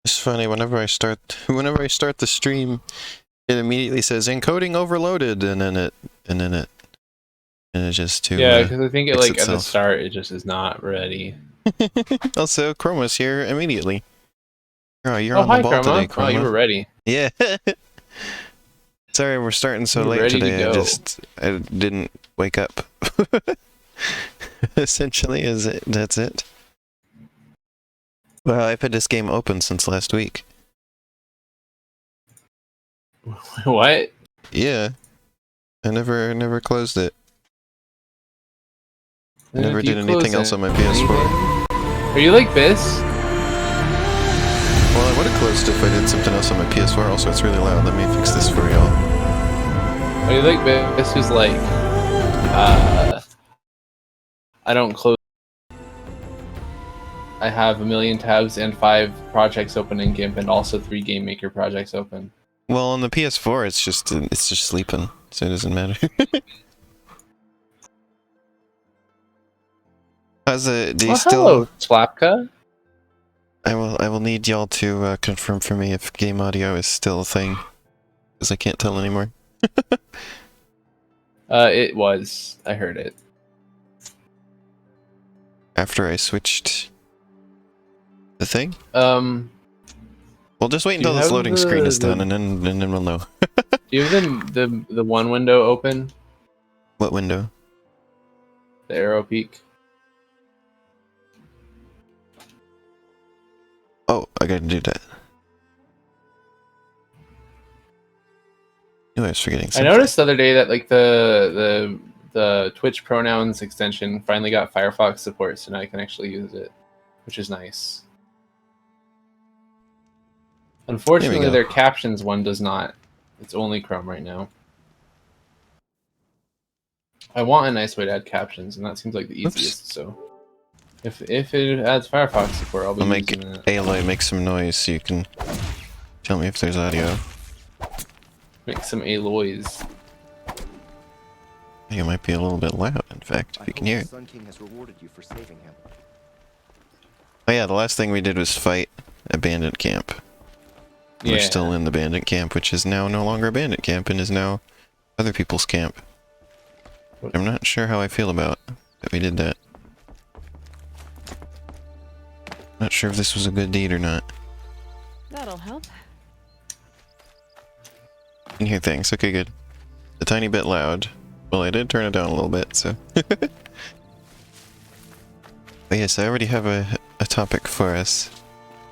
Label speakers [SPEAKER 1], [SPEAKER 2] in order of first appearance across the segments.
[SPEAKER 1] It's funny, whenever I start the stream, it immediately says encoding overloaded, and then it just
[SPEAKER 2] Yeah, because I think it
[SPEAKER 1] fix
[SPEAKER 2] like at the
[SPEAKER 1] itself.
[SPEAKER 2] start it just is not ready.
[SPEAKER 1] Also, Chroma's here immediately. Oh, you're
[SPEAKER 2] Oh,
[SPEAKER 1] on the
[SPEAKER 2] hi,
[SPEAKER 1] ball
[SPEAKER 2] Chroma.
[SPEAKER 1] today,
[SPEAKER 2] Oh, you
[SPEAKER 1] Chroma.
[SPEAKER 2] were ready.
[SPEAKER 1] Yeah. Sorry, we're starting so
[SPEAKER 2] You were
[SPEAKER 1] late
[SPEAKER 2] ready to
[SPEAKER 1] today.
[SPEAKER 2] go.
[SPEAKER 1] I didn't wake up. Essentially, that's it. Well, I've had this game open since last week.
[SPEAKER 2] What?
[SPEAKER 1] Yeah. I never closed it. I never
[SPEAKER 2] If you
[SPEAKER 1] did anything
[SPEAKER 2] close
[SPEAKER 1] else on my
[SPEAKER 2] anything-
[SPEAKER 1] PS4.
[SPEAKER 2] Are you like this?
[SPEAKER 1] Well, I would have closed if I did something else on my PS4. Also, it's really loud. Let me fix this for y'all.
[SPEAKER 2] Are you like this? Who's like, I don't close. I have a million tabs and 5 projects open in GIMP, and also 3 Game Maker projects open.
[SPEAKER 1] Well, on the PS4, it's just sleeping, so it doesn't matter. How's it? Do you
[SPEAKER 2] Hello,
[SPEAKER 1] still?
[SPEAKER 2] Slapka.
[SPEAKER 1] I will need y'all to confirm for me if game audio is still a thing, because I can't tell anymore.
[SPEAKER 2] It was. I heard it.
[SPEAKER 1] After I switched the thing.
[SPEAKER 2] Well,
[SPEAKER 1] just wait until this loading screen is done, and then we'll know.
[SPEAKER 2] Do you have the one window open?
[SPEAKER 1] What window?
[SPEAKER 2] The arrow peak.
[SPEAKER 1] Oh, I gotta do that. I was forgetting something.
[SPEAKER 2] I noticed the other day that like the Twitch pronouns extension finally got Firefox support, so now I can actually use it, which is nice. Unfortunately, their captions one does not. It's only Chrome right now. I want a nice way to add captions, and that seems like the easiest. So, if it adds Firefox support, I'll be using it.
[SPEAKER 1] Aloy make some noise so you can tell me if there's audio.
[SPEAKER 2] Make some Aloys.
[SPEAKER 1] It might be a little bit loud, in fact, if you can hear it.
[SPEAKER 3] Sun King has rewarded you for saving him.
[SPEAKER 1] Oh yeah, the last thing we did was fight a bandit camp. Yeah. We're still in the bandit camp, which is now no longer a bandit camp and is now other people's camp. I'm not sure how I feel about that we did that. Not sure if this was a good deed or not.
[SPEAKER 4] That'll help.
[SPEAKER 1] You can hear things. Okay, good. A tiny bit loud. Well, I did turn it down a little bit, so. But yes, I already have a topic for us.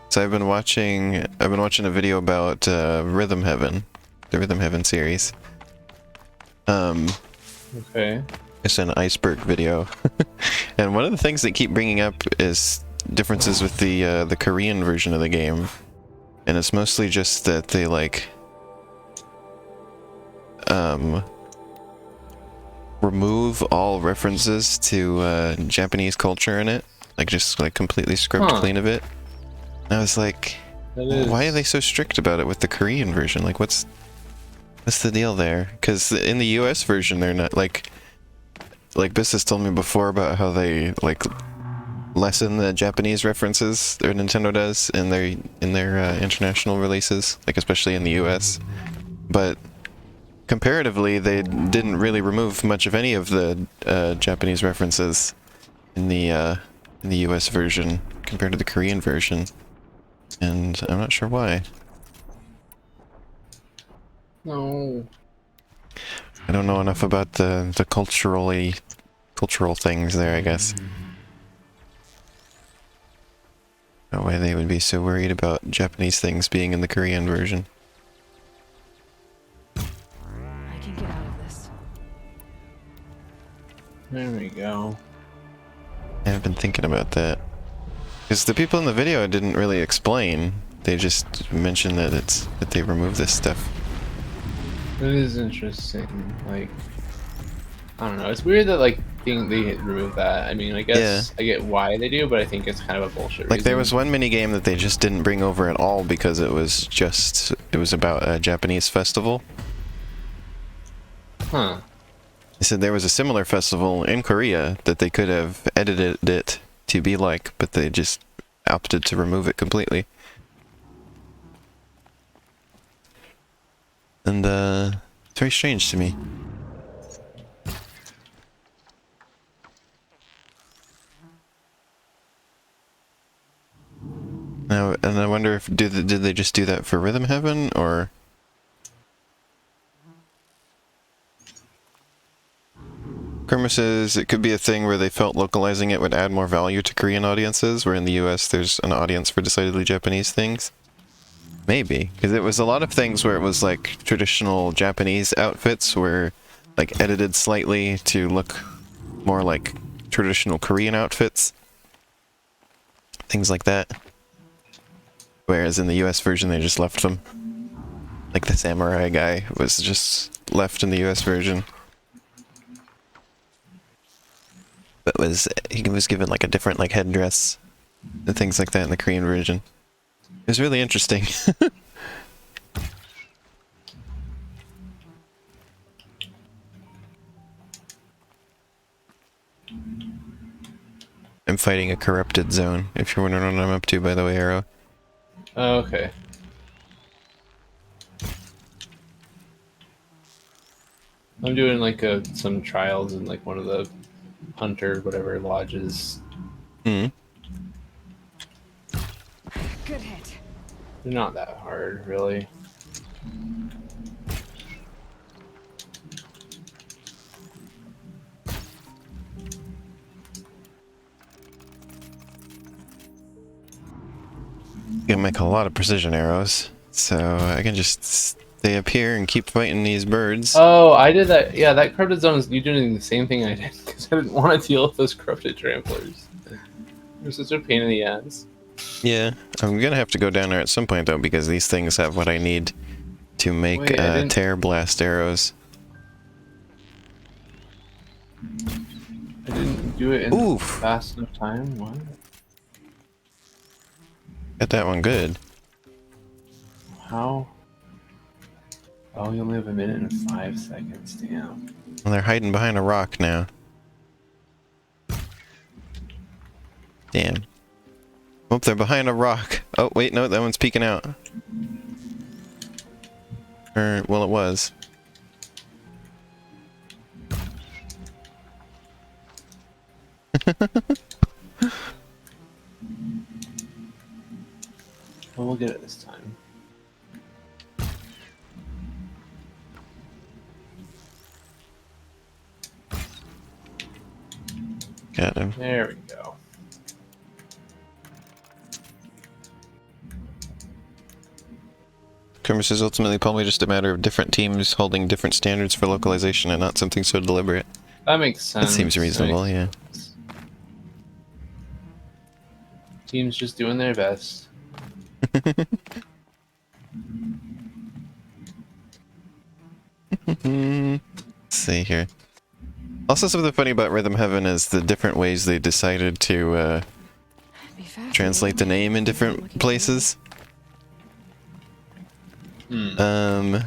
[SPEAKER 1] So I've been watching a video about Rhythm Heaven, the Rhythm Heaven series.
[SPEAKER 2] Okay.
[SPEAKER 1] It's an iceberg video, and one of the things they keep bringing up is differences with the Korean version of the game, and it's mostly just that they like remove all references to Japanese culture in it, like just like completely scrubbed clean of it. And I was like, why are they so strict about it with the Korean version? Like, what's the deal there? Because in the US version, they're not like Biss has told me before about how they like lessen the Japanese references, or Nintendo does in their international releases, like especially in the US. But comparatively, they didn't really remove much of any of the Japanese references in the US version compared to the Korean version, and I'm not sure why.
[SPEAKER 2] No.
[SPEAKER 1] I don't know enough about the cultural things there, I guess. No way they would be so worried about Japanese things being in the Korean version.
[SPEAKER 4] I can get out of this.
[SPEAKER 2] There we go.
[SPEAKER 1] I've been thinking about that. Because the people in the video didn't really explain. They just mentioned that they removed this stuff.
[SPEAKER 2] It is interesting. Like, I don't know. It's weird that like they remove that. I mean, I guess I get why they do, but I think it's kind of a bullshit
[SPEAKER 1] Like
[SPEAKER 2] reason.
[SPEAKER 1] there was one mini game that they just didn't bring over at all because it was about a Japanese festival.
[SPEAKER 2] Huh.
[SPEAKER 1] They said there was a similar festival in Korea that they could have edited it to be like, but they just opted to remove it completely. And it's very strange to me. Now, and I wonder if did they just do that for Rhythm Heaven, or Kerma says it could be a thing where they felt localizing it would add more value to Korean audiences, where in the US there's an audience for decidedly Japanese things. Maybe, because it was a lot of things where it was like traditional Japanese outfits were like edited slightly to look more like traditional Korean outfits. Things like that. Whereas in the US version they just left them. Like the samurai guy was just left in the US version. But he was given like a different like headdress and things like that in the Korean version. It was really interesting. I'm fighting a corrupted zone, if you're wondering what I'm up to, by the way, Arrow.
[SPEAKER 2] Oh, okay. I'm doing like some trials in like one of the hunter whatever lodges.
[SPEAKER 1] Hmm.
[SPEAKER 4] Good hit.
[SPEAKER 2] They're not that hard, really.
[SPEAKER 1] You can make a lot of precision arrows, so I can just stay up here and keep fighting these birds.
[SPEAKER 2] Oh, I did that. Yeah, that corrupted zone is you doing the same thing I did because I didn't want to deal with those corrupted tramplers. They're such a pain in the ass.
[SPEAKER 1] Yeah, I'm gonna have to go down there at some point though, because these things have what I need to make
[SPEAKER 2] Wait,
[SPEAKER 1] tear blast arrows.
[SPEAKER 2] I didn't do it in
[SPEAKER 1] Oof.
[SPEAKER 2] fast enough time. What?
[SPEAKER 1] Got that one good.
[SPEAKER 2] How? Oh, you only have a minute and 5 seconds. Damn.
[SPEAKER 1] Well, they're hiding behind a rock now. Damn. Oh, they're behind a rock. Oh, wait, no, that one's peeking out. Well, it was.
[SPEAKER 2] Well, we'll get it this time.
[SPEAKER 1] Got him.
[SPEAKER 2] There we go.
[SPEAKER 1] Kermit says ultimately probably just a matter of different teams holding different standards for localization and not something so deliberate.
[SPEAKER 2] That makes sense.
[SPEAKER 1] That seems reasonable, yeah.
[SPEAKER 2] Teams just doing their best.
[SPEAKER 1] Let's see here. Also, something funny about Rhythm Heaven is the different ways they decided to translate the name in different places. I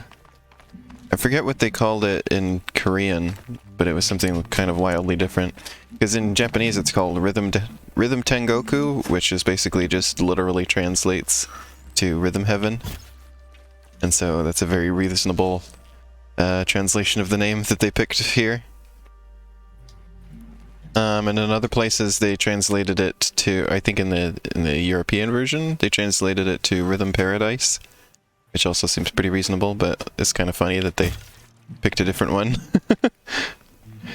[SPEAKER 1] forget what they called it in Korean, but it was something kind of wildly different. Because in Japanese it's called Rhythm Tengoku, which is basically just literally translates to Rhythm Heaven. And so that's a very reasonable translation of the name that they picked here. And in other places they translated it to, I think in the European version, they translated it to Rhythm Paradise, which also seems pretty reasonable, but it's kind of funny that they picked a different one.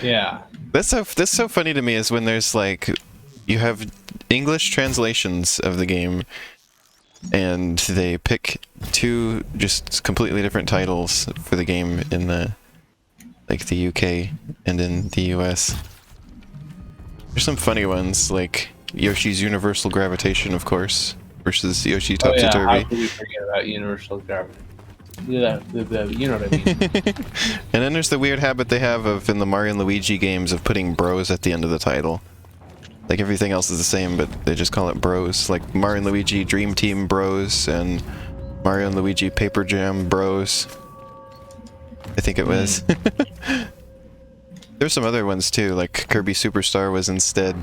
[SPEAKER 2] Yeah.
[SPEAKER 1] That's so funny to me is when there's like, you have English translations of the game, and they pick two just completely different titles for the game in the UK and in the US. There's some funny ones, like Yoshi's Universal Gravitation, of course, versus Yoshi Topsy Turvy.
[SPEAKER 2] How could we forget about Universal Gravity? Yeah, you know what I mean.
[SPEAKER 1] And then there's the weird habit they have of, in the Mario and Luigi games, of putting bros at the end of the title. Like everything else is the same, but they just call it bros. Like Mario and Luigi Dream Team Bros and Mario and Luigi Paper Jam Bros. I think it was. There's some other ones too, like Kirby Superstar was instead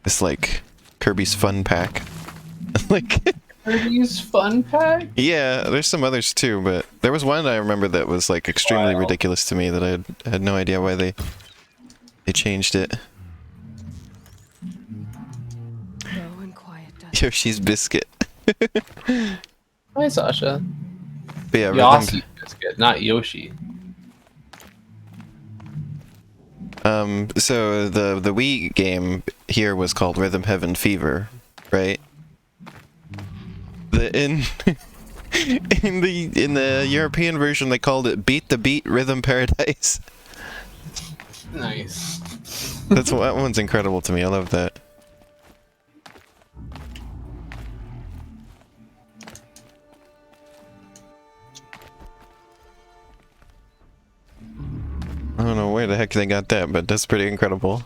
[SPEAKER 1] this like Kirby's Fun Pack. Like
[SPEAKER 2] Kirby's Fun Pack?
[SPEAKER 1] Yeah, there's some others too, but there was one I remember that was like extremely ridiculous to me that I had no idea why they changed it.
[SPEAKER 4] Slow and quiet.
[SPEAKER 1] Yoshi's Biscuit.
[SPEAKER 2] Hi, Sasha.
[SPEAKER 1] But yeah,
[SPEAKER 2] Yossi's Biscuit, not Yoshi.
[SPEAKER 1] So the Wii game here was called Rhythm Heaven Fever, right? In the European version they called it Beat the Beat Rhythm Paradise.
[SPEAKER 2] Nice.
[SPEAKER 1] That one's incredible to me. I love that. I don't know where the heck they got that, but that's pretty incredible.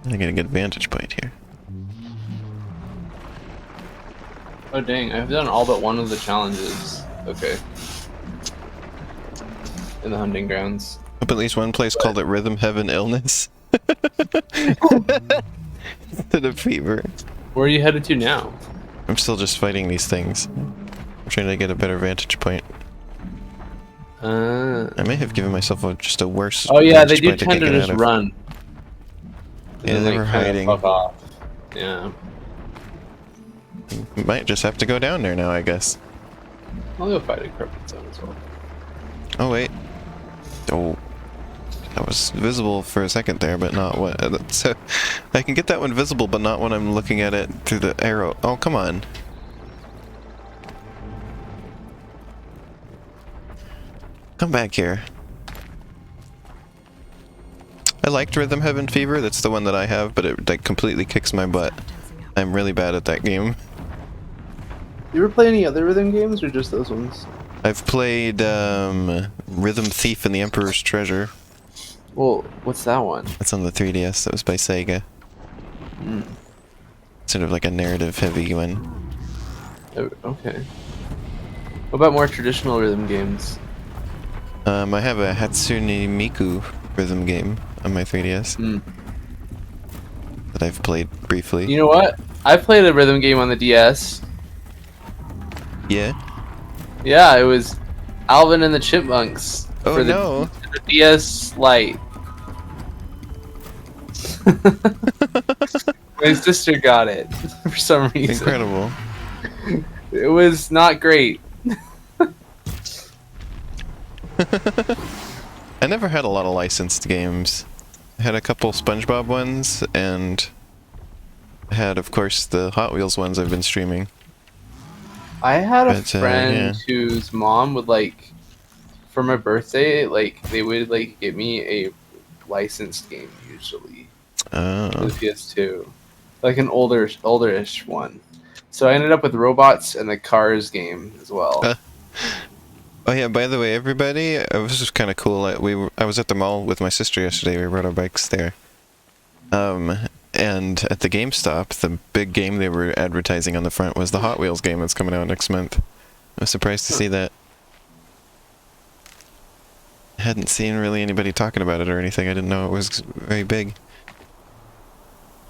[SPEAKER 1] I get a good vantage point here.
[SPEAKER 2] Oh dang, I've done all but one of the challenges. Okay. In the hunting grounds.
[SPEAKER 1] Hope at least one place called it Rhythm Heaven Illness. Instead of fever.
[SPEAKER 2] Where are you headed to now?
[SPEAKER 1] I'm still just fighting these things. I'm trying to get a better vantage point. I may have given myself just a worse.
[SPEAKER 2] Oh yeah, they
[SPEAKER 1] vantage
[SPEAKER 2] do
[SPEAKER 1] point
[SPEAKER 2] tend to
[SPEAKER 1] get
[SPEAKER 2] just
[SPEAKER 1] out of.
[SPEAKER 2] run.
[SPEAKER 1] Yeah,
[SPEAKER 2] And
[SPEAKER 1] they
[SPEAKER 2] then,
[SPEAKER 1] were
[SPEAKER 2] like, kinda
[SPEAKER 1] hiding.
[SPEAKER 2] Fuck off. Yeah.
[SPEAKER 1] Might just have to go down there now, I guess.
[SPEAKER 2] I'll go fight a Crooked Zone as well.
[SPEAKER 1] Oh wait. Oh, that was visible for a second there, but not what. So I can get that one visible, but not when I'm looking at it through the arrow. Oh, come on. Come back here. I liked Rhythm Heaven Fever. That's the one that I have, but it like completely kicks my butt. I'm really bad at that game.
[SPEAKER 2] You ever play any other rhythm games or just those ones?
[SPEAKER 1] I've played Rhythm Thief and the Emperor's Treasure.
[SPEAKER 2] Well, what's that one?
[SPEAKER 1] That's on the 3DS. That was by Sega.
[SPEAKER 2] Mm.
[SPEAKER 1] Sort of like a narrative-heavy one.
[SPEAKER 2] Oh, okay. What about more traditional rhythm games?
[SPEAKER 1] I have a Hatsune Miku rhythm game on my 3DS
[SPEAKER 2] Mm.
[SPEAKER 1] that I've played briefly.
[SPEAKER 2] You know what? I played a rhythm game on the DS.
[SPEAKER 1] Yeah?
[SPEAKER 2] Yeah, it was Alvin and the Chipmunks.
[SPEAKER 1] Oh
[SPEAKER 2] for the
[SPEAKER 1] no!
[SPEAKER 2] DS Lite. My sister got it for some reason.
[SPEAKER 1] Incredible.
[SPEAKER 2] It was not great.
[SPEAKER 1] I never had a lot of licensed games. I had a couple SpongeBob ones, and I had, of course, the Hot Wheels ones I've been streaming.
[SPEAKER 2] I had a
[SPEAKER 1] But,
[SPEAKER 2] friend
[SPEAKER 1] yeah.
[SPEAKER 2] whose mom would like, for my birthday, like they would like get me a licensed game usually for
[SPEAKER 1] Oh.
[SPEAKER 2] the PS2, like an olderish one. So I ended up with Robots and the Cars game as well.
[SPEAKER 1] Oh yeah, by the way, everybody, it was just kind of cool. I was at the mall with my sister yesterday. We rode our bikes there. And at the GameStop, the big game they were advertising on the front was the Hot Wheels game that's coming out next month. I was surprised to see that. I hadn't seen really anybody talking about it or anything. I didn't know it was very big.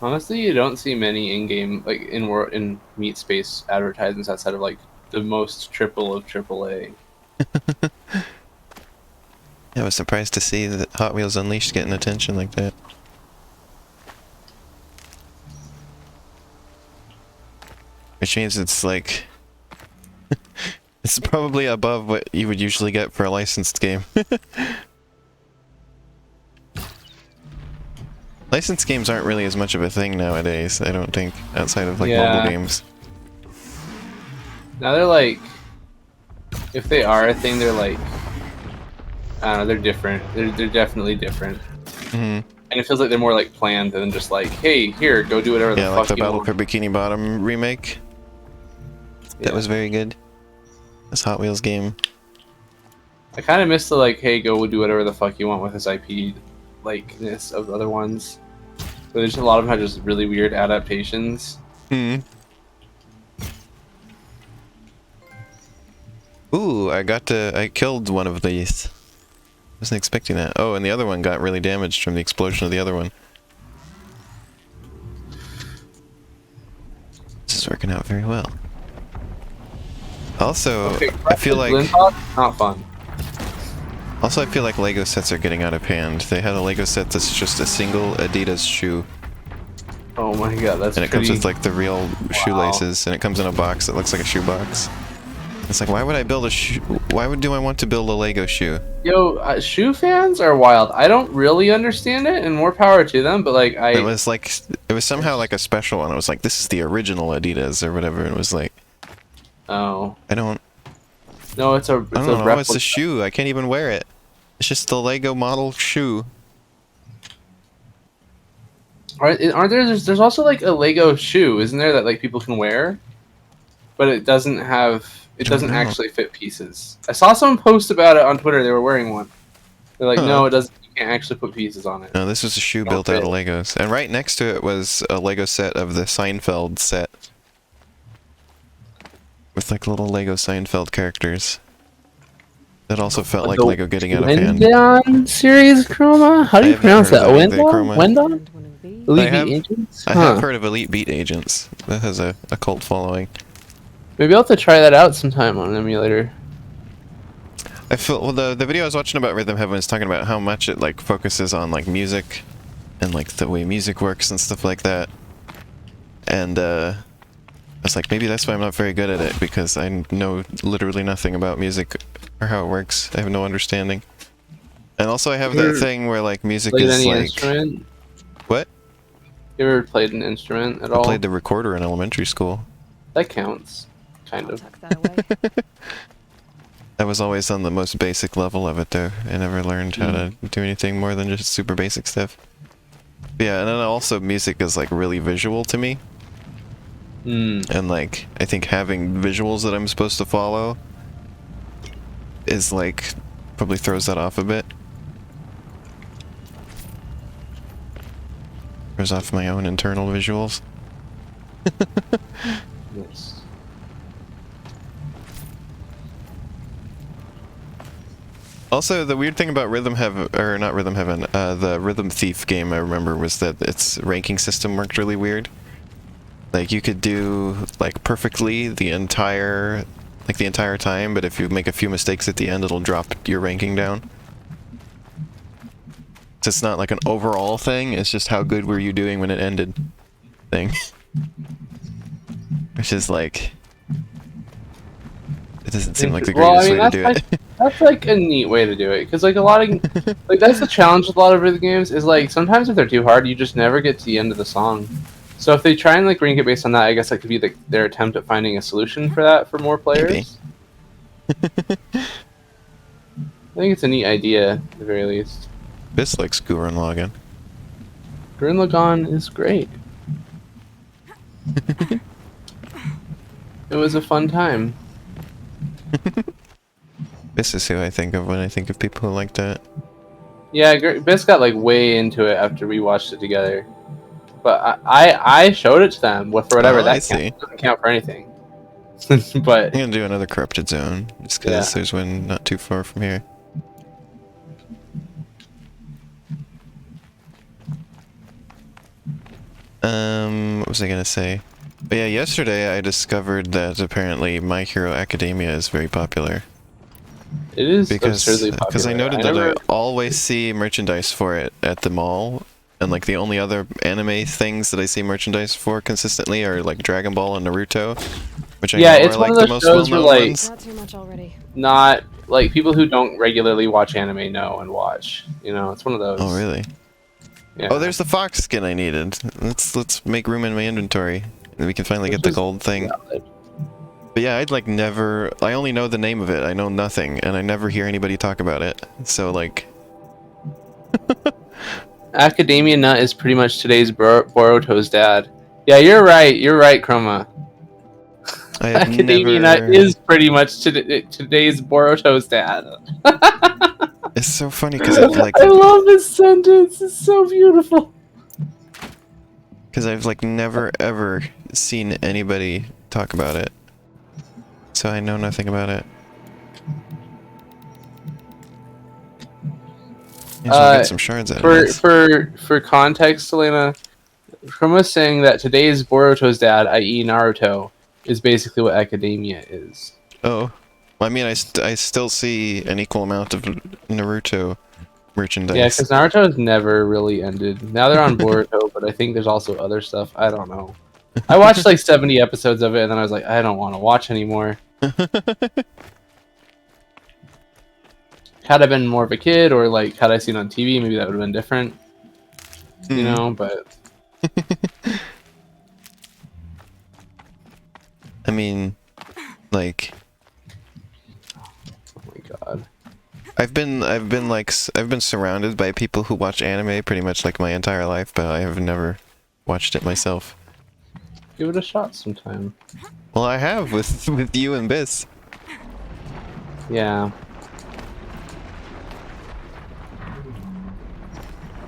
[SPEAKER 2] Honestly, you don't see many in-game like in meat space advertisements outside of like the most triple of AAA.
[SPEAKER 1] I was surprised to see that Hot Wheels Unleashed getting attention like that. Which means it's like... it's probably above what you would usually get for a licensed game. Licensed games aren't really as much of a thing nowadays, I don't think, outside of like
[SPEAKER 2] Yeah.
[SPEAKER 1] mobile games.
[SPEAKER 2] Now they're like, if they are a thing, they're like, I don't know, they're different. They're definitely different.
[SPEAKER 1] Hmm.
[SPEAKER 2] And it feels like they're more like planned than just like, hey, here, go do whatever
[SPEAKER 1] Yeah,
[SPEAKER 2] the
[SPEAKER 1] like
[SPEAKER 2] fuck
[SPEAKER 1] the
[SPEAKER 2] you
[SPEAKER 1] Battle
[SPEAKER 2] want.
[SPEAKER 1] for Bikini Bottom remake. That
[SPEAKER 2] Yeah.
[SPEAKER 1] was very good. This Hot Wheels game.
[SPEAKER 2] I kind of miss the like, hey, go do whatever the fuck you want with this IP likeness of other ones. But there's a lot of them had just really weird adaptations.
[SPEAKER 1] Hmm. Ooh, I killed one of these. Wasn't expecting that. Oh, and the other one got really damaged from the explosion of the other one. is working out very well. Also,
[SPEAKER 2] Okay,
[SPEAKER 1] I feel like
[SPEAKER 2] not fun.
[SPEAKER 1] I feel like Lego sets are getting out of hand. They had a Lego set that's just a single Adidas shoe,
[SPEAKER 2] Oh my god, that's
[SPEAKER 1] and it comes with like the real shoelaces, and it comes in a box that looks like a shoe box. It's like, why would I build a shoe? Do I want to build a Lego shoe?
[SPEAKER 2] Yo, shoe fans are wild. I don't really understand it, and more power to them. But like,
[SPEAKER 1] It was somehow like a special one. It was like, this is the original Adidas or whatever. It was like,
[SPEAKER 2] oh,
[SPEAKER 1] I don't
[SPEAKER 2] no, it's a
[SPEAKER 1] know.
[SPEAKER 2] replica.
[SPEAKER 1] It's a shoe. I can't even wear it. It's just the Lego model shoe.
[SPEAKER 2] Aren't there? There's also like a Lego shoe, isn't there, that like people can wear, but it doesn't have. It doesn't actually fit pieces. I saw someone post about it on Twitter. They were wearing one. They're like, no, it doesn't. You can't actually put pieces on it.
[SPEAKER 1] No, this was a shoe built out of Legos, and right next to it was a Lego set of the Seinfeld set, with like little Lego Seinfeld characters. That also felt like Lego getting out of hand.
[SPEAKER 2] Wendon series Chroma? How do you pronounce that? Wendon? Elite Beat Agents?
[SPEAKER 1] I have heard of Elite Beat Agents. That has a cult following.
[SPEAKER 2] Maybe I'll have to try that out sometime on an emulator.
[SPEAKER 1] I feel the video I was watching about Rhythm Heaven is talking about how much it like focuses on like music, and like the way music works and stuff like that. And I was like, maybe that's why I'm not very good at it, because I know literally nothing about music or how it works. I have no understanding. And also I have that thing where like music is
[SPEAKER 2] any
[SPEAKER 1] like...
[SPEAKER 2] instrument?
[SPEAKER 1] What?
[SPEAKER 2] You ever played an instrument at all?
[SPEAKER 1] I played the recorder in elementary school.
[SPEAKER 2] That counts. Kind of.
[SPEAKER 4] Tuck that away.
[SPEAKER 1] I was always on the most basic level of it though. I never learned how to do anything more than just super basic stuff. Yeah, and then also music is like really visual to me. And like, I think having visuals that I'm supposed to follow is like, probably throws that off a bit. Throws off my own internal visuals.
[SPEAKER 2] Yes.
[SPEAKER 1] Also, the weird thing about Rhythm Heaven, or not Rhythm Heaven, the Rhythm Thief game I remember was that its ranking system worked really weird. Like, you could do, like, perfectly the entire time, but if you make a few mistakes at the end, it'll drop your ranking down. So it's not like an overall thing, it's just how good were you doing when it ended thing. Which is like... It doesn't seem like the greatest way to do it.
[SPEAKER 2] That's like a neat way to do it, because like a lot of like that's the challenge with a lot of rhythm games is like sometimes if they're too hard, you just never get to the end of the song. So if they try and like rank it based on that, I guess that could be their attempt at finding a solution for that for more players. I think it's a neat idea at the very least.
[SPEAKER 1] This likes Gurren Lagann.
[SPEAKER 2] Gurren Lagann is great. It was a fun time.
[SPEAKER 1] This is who I think of when I think of people who like that.
[SPEAKER 2] Yeah, Biss got like way into it after we watched it together. But I showed it to them for whatever that doesn't count for anything. But
[SPEAKER 1] I'm gonna do another corrupted zone just because there's one not too far from here. What was I gonna say? But yeah, yesterday I discovered that apparently My Hero Academia is very popular.
[SPEAKER 2] It is absurdly popular.
[SPEAKER 1] Because I noted that I always see merchandise for it at the mall, and like the only other anime things that I see merchandise for consistently are like Dragon Ball and Naruto, which I know
[SPEAKER 2] it's
[SPEAKER 1] are like
[SPEAKER 2] one of
[SPEAKER 1] the
[SPEAKER 2] those
[SPEAKER 1] most
[SPEAKER 2] shows where
[SPEAKER 1] well-known
[SPEAKER 2] like
[SPEAKER 1] ones.
[SPEAKER 4] Not too much already.
[SPEAKER 2] Not like people who don't regularly watch anime know and watch. You know, it's one of those.
[SPEAKER 1] Oh really?
[SPEAKER 2] Yeah.
[SPEAKER 1] Oh, there's the fox skin I needed. Let's make room in my inventory, and we can finally get the gold thing.
[SPEAKER 2] Valid.
[SPEAKER 1] But yeah, I only know the name of it. I know nothing, and I never hear anybody talk about it. So like,
[SPEAKER 2] Academia Nut is pretty much today's Boruto's dad. Yeah, you're right. You're right, Chroma. Academia Nut is pretty much today's Boruto's dad.
[SPEAKER 1] It's so funny because I've like...
[SPEAKER 2] I love this sentence. It's so beautiful.
[SPEAKER 1] Because I've like never ever seen anybody talk about it. So I know nothing about it. Get some shards out of this.
[SPEAKER 2] For context, Elena, Chroma's saying that today's Boruto's dad, i.e. Naruto, is basically what academia is.
[SPEAKER 1] Oh. I mean, I still see an equal amount of Naruto merchandise.
[SPEAKER 2] Yeah, because Naruto has never really ended. Now they're on Boruto, but I think there's also other stuff. I don't know. I watched like 70 episodes of it, and then I was like, I don't want to watch anymore. Had I been more of a kid, or like had I seen it on TV, maybe that would have been different. You know, but
[SPEAKER 1] I mean, like,
[SPEAKER 2] oh my god.
[SPEAKER 1] I've been surrounded by people who watch anime pretty much like my entire life, but I have never watched it myself.
[SPEAKER 2] Give it a shot sometime.
[SPEAKER 1] Well, I have with you and Biss.
[SPEAKER 2] Yeah.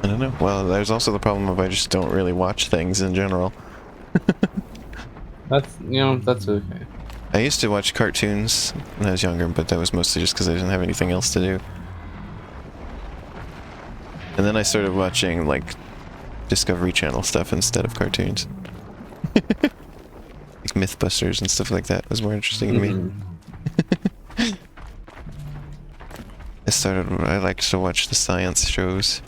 [SPEAKER 1] I don't know. Well, there's also the problem of I just don't really watch things in general.
[SPEAKER 2] That's okay.
[SPEAKER 1] I used to watch cartoons when I was younger, but that was mostly just because I didn't have anything else to do. And then I started watching, like, Discovery Channel stuff instead of cartoons. Like Mythbusters and stuff like that was more interesting to me. I liked to watch the science shows.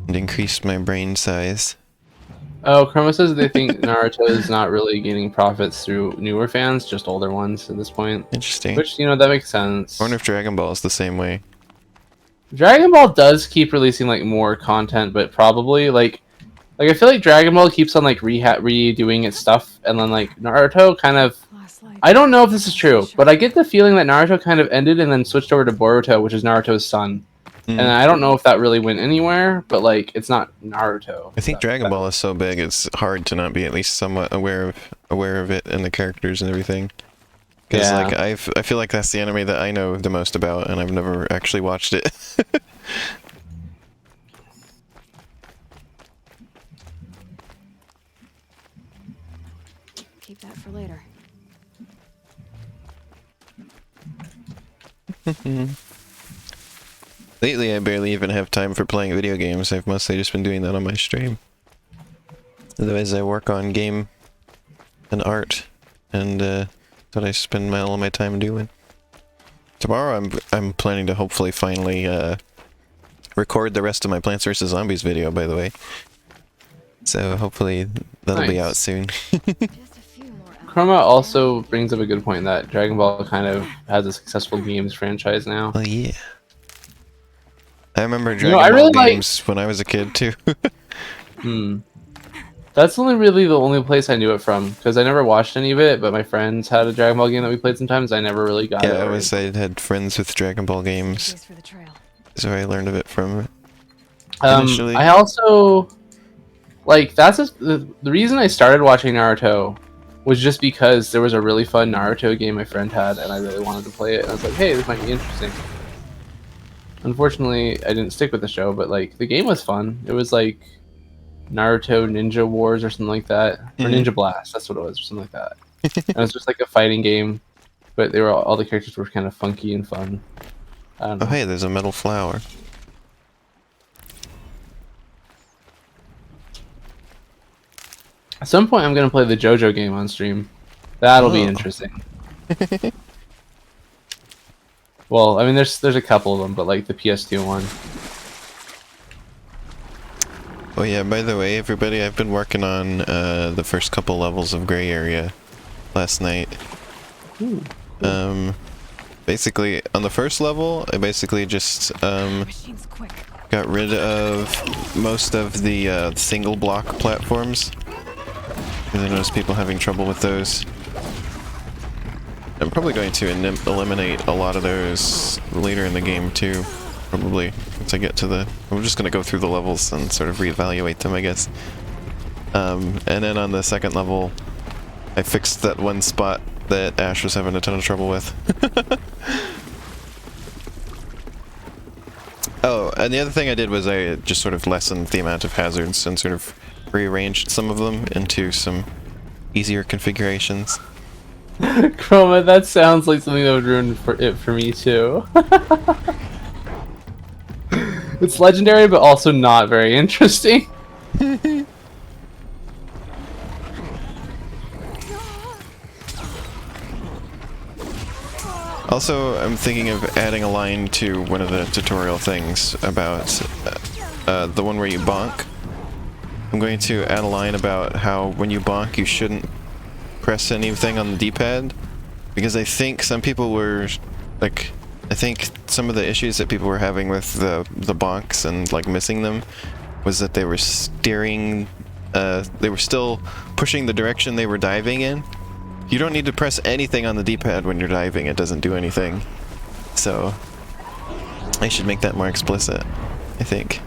[SPEAKER 1] And increased my brain size.
[SPEAKER 2] Oh, Chroma says they think Naruto is not really gaining profits through newer fans, just older ones at this point.
[SPEAKER 1] Interesting.
[SPEAKER 2] Which, that makes sense.
[SPEAKER 1] I wonder if Dragon Ball is the same way.
[SPEAKER 2] Dragon Ball does keep releasing like more content, but probably like I feel like Dragon Ball keeps on like redoing its stuff, and then like Naruto kind of. I don't know if this is true, but I get the feeling that Naruto kind of ended and then switched over to Boruto, which is Naruto's son. And I don't know if that really went anywhere, but like it's not Naruto.
[SPEAKER 1] I think Dragon Ball is so big it's hard to not be at least somewhat aware of it and the characters and everything. Because like I feel like that's the anime that I know the most about, and I've never actually watched it.
[SPEAKER 4] Keep that for later.
[SPEAKER 1] Lately, I barely even have time for playing video games. I've mostly just been doing that on my stream. Otherwise, I work on game and art, and that's what I spend all of my time doing. Tomorrow, I'm planning to hopefully finally record the rest of my Plants vs Zombies video. By the way, so hopefully that'll be out soon.
[SPEAKER 2] Chroma also brings up a good point that Dragon Ball kind of has a successful games franchise now.
[SPEAKER 1] Oh yeah. I remember Dragon Ball games when I was a kid too.
[SPEAKER 2] That's really the only place I knew it from, because I never watched any of it, but my friends had a Dragon Ball game that we played sometimes. I never really got it.
[SPEAKER 1] Yeah, I had friends with Dragon Ball games. So I learned of it from initially.
[SPEAKER 2] I also like the reason I started watching Naruto was just because there was a really fun Naruto game my friend had, and I really wanted to play it. And I was like, hey, this might be interesting. Unfortunately, I didn't stick with the show, but like the game was fun. It was like Naruto Ninja Wars or something like that, or Ninja Blast. That's what it was, or something like that. And it was just like a fighting game, but all the characters were kind of funky and fun. I don't know.
[SPEAKER 1] Oh hey, there's a metal flower.
[SPEAKER 2] At some point, I'm gonna play the JoJo game on stream. That'll be interesting. Well, I mean, there's a couple of them, but like the PS2 one.
[SPEAKER 1] Oh yeah, by the way, everybody, I've been working on the first couple levels of Gray Area last night.
[SPEAKER 2] Ooh,
[SPEAKER 1] cool. Basically, on the first level, I basically just got rid of most of the single block platforms. Because I noticed people having trouble with those. I'm probably going to eliminate a lot of those later in the game too, probably, once I get to the... I'm just going to go through the levels and sort of reevaluate them, I guess. And then on the second level, I fixed that one spot that Ash was having a ton of trouble with. Oh, and the other thing I did was I just sort of lessened the amount of hazards and sort of rearranged some of them into some easier configurations.
[SPEAKER 2] Chroma, that sounds like something that would ruin it for me too. It's legendary, but also not very interesting.
[SPEAKER 1] Also, I'm thinking of adding a line to one of the tutorial things about the one where you bonk. I'm going to add a line about how when you bonk you shouldn't press anything on the D-pad, because I think some people were like, I think some of the issues that people were having with the bonks and like missing them was that they were steering, they were still pushing the direction they were diving in. You don't need to press anything on the D-pad when you're diving, it doesn't do anything. So I should make that more explicit, I think.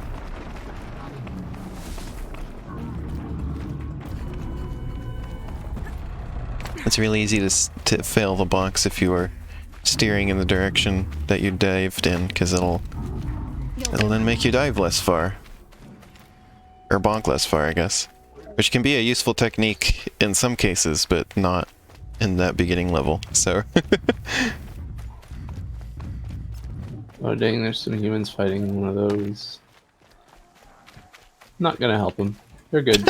[SPEAKER 1] It's really easy to fail the box if you are steering in the direction that you dived in, because it'll then make you dive less far. Or bonk less far, I guess. Which can be a useful technique in some cases, but not in that beginning level, so...
[SPEAKER 2] Oh dang, there's some humans fighting one of those. Not gonna help them. They're good.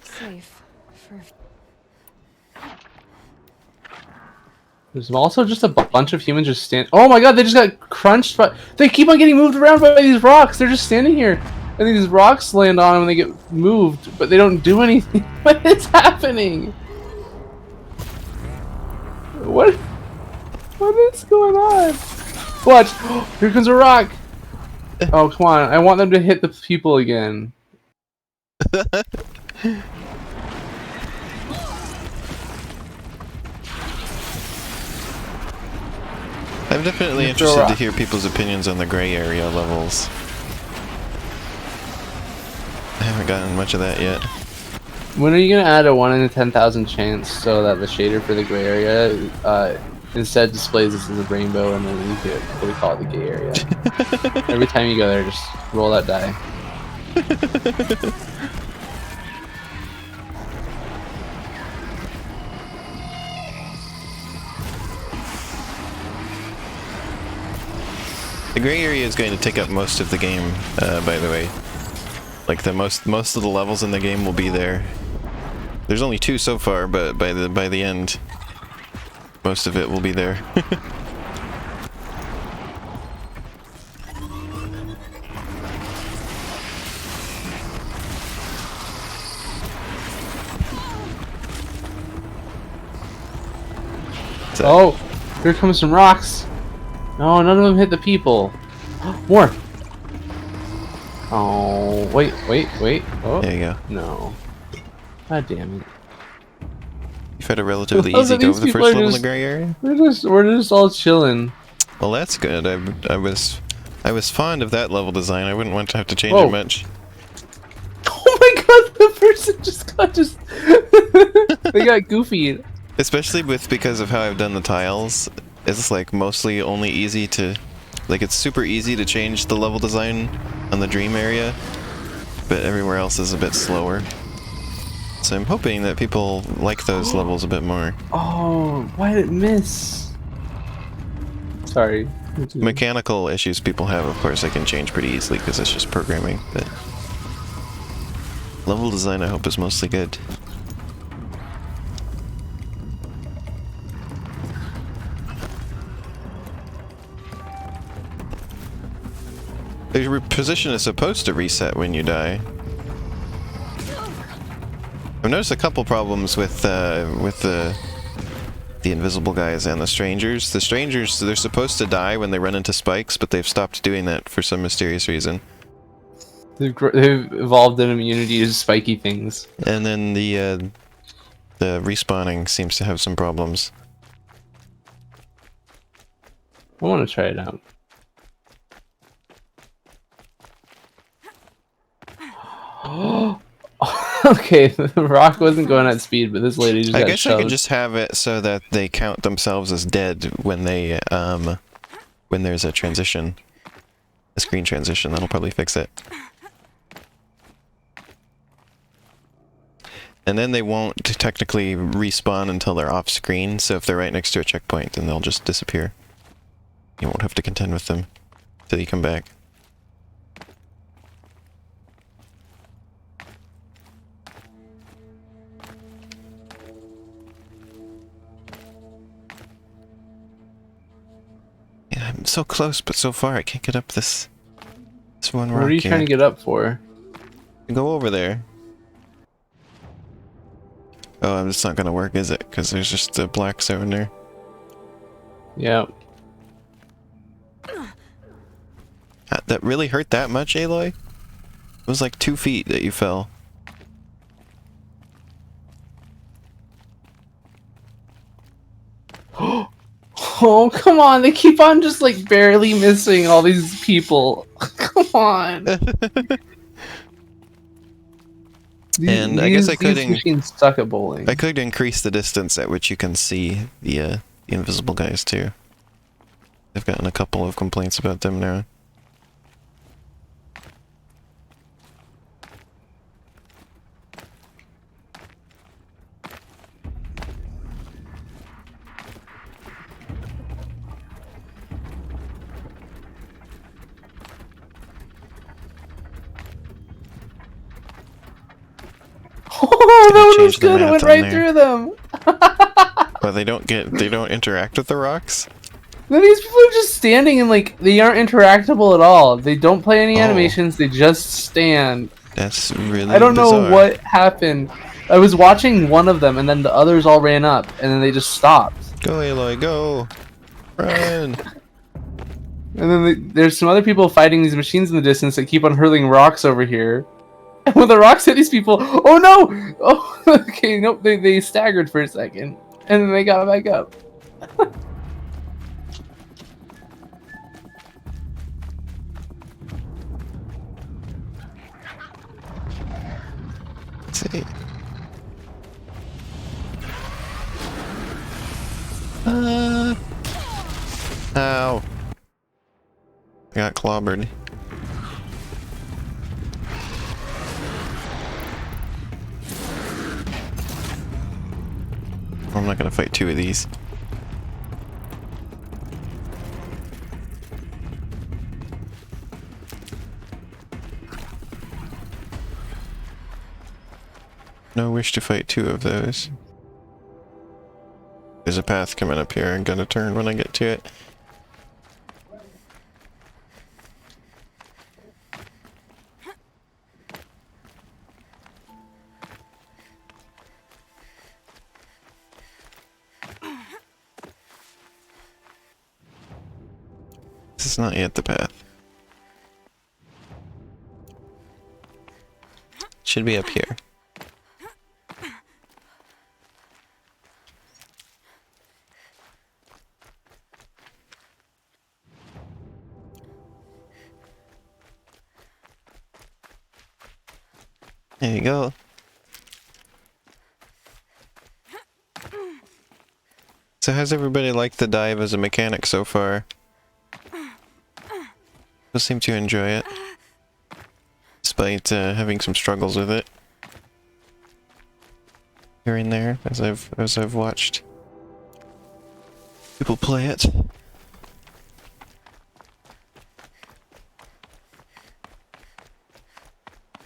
[SPEAKER 4] Safe. For...
[SPEAKER 2] There's also just a bunch of humans just stand. Oh my god, they just got crunched by. They keep on getting moved around by these rocks. They're just standing here, and these rocks land on them and they get moved, but they don't do anything. What is happening? What? What is going on? What? Here comes a rock. Oh come on! I want them to hit the people again.
[SPEAKER 1] I'm definitely interested to hear people's opinions on the gray area levels. I haven't gotten much of that yet.
[SPEAKER 2] When are you gonna add a 1 in 10,000 chance so that the shader for the gray area instead displays this as a rainbow, and then you could what we call it the gay area? Every time you go there, just roll that die.
[SPEAKER 1] The gray area is going to take up most of the game, by the way. Like the most of the levels in the game will be there. There's only 2 so far, but by the end, most of it will be there. So,
[SPEAKER 2] Oh, here comes some rocks. No, none of them hit the people. More. Oh, wait. Oh,
[SPEAKER 1] there you go.
[SPEAKER 2] no. God damn it.
[SPEAKER 1] You've had a relatively
[SPEAKER 2] Those
[SPEAKER 1] easy
[SPEAKER 2] are
[SPEAKER 1] go
[SPEAKER 2] these
[SPEAKER 1] of the
[SPEAKER 2] people
[SPEAKER 1] first
[SPEAKER 2] are
[SPEAKER 1] level in
[SPEAKER 2] just-
[SPEAKER 1] the gray area.
[SPEAKER 2] We're just all chilling.
[SPEAKER 1] Well, that's good. I was fond of that level design. I wouldn't want to have to change
[SPEAKER 2] Whoa.
[SPEAKER 1] it much.
[SPEAKER 2] Oh my god, the person just got they got goofy.
[SPEAKER 1] Especially because of how I've done the tiles. It's like mostly only easy to, like it's super easy to change the level design on the dream area, but everywhere else is a bit slower. So I'm hoping that people like those levels a bit more.
[SPEAKER 2] Oh, why did it miss? Sorry.
[SPEAKER 1] Mechanical issues people have, of course, I can change pretty easily because it's just programming, but level design I hope is mostly good. The position is supposed to reset when you die. I've noticed a couple problems with the invisible guys and the strangers. The strangers, they're supposed to die when they run into spikes, but they've stopped doing that for some mysterious reason.
[SPEAKER 2] They've evolved an immunity to spiky things.
[SPEAKER 1] And then the respawning seems to have some problems.
[SPEAKER 2] I want to try it out. Okay, the rock wasn't going at speed, but this lady just
[SPEAKER 1] I
[SPEAKER 2] got
[SPEAKER 1] guess I
[SPEAKER 2] shoved.
[SPEAKER 1] could just have it so that they count themselves as dead when they when there's a transition, a screen transition. That'll probably fix it. And then they won't technically respawn until they're off screen, so if they're right next to a checkpoint, then they'll just disappear. You won't have to contend with them till you come back. so close, but so far. I can't get up this one rock.
[SPEAKER 2] What are you trying to get up for?
[SPEAKER 1] Go over there. Oh, it's not gonna work, is it? Because there's just a black zone there.
[SPEAKER 2] Yeah.
[SPEAKER 1] That really hurt that much, Aloy? It was like 2 feet that you fell.
[SPEAKER 2] Oh, come on. They keep on just like barely missing all these people. Come on.
[SPEAKER 1] And I guess I could
[SPEAKER 2] these machines suck at bowling.
[SPEAKER 1] I could increase the distance at which you can see the invisible guys too. I've gotten a couple of complaints about them now.
[SPEAKER 2] Oh, that one was
[SPEAKER 1] Change the
[SPEAKER 2] good. It went
[SPEAKER 1] math on
[SPEAKER 2] right
[SPEAKER 1] there.
[SPEAKER 2] through them.
[SPEAKER 1] But they don't interact with the rocks?
[SPEAKER 2] Then these people are just standing and like they aren't interactable at all. They don't play any
[SPEAKER 1] Oh.
[SPEAKER 2] animations. They just stand.
[SPEAKER 1] That's really
[SPEAKER 2] I don't know
[SPEAKER 1] bizarre.
[SPEAKER 2] what happened. I was watching one of them and then the others all ran up and then they just stopped.
[SPEAKER 1] Go, Aloy, go! Run!
[SPEAKER 2] And then there's some other people fighting these machines in the distance that keep on hurling rocks over here. And when the rocks hit these people, oh no! Oh, okay, nope, they staggered for a second. And then they got back up.
[SPEAKER 1] Let's see. Ow. I got clobbered. I'm not gonna fight 2 of these. No wish to fight 2 of those. There's a path coming up here. I'm gonna turn when I get to it. This is not yet the path. Should be up here. There you go. So how's everybody liked the dive as a mechanic so far? People seem to enjoy it, despite having some struggles with it here and there as I've watched people play it.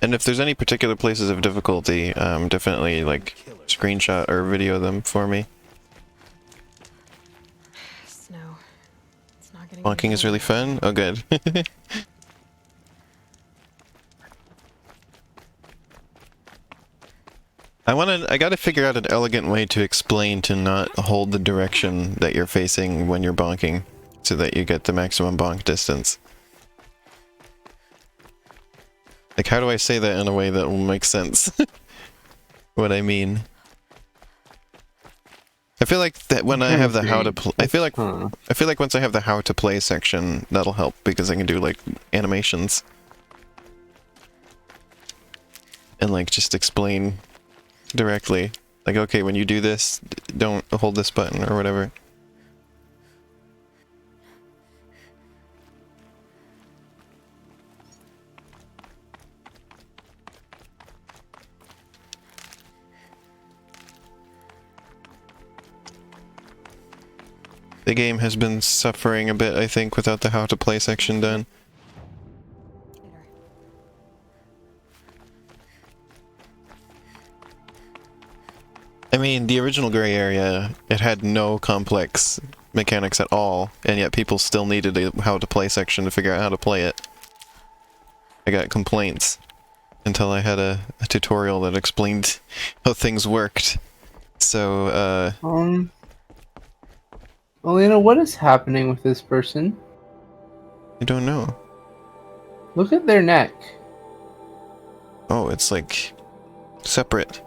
[SPEAKER 1] And if there's any particular places of difficulty, definitely like screenshot or video them for me.
[SPEAKER 4] Snow. It's not getting
[SPEAKER 1] Walking is really fun. Oh, good. I gotta figure out an elegant way to explain to not hold the direction that you're facing when you're bonking, so that you get the maximum bonk distance. Like, how do I say that in a way that will make sense? What I mean. I feel like that when I have the how to play, I feel like once I have the how to play section, that'll help because I can do like animations. And like just explain directly. Like, okay, when you do this, don't hold this button or whatever. The game has been suffering a bit, I think, without the how to play section done. I mean, the original gray area, it had no complex mechanics at all, and yet people still needed a how to play section to figure out how to play it. I got complaints until I had a tutorial that explained how things worked. So,
[SPEAKER 2] Elena, what is happening with this person?
[SPEAKER 1] I don't know.
[SPEAKER 2] Look at their neck.
[SPEAKER 1] Oh, it's like separate.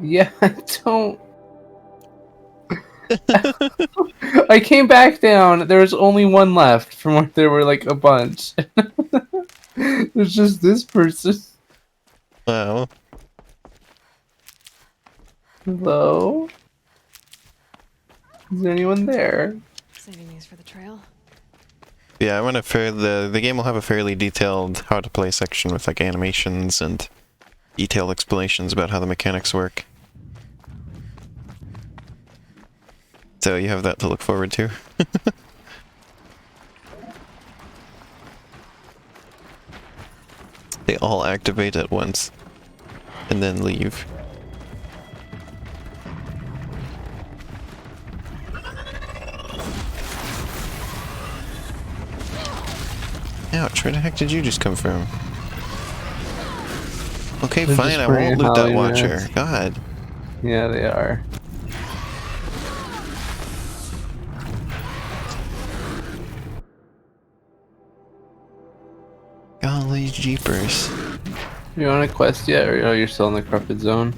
[SPEAKER 2] Yeah, I don't. I came back down. There was only one left from where there were like a bunch. There's just this person.
[SPEAKER 1] Wow.
[SPEAKER 2] Hello? Is there anyone there?
[SPEAKER 4] Saving these for the trail.
[SPEAKER 1] Yeah, I want to the game will have a fairly detailed how to play section with like animations and detailed explanations about how the mechanics work. So you have that to look forward to. They all activate at once and then leave. Ouch, where the heck did you just come from? Okay,
[SPEAKER 2] They're
[SPEAKER 1] fine,
[SPEAKER 2] just
[SPEAKER 1] I won't loot that
[SPEAKER 2] spraying
[SPEAKER 1] watcher.
[SPEAKER 2] Hollywood.
[SPEAKER 1] God.
[SPEAKER 2] Yeah, they are.
[SPEAKER 1] Golly jeepers.
[SPEAKER 2] You on a quest yet, or you're still in the corrupted zone?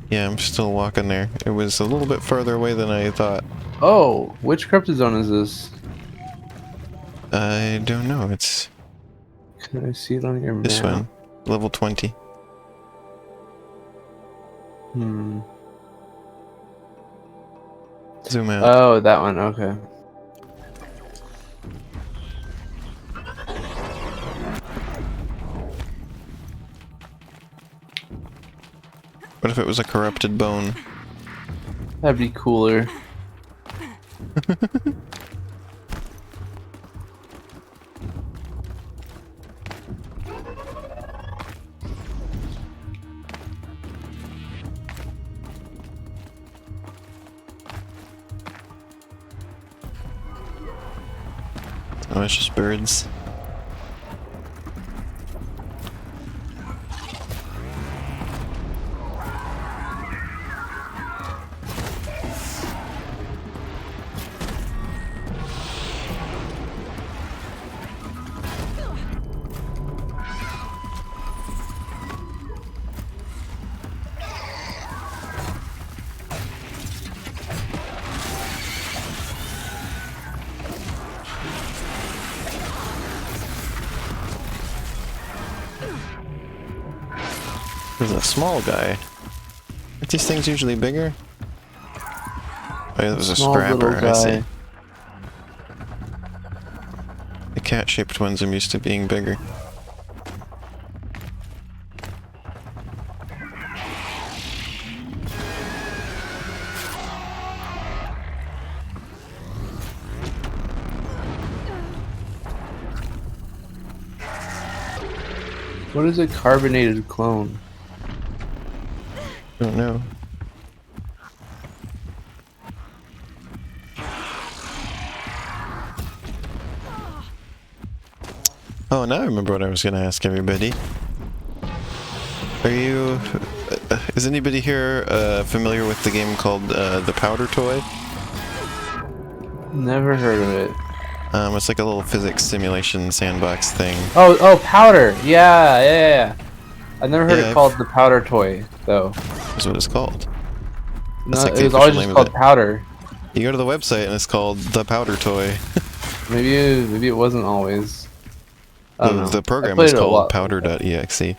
[SPEAKER 1] Yeah, I'm still walking there. It was a little bit farther away than I thought.
[SPEAKER 2] Oh, which corrupted zone is this?
[SPEAKER 1] I don't know, it's
[SPEAKER 2] Can I see it on your map?
[SPEAKER 1] this one. Level 20.
[SPEAKER 2] Hmm.
[SPEAKER 1] Zoom out.
[SPEAKER 2] Oh, that one. Okay.
[SPEAKER 1] What if it was a corrupted bone?
[SPEAKER 2] That'd be cooler.
[SPEAKER 1] Oh, it's just birds. There's a small guy. Aren't these things usually bigger? Oh, yeah, there's a
[SPEAKER 2] Small little
[SPEAKER 1] scrapper, I see.
[SPEAKER 2] guy.
[SPEAKER 1] The cat-shaped ones I'm used to being bigger.
[SPEAKER 2] What is a carbonated clone?
[SPEAKER 1] Don't know. Oh, now I remember what I was going to ask everybody. Are you... is anybody here familiar with the game called The Powder Toy?
[SPEAKER 2] Never heard of it.
[SPEAKER 1] It's like a little physics simulation sandbox thing.
[SPEAKER 2] Oh, powder. Yeah. I never heard
[SPEAKER 1] Yeah,
[SPEAKER 2] it called the powder toy, though.
[SPEAKER 1] That's what it's called.
[SPEAKER 2] No,
[SPEAKER 1] like
[SPEAKER 2] it
[SPEAKER 1] the
[SPEAKER 2] was always
[SPEAKER 1] official
[SPEAKER 2] just
[SPEAKER 1] name of
[SPEAKER 2] called
[SPEAKER 1] it.
[SPEAKER 2] powder.
[SPEAKER 1] You go to the website and it's called The Powder Toy.
[SPEAKER 2] Maybe it wasn't always. I don't know.
[SPEAKER 1] The
[SPEAKER 2] I
[SPEAKER 1] program
[SPEAKER 2] played
[SPEAKER 1] is
[SPEAKER 2] it a
[SPEAKER 1] called
[SPEAKER 2] lot.
[SPEAKER 1] powder.exe.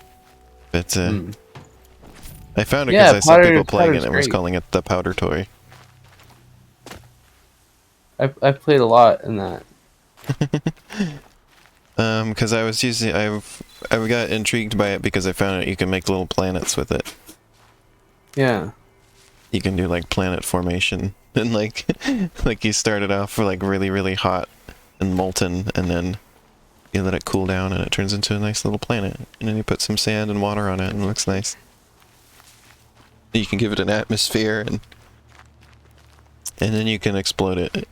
[SPEAKER 1] But I found it
[SPEAKER 2] Yeah,
[SPEAKER 1] because I saw people playing
[SPEAKER 2] Powder's
[SPEAKER 1] it and was
[SPEAKER 2] great.
[SPEAKER 1] calling it The Powder Toy.
[SPEAKER 2] I played a lot in that.
[SPEAKER 1] Because I was using, I got intrigued by it because I found out you can make little planets with it.
[SPEAKER 2] Yeah.
[SPEAKER 1] You can do like planet formation and like, like you started off like really, really hot and molten, and then you let it cool down and it turns into a nice little planet. And then you put some sand and water on it and it looks nice. You can give it an atmosphere and then you can explode it.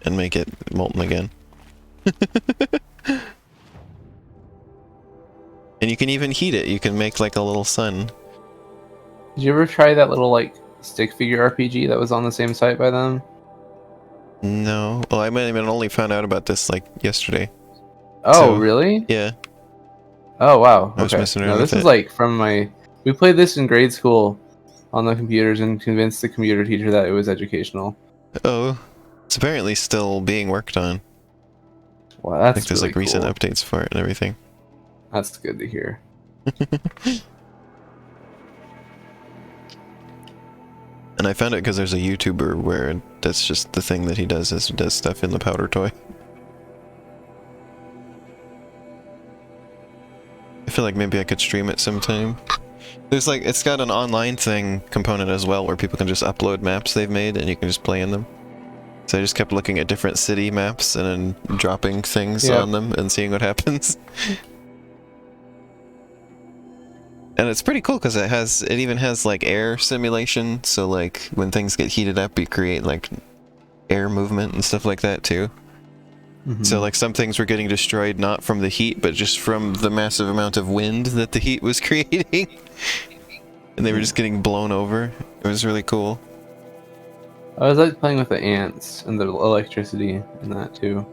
[SPEAKER 1] and make it molten again. And you can even heat it. You can make like a little sun.
[SPEAKER 2] Did you ever try that little like stick figure RPG that was on the same site by them?
[SPEAKER 1] No. Well, I might even only found out about this like yesterday.
[SPEAKER 2] Oh,
[SPEAKER 1] So,
[SPEAKER 2] really?
[SPEAKER 1] Yeah.
[SPEAKER 2] Oh, wow.
[SPEAKER 1] I was
[SPEAKER 2] Okay.
[SPEAKER 1] messing around
[SPEAKER 2] No,
[SPEAKER 1] with
[SPEAKER 2] this is
[SPEAKER 1] it.
[SPEAKER 2] like from my. We played this in grade school on the computers and convinced the computer teacher that it was educational.
[SPEAKER 1] Oh, it's apparently still being worked on.
[SPEAKER 2] Wow, that's
[SPEAKER 1] Like there's
[SPEAKER 2] really
[SPEAKER 1] like recent
[SPEAKER 2] cool.
[SPEAKER 1] updates for it and everything.
[SPEAKER 2] That's good to hear.
[SPEAKER 1] And I found it because there's a YouTuber where that's just the thing that he does, is he does stuff in the powder toy. I feel like maybe I could stream it sometime. There's like, it's got an online thing component as well where people can just upload maps they've made and you can just play in them. So I just kept looking at different city maps and then dropping things on them and seeing what happens. And it's pretty cool because it even has like air simulation, so like when things get heated up you create like air movement and stuff like that too. So like some things were getting destroyed not from the heat but just from the massive amount of wind that the heat was creating. And they were just getting blown over. It was really cool.
[SPEAKER 2] I was like playing with the ants and the electricity and that too.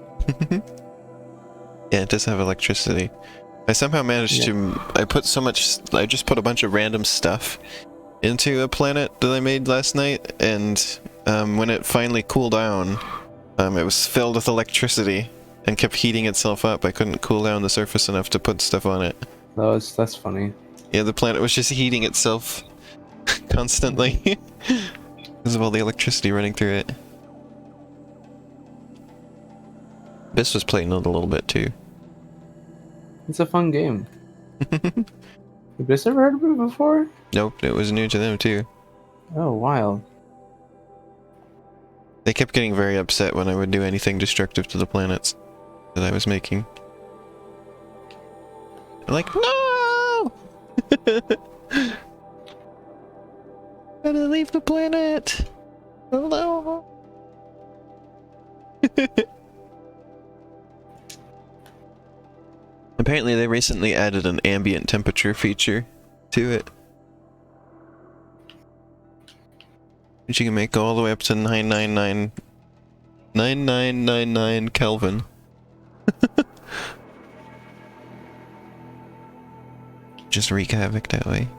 [SPEAKER 1] Yeah, it does have electricity. I somehow managed to... I just put a bunch of random stuff into a planet that I made last night, and when it finally cooled down, it was filled with electricity and kept heating itself up. I couldn't cool down the surface enough to put stuff on it.
[SPEAKER 2] That's funny.
[SPEAKER 1] Yeah, the planet was just heating itself constantly because of all the electricity running through it. Biss was playing it a little bit too.
[SPEAKER 2] It's a fun game. Have you ever heard of it before?
[SPEAKER 1] Nope, it was new to them too.
[SPEAKER 2] Oh, wild.
[SPEAKER 1] They kept getting very upset when I would do anything destructive to the planets that I was making. They're like, no! Gotta leave the planet! Hello! Apparently they recently added an ambient temperature feature to it. Which you can make go all the way up to 9999 Kelvin. Just wreak havoc that way.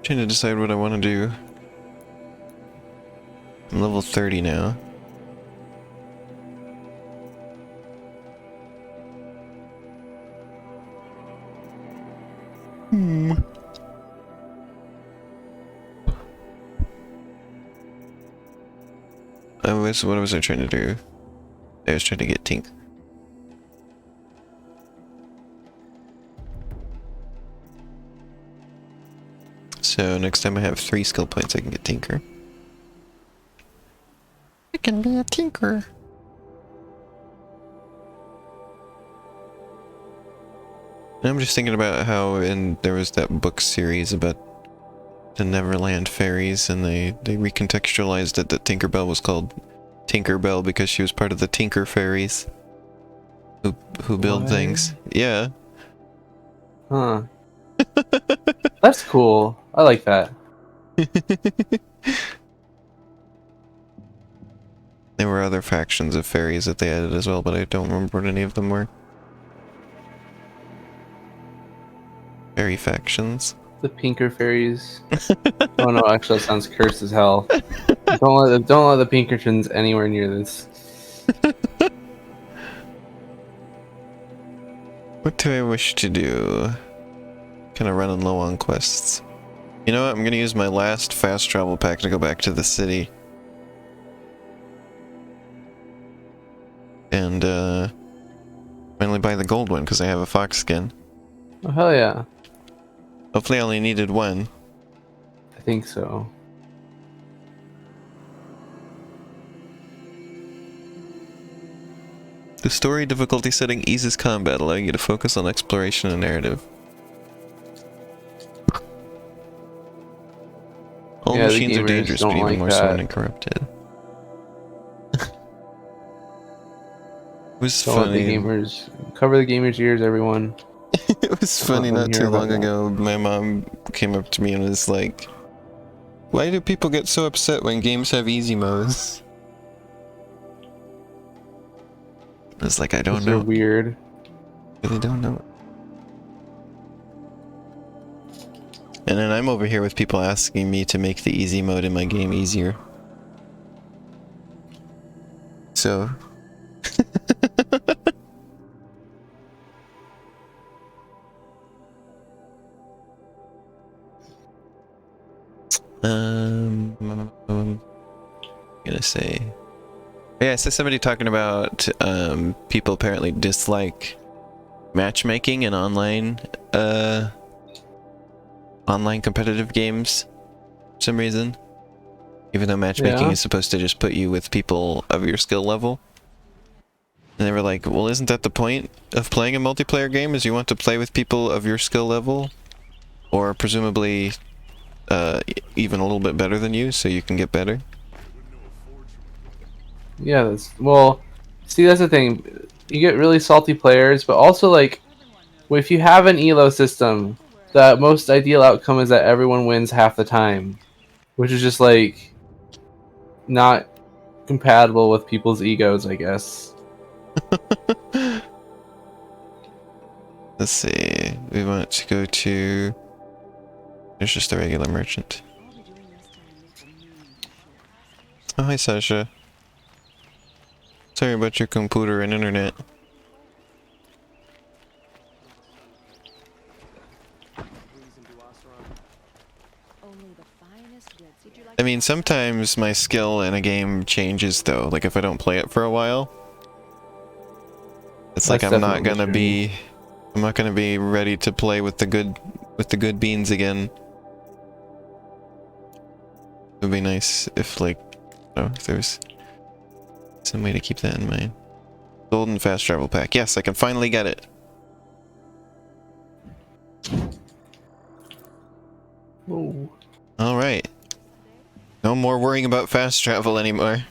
[SPEAKER 1] Trying to decide what I want to do. I'm level 30 now. What was I trying to do? I was trying to get Tink. So next time I have 3 skill points I can get Tinker. I can be a Tinker. And I'm just thinking about how there was that book series about the Neverland fairies, and they recontextualized it that Tinkerbell was called Tinkerbell because she was part of the Tinker fairies who build things. Yeah.
[SPEAKER 2] Huh. That's cool. I like that.
[SPEAKER 1] There were other factions of fairies that they added as well, but I don't remember what any of them were. Fairy factions.
[SPEAKER 2] The Pinker fairies. Oh no, actually that sounds cursed as hell. Don't let the Pinkertons anywhere near this.
[SPEAKER 1] What do I wish to do? Kind of running low on quests. You know what? I'm gonna use my last fast travel pack to go back to the city. And finally buy the gold one because I have a fox skin.
[SPEAKER 2] Oh hell yeah.
[SPEAKER 1] Hopefully I only needed one.
[SPEAKER 2] I think so.
[SPEAKER 1] The story difficulty setting eases combat, allowing you to focus on exploration and narrative. All
[SPEAKER 2] Yeah, the
[SPEAKER 1] machines are
[SPEAKER 2] gamers
[SPEAKER 1] dangerous, but
[SPEAKER 2] don't
[SPEAKER 1] even
[SPEAKER 2] like
[SPEAKER 1] more so
[SPEAKER 2] that.
[SPEAKER 1] when corrupted. It was
[SPEAKER 2] Don't let the
[SPEAKER 1] funny.
[SPEAKER 2] gamers cover the gamers' ears, everyone.
[SPEAKER 1] It was funny
[SPEAKER 2] Let them
[SPEAKER 1] not
[SPEAKER 2] hear
[SPEAKER 1] too
[SPEAKER 2] about
[SPEAKER 1] long
[SPEAKER 2] that.
[SPEAKER 1] ago. My mom came up to me and was like, "Why do people get so upset when games have easy modes?" I was like, "I don't
[SPEAKER 2] They're
[SPEAKER 1] know.
[SPEAKER 2] weird.
[SPEAKER 1] I really don't know." And then I'm over here with people asking me to make the easy mode in my game easier. So. I'm gonna say. Yeah, I saw somebody talking about people apparently dislike matchmaking in online competitive games for some reason. Even though matchmaking
[SPEAKER 2] Yeah.
[SPEAKER 1] is supposed to just put you with people of your skill level. And they were like, well, isn't that the point of playing a multiplayer game, is you want to play with people of your skill level? Or presumably even a little bit better than you, so you can get better?
[SPEAKER 2] Yeah, well, see, that's the thing. You get really salty players, but also, like, if you have an elo system, the most ideal outcome is that everyone wins half the time, which is just, like, not compatible with people's egos, I guess.
[SPEAKER 1] Let's see, we want to go to... There's just a regular merchant. Oh, hi Sasha. Sorry about your computer and internet. I mean, sometimes my skill in a game changes though, like if I don't play it for a while. It's like
[SPEAKER 2] That's
[SPEAKER 1] I'm not
[SPEAKER 2] definitely
[SPEAKER 1] gonna I'm not gonna be ready to play with the good beans again. It would be nice if if there's some way to keep that in mind. Golden fast travel pack. Yes, I can finally get it.
[SPEAKER 2] Ooh.
[SPEAKER 1] Alright. No more worrying about fast travel anymore.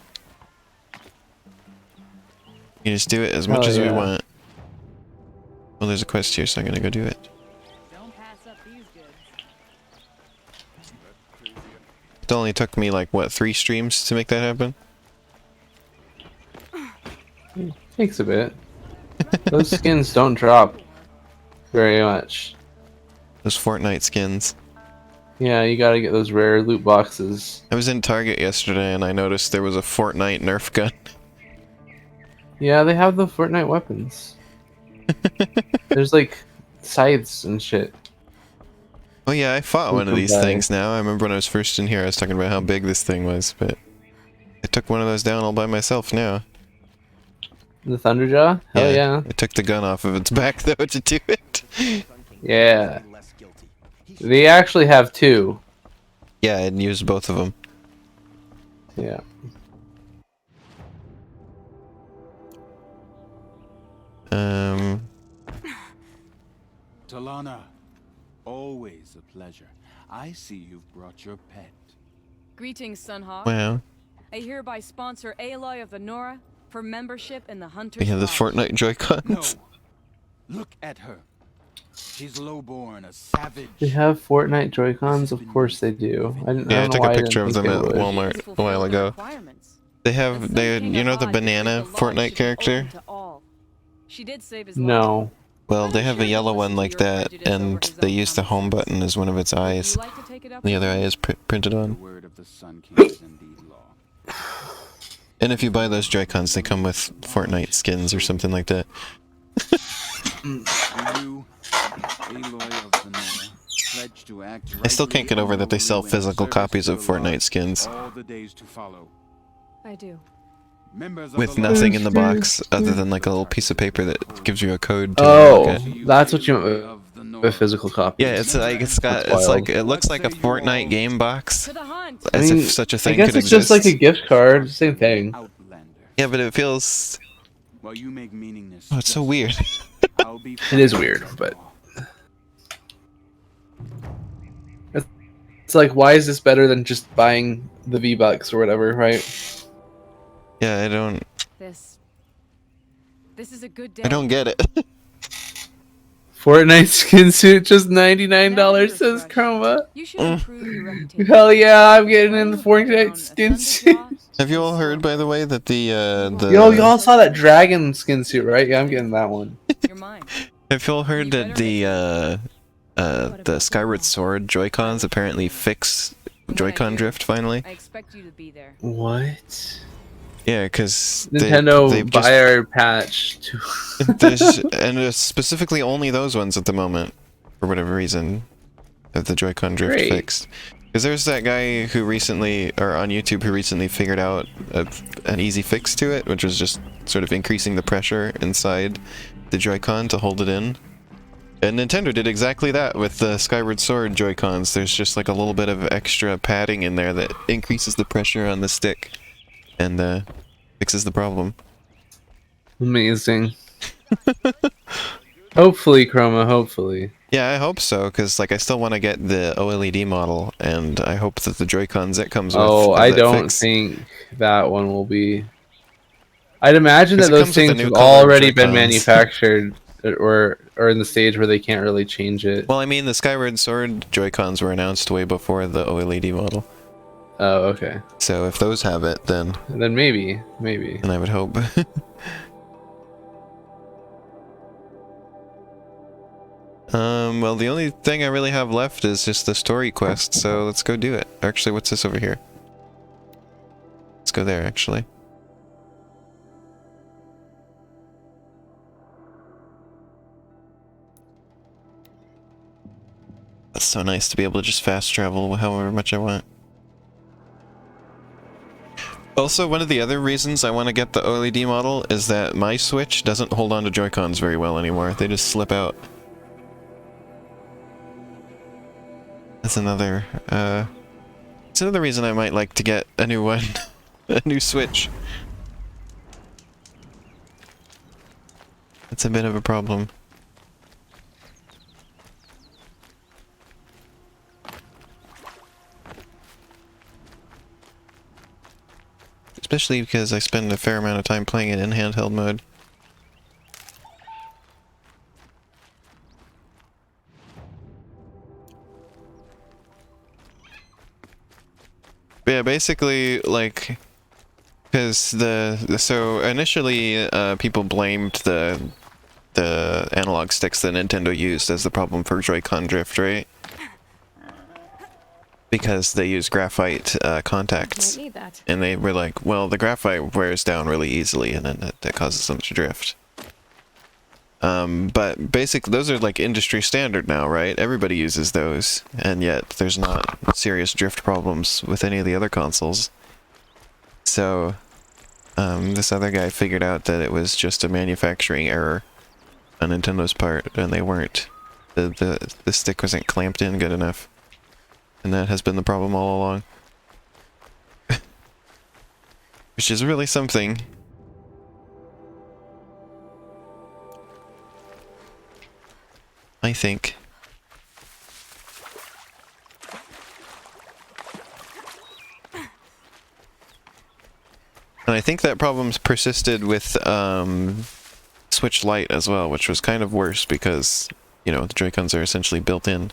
[SPEAKER 1] You just do it as much
[SPEAKER 2] Hell
[SPEAKER 1] as we
[SPEAKER 2] yeah.
[SPEAKER 1] want. Well, there's a quest here, so I'm gonna go do it. It only took me like, what, 3 streams to make that happen?
[SPEAKER 2] Takes a bit. Those skins don't drop very much.
[SPEAKER 1] Those Fortnite skins.
[SPEAKER 2] Yeah, you gotta get those rare loot boxes.
[SPEAKER 1] I was in Target yesterday and I noticed there was a Fortnite Nerf gun.
[SPEAKER 2] Yeah, they have the Fortnite weapons. There's like scythes and shit.
[SPEAKER 1] Oh yeah, I fought one of these
[SPEAKER 2] buy.
[SPEAKER 1] things now. I remember when I was first in here I was talking about how big this thing was, but I took one of those down all by myself now.
[SPEAKER 2] The Thunderjaw? Hell yeah.
[SPEAKER 1] I took the gun off of its back though to do it.
[SPEAKER 2] Yeah. They actually have 2.
[SPEAKER 1] Yeah, I used both of them.
[SPEAKER 2] Yeah.
[SPEAKER 5] Talana, always a pleasure. I see you've brought your pet.
[SPEAKER 6] Greetings, Sunhawk.
[SPEAKER 1] Wow.
[SPEAKER 6] I hereby sponsor Aloy of the Nora for membership in the Hunters
[SPEAKER 1] We have the
[SPEAKER 6] Lodge.
[SPEAKER 1] Fortnite Joy-Cons.
[SPEAKER 5] No. Look at her. She's lowborn, a savage.
[SPEAKER 2] They have Fortnite Joy-Cons? Of course they do. I don't
[SPEAKER 1] Yeah, I
[SPEAKER 2] know
[SPEAKER 1] took
[SPEAKER 2] why
[SPEAKER 1] a picture of
[SPEAKER 2] didn't
[SPEAKER 1] them
[SPEAKER 2] think
[SPEAKER 1] at
[SPEAKER 2] they would.
[SPEAKER 1] Walmart a while ago. They have, you know the banana Fortnite character?
[SPEAKER 6] She did save his life.
[SPEAKER 2] No.
[SPEAKER 1] Well, they have a yellow one like that, and they use the home button as one of its eyes. The other eye is printed
[SPEAKER 5] The
[SPEAKER 1] on.
[SPEAKER 5] word of the Sun King is indeed law.
[SPEAKER 1] And if you buy those Joy-Cons, they come with Fortnite skins or something like that.
[SPEAKER 5] You, Aloy of the Nora, pledge to act
[SPEAKER 1] I still can't get over that they sell physical copies of Fortnite skins.
[SPEAKER 5] all the days to follow.
[SPEAKER 4] I do.
[SPEAKER 5] Members of
[SPEAKER 1] With
[SPEAKER 5] the
[SPEAKER 1] nothing
[SPEAKER 5] Lodge
[SPEAKER 1] in the box other than like a little piece of paper that gives you a code to
[SPEAKER 2] Oh,
[SPEAKER 1] unlock it.
[SPEAKER 2] that's what you meant with a physical copy.
[SPEAKER 1] Yeah, it's like it looks like a Fortnite game box,
[SPEAKER 6] To the hunt.
[SPEAKER 1] as if such a thing
[SPEAKER 2] I guess
[SPEAKER 1] could
[SPEAKER 2] it's
[SPEAKER 1] exist.
[SPEAKER 2] just like a gift card, same thing.
[SPEAKER 5] Outlander.
[SPEAKER 1] Yeah, but it feels.
[SPEAKER 5] While you make meaningless
[SPEAKER 1] Oh, it's so weird.
[SPEAKER 5] I'll be
[SPEAKER 2] It is weird, but it's It's like, why is this better than just buying the V-Bucks or whatever, right?
[SPEAKER 1] Yeah, I don't
[SPEAKER 6] This is a good day.
[SPEAKER 1] I don't get it.
[SPEAKER 2] Fortnite skin suit just $99,
[SPEAKER 6] Now that you're
[SPEAKER 2] says
[SPEAKER 6] fresh,
[SPEAKER 2] Chroma.
[SPEAKER 6] You should improve your reputation.
[SPEAKER 2] Hell yeah, I'm getting in the
[SPEAKER 6] Own your
[SPEAKER 2] Fortnite
[SPEAKER 6] own
[SPEAKER 2] skin
[SPEAKER 6] Thunder
[SPEAKER 2] suit.
[SPEAKER 6] Claw
[SPEAKER 1] Have you
[SPEAKER 6] and
[SPEAKER 1] all heard, by the way, that
[SPEAKER 2] Yo, y'all saw that dragon skin suit, right? Yeah, I'm getting that one.
[SPEAKER 6] You're mine.
[SPEAKER 1] have you all heard
[SPEAKER 6] You
[SPEAKER 1] that
[SPEAKER 6] better
[SPEAKER 1] the Skyward Sword Joy-Cons apparently fix Joy-Con drift finally?
[SPEAKER 6] I expect you to be there.
[SPEAKER 2] What?
[SPEAKER 1] Yeah, because
[SPEAKER 2] Nintendo
[SPEAKER 1] they've
[SPEAKER 2] buy
[SPEAKER 1] just
[SPEAKER 2] our patch to
[SPEAKER 1] and it's specifically only those ones at the moment, for whatever reason, have the Joy-Con drift
[SPEAKER 2] Great.
[SPEAKER 1] fixed. Because there's that guy who recently, or on YouTube, who recently figured out an easy fix to it, which was just sort of increasing the pressure inside the Joy-Con to hold it in. And Nintendo did exactly that with the Skyward Sword Joy-Cons. There's just like a little bit of extra padding in there that increases the pressure on the stick and fixes the problem.
[SPEAKER 2] Amazing. Hopefully, Chroma, hopefully.
[SPEAKER 1] Yeah, I hope so, because like I still want to get the OLED model, and I hope that the Joy-Cons it comes with.
[SPEAKER 2] Oh,
[SPEAKER 1] have
[SPEAKER 2] I
[SPEAKER 1] that
[SPEAKER 2] don't
[SPEAKER 1] fix.
[SPEAKER 2] think that one will be. I'd imagine
[SPEAKER 1] 'Cause
[SPEAKER 2] that
[SPEAKER 1] it
[SPEAKER 2] those
[SPEAKER 1] comes with the
[SPEAKER 2] things
[SPEAKER 1] new
[SPEAKER 2] have
[SPEAKER 1] color
[SPEAKER 2] already been
[SPEAKER 1] Joy-Cons.
[SPEAKER 2] manufactured or in the stage where they can't really change it.
[SPEAKER 1] Well, I mean, the Skyward Sword Joy-Cons were announced way before the OLED model.
[SPEAKER 2] Oh, okay.
[SPEAKER 1] So if those have it, then
[SPEAKER 2] Maybe.
[SPEAKER 1] I would hope. Well, the only thing I really have left is just the story quest, so let's go do it. Actually, what's this over here? Let's go there, actually. That's so nice to be able to just fast travel however much I want. Also, one of the other reasons I want to get the OLED model is that my Switch doesn't hold on to Joy-Cons very well anymore. They just slip out. That's another reason I might like to get a new one. A new Switch. That's a bit of a problem. Especially because I spend a fair amount of time playing it in handheld mode. But yeah, basically, like, because so initially people blamed the analog sticks that Nintendo used as the problem for Joy-Con drift, right? Because they use graphite contacts.
[SPEAKER 4] Might need that.
[SPEAKER 1] And they were like, well, the graphite wears down really easily, and then that causes them to drift. But basically, those are like industry standard now, right? Everybody uses those, and yet there's not serious drift problems with any of the other consoles. So, this other guy figured out that it was just a manufacturing error on Nintendo's part, and they weren't. The stick wasn't clamped in good enough. And that has been the problem all along. Which is really something. I think. And I think that problem's persisted with Switch Lite as well, which was kind of worse because, you know, the Joy-Cons are essentially built in.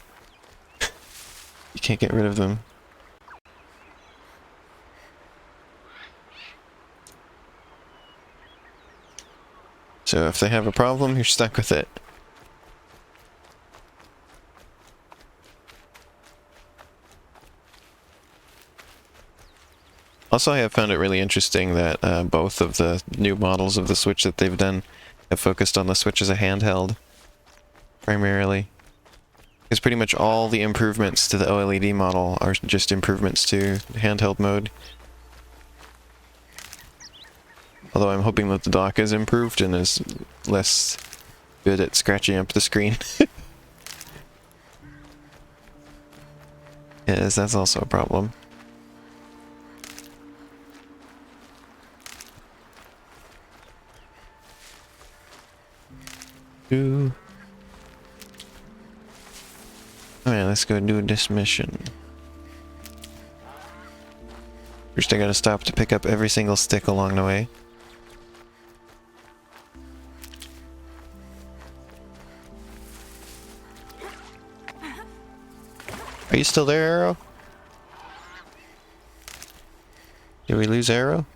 [SPEAKER 1] You can't get rid of them. So if they have a problem, you're stuck with it. Also, I have found it really interesting that both of the new models of the Switch that they've done have focused on the Switch as a handheld, primarily. Because pretty much all the improvements to the OLED model are just improvements to handheld mode. Although I'm hoping that the dock is improved and is less good at scratching up the screen. Yes, that's also a problem. Ooh. Alright, let's go do this mission. First I gotta stop to pick up every single stick along the way. Are you still there, Arrow? Did we lose Arrow?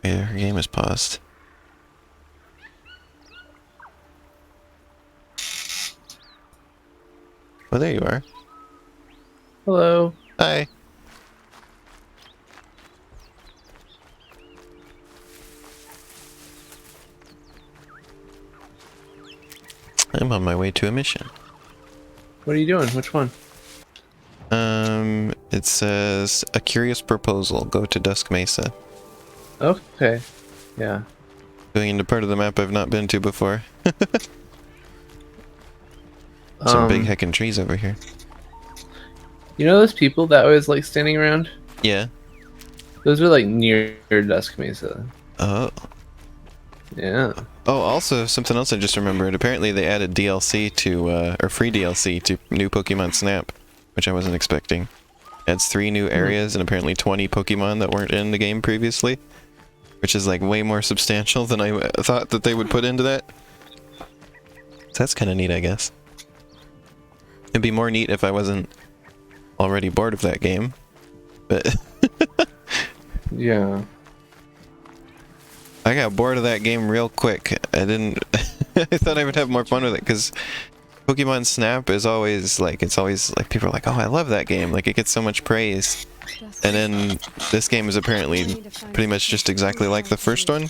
[SPEAKER 1] Yeah, her game is paused. Oh, there you are.
[SPEAKER 2] Hello.
[SPEAKER 1] Hi. I'm on my way to a mission.
[SPEAKER 2] What are you doing? Which one?
[SPEAKER 1] It says, a curious proposal, go to Dusk Mesa.
[SPEAKER 2] Okay. Yeah.
[SPEAKER 1] Going into part of the map I've not been to before. Some big heckin' trees over here.
[SPEAKER 2] You know those people that always like standing around?
[SPEAKER 1] Yeah.
[SPEAKER 2] Those are like near Dusk Mesa.
[SPEAKER 1] Oh.
[SPEAKER 2] Yeah.
[SPEAKER 1] Oh, also, something else I just remembered. Apparently they added DLC to, or free DLC to new Pokemon Snap, which I wasn't expecting. Adds 3 new areas and apparently 20 Pokemon that weren't in the game previously, which is like way more substantial than I thought that they would put into that. So that's kind of neat, I guess. It'd be more neat if I wasn't already bored of that game, but
[SPEAKER 2] Yeah.
[SPEAKER 1] I got bored of that game real quick. I didn't. I thought I would have more fun with it because Pokemon Snap is always like, it's always like people are like, oh, I love that game. Like it gets so much praise. And then this game is apparently pretty much just exactly like the first one.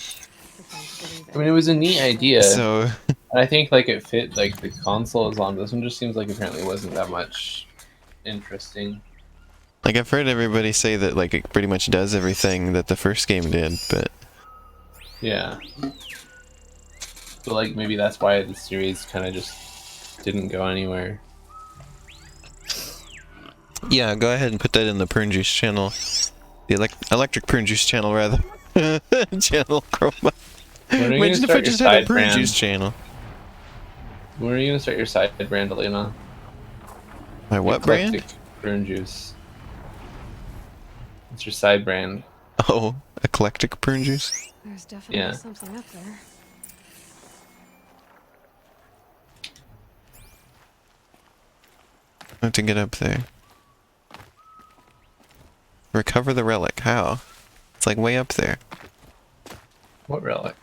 [SPEAKER 2] I mean, it was a neat idea.
[SPEAKER 1] So
[SPEAKER 2] And I think like it fit like the console is on. This one just seems like apparently wasn't that much interesting.
[SPEAKER 1] like I've heard everybody say that like it pretty much does everything that the first game did, but
[SPEAKER 2] Yeah. But like maybe that's why the series kind of just didn't go anywhere.
[SPEAKER 1] yeah, go ahead and put that in the Prune Juice channel. The electric Prune Juice channel, rather. Channel Chroma. Imagine if I just had a Prune Juice channel.
[SPEAKER 2] When are you gonna start your side brand, Elena?
[SPEAKER 1] My what brand?
[SPEAKER 2] Eclectic Prune Juice. It's your side brand.
[SPEAKER 1] Oh, eclectic Prune Juice?
[SPEAKER 4] There's definitely
[SPEAKER 2] Yeah.
[SPEAKER 4] something up there.
[SPEAKER 1] I have to get up there. Recover the relic. How? It's like way up there.
[SPEAKER 2] What relic?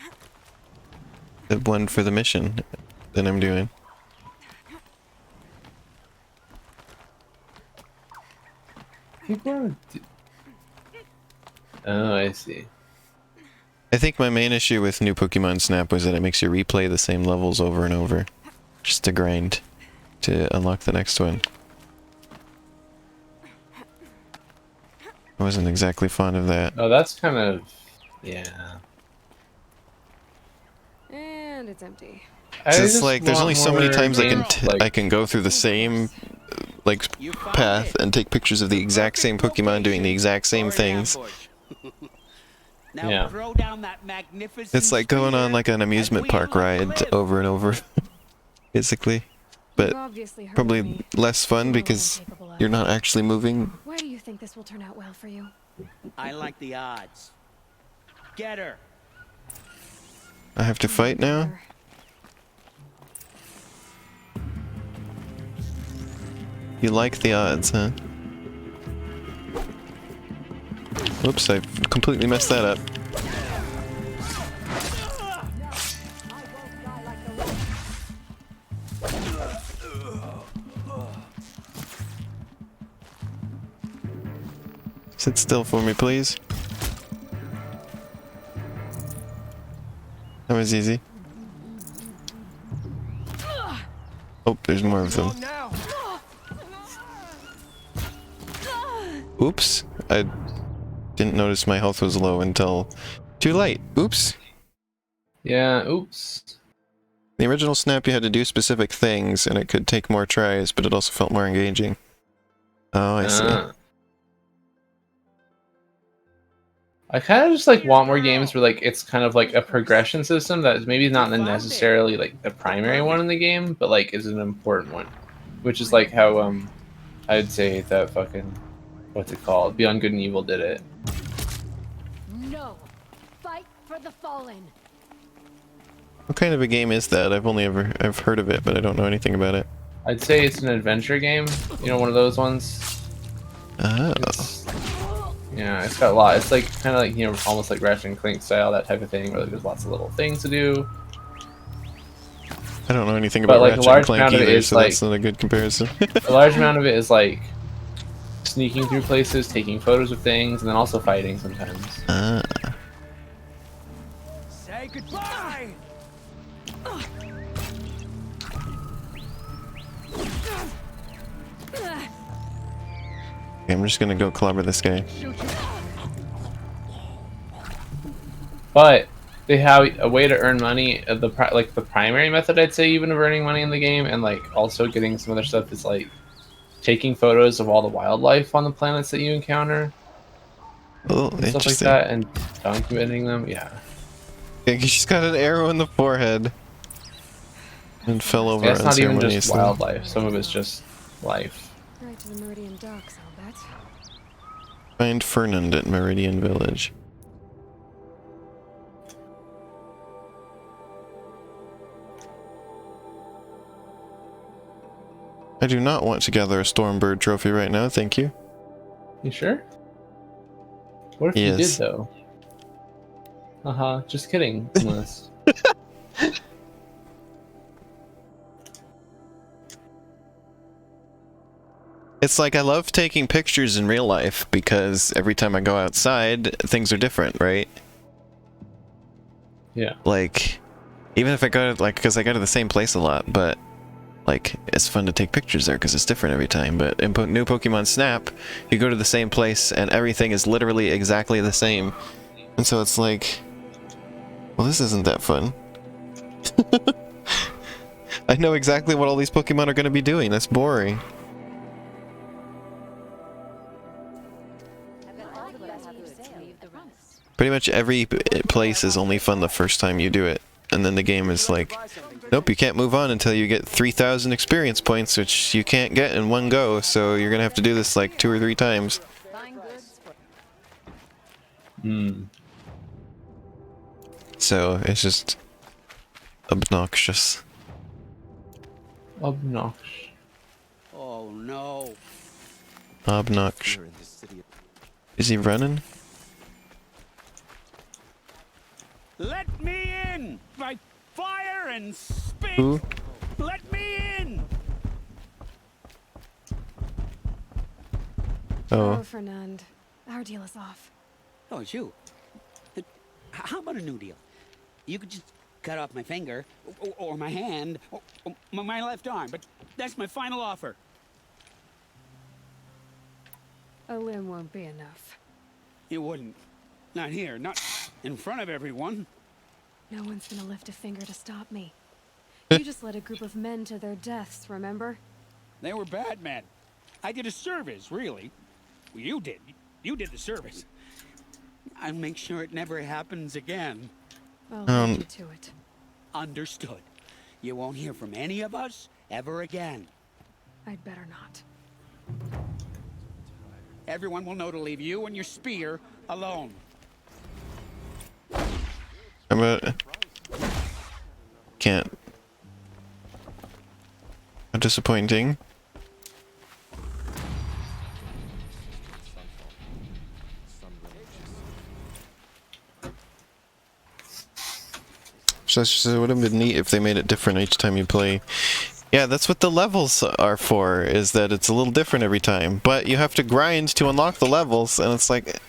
[SPEAKER 1] The one for the mission that I'm doing.
[SPEAKER 2] Oh, I see.
[SPEAKER 1] I think my main issue with new Pokemon Snap was that it makes you replay the same levels over and over. Just to grind. To unlock the next one. I wasn't exactly fond of that.
[SPEAKER 2] Oh, that's kind of... yeah.
[SPEAKER 4] And it's empty.
[SPEAKER 1] It's just like there's
[SPEAKER 2] want
[SPEAKER 1] only so many
[SPEAKER 2] more
[SPEAKER 1] times
[SPEAKER 2] games,
[SPEAKER 1] I can go through the same like path and take pictures of the exact same Pokemon doing the exact same things.
[SPEAKER 2] Yeah.
[SPEAKER 5] Throw down that magnificent
[SPEAKER 1] It's like going on like an amusement park ride over and over, basically. But
[SPEAKER 4] You've obviously heard of
[SPEAKER 1] probably
[SPEAKER 4] me.
[SPEAKER 1] less fun
[SPEAKER 4] You know what I'm
[SPEAKER 1] because
[SPEAKER 4] capable of.
[SPEAKER 1] you're not actually moving.
[SPEAKER 4] Why do you think this will turn out well for you?
[SPEAKER 5] I like the odds. Get her.
[SPEAKER 1] I have to fight now? You like the odds, huh? Whoops, I completely messed that up. Sit still for me, please. That was easy. Oh, there's more of them. Oops. I didn't notice my health was low until too late. Oops.
[SPEAKER 2] Yeah, oops.
[SPEAKER 1] The original Snap you had to do specific things and it could take more tries, but it also felt more engaging. Oh, I see.
[SPEAKER 2] I kind of just like want more games where like it's kind of like a progression system that is maybe not necessarily like the primary one in the game, but like is an important one. Which is like how I'd say that fucking what's it called? Beyond Good and Evil did it.
[SPEAKER 7] No. Fight for the fallen.
[SPEAKER 1] What kind of a game is that? I've heard of it, but I don't know anything about it.
[SPEAKER 2] I'd say it's an adventure game. You know, one of those ones.
[SPEAKER 1] Oh.
[SPEAKER 2] Yeah, it's got a lot. It's like kind of like, you know, almost like Ratchet and Clank style, that type of thing, where there's lots of little things to do.
[SPEAKER 1] I don't know anything
[SPEAKER 2] But
[SPEAKER 1] about
[SPEAKER 2] like
[SPEAKER 1] Ratchet
[SPEAKER 2] a large
[SPEAKER 1] and Clank
[SPEAKER 2] amount of it
[SPEAKER 1] either,
[SPEAKER 2] is
[SPEAKER 1] so
[SPEAKER 2] like
[SPEAKER 1] that's not a good comparison.
[SPEAKER 2] a large amount of it is like sneaking through places, taking photos of things, and then also fighting sometimes.
[SPEAKER 1] Ah.
[SPEAKER 5] Say goodbye!
[SPEAKER 1] Okay, I'm just gonna go clobber this guy.
[SPEAKER 2] But they have a way to earn money. The primary method, I'd say, even of earning money in the game, and like also getting some other stuff is like taking photos of all the wildlife on the planets that you encounter,
[SPEAKER 1] Oh,
[SPEAKER 2] and stuff like
[SPEAKER 1] interesting.
[SPEAKER 2] that, and documenting them. Yeah,
[SPEAKER 1] Okay, she's got an arrow in the forehead. And fell over
[SPEAKER 2] yeah, it's not even just
[SPEAKER 1] unceremoniously.
[SPEAKER 2] wildlife. Some of it's just life.
[SPEAKER 4] Right to the Meridian docks, I'll bet.
[SPEAKER 1] Find Fernand at Meridian Village. I do not want to gather a Stormbird trophy right now, thank you.
[SPEAKER 2] You sure? What if you did
[SPEAKER 1] Yes.
[SPEAKER 2] though? Just kidding. Liz.
[SPEAKER 1] It's like I love taking pictures in real life because every time I go outside, things are different, right?
[SPEAKER 2] Yeah.
[SPEAKER 1] Like, even if I go to, like, because I go to the same place a lot, but, like, it's fun to take pictures there because it's different every time. But in new Pokemon Snap, you go to the same place and everything is literally exactly the same. And so it's like, well, this isn't that fun. I know exactly what all these Pokemon are going to be doing. That's boring. Pretty much every place is only fun the first time you do it. And then the game is like, nope, you can't move on until you get 3,000 experience points, which you can't get in one go, so you're gonna have to do this like 2 or 3 times.
[SPEAKER 2] Hmm.
[SPEAKER 1] So it's just obnoxious.
[SPEAKER 2] Obnoxious.
[SPEAKER 8] Oh no.
[SPEAKER 1] Obnoxious.
[SPEAKER 3] Here in this city.
[SPEAKER 1] Is he running?
[SPEAKER 8] Let me in! By fire and spit!
[SPEAKER 1] Who?
[SPEAKER 8] Let me in!
[SPEAKER 1] Oh.
[SPEAKER 4] Fernand. Our deal is off.
[SPEAKER 8] Oh, it's you. How about a new deal? You could just cut off my finger, or my hand, or my left arm, but that's my final offer.
[SPEAKER 4] A limb won't be enough.
[SPEAKER 8] It wouldn't. Not here, not in front of everyone.
[SPEAKER 4] No one's gonna lift a finger to stop me. You just led a group of men to their deaths, remember?
[SPEAKER 8] They were bad men. I did a service, really. Well, you did. You did the service. I'll make sure it never happens again.
[SPEAKER 4] I'll hold you to it.
[SPEAKER 8] Understood. You won't hear from any of us ever again.
[SPEAKER 4] I'd better not.
[SPEAKER 8] Everyone will know to leave you and your spear alone.
[SPEAKER 1] Can't. How disappointing. So it would have been neat if they made it different each time you play. Yeah, that's what the levels are for, is that it's a little different every time. But you have to grind to unlock the levels, and it's like...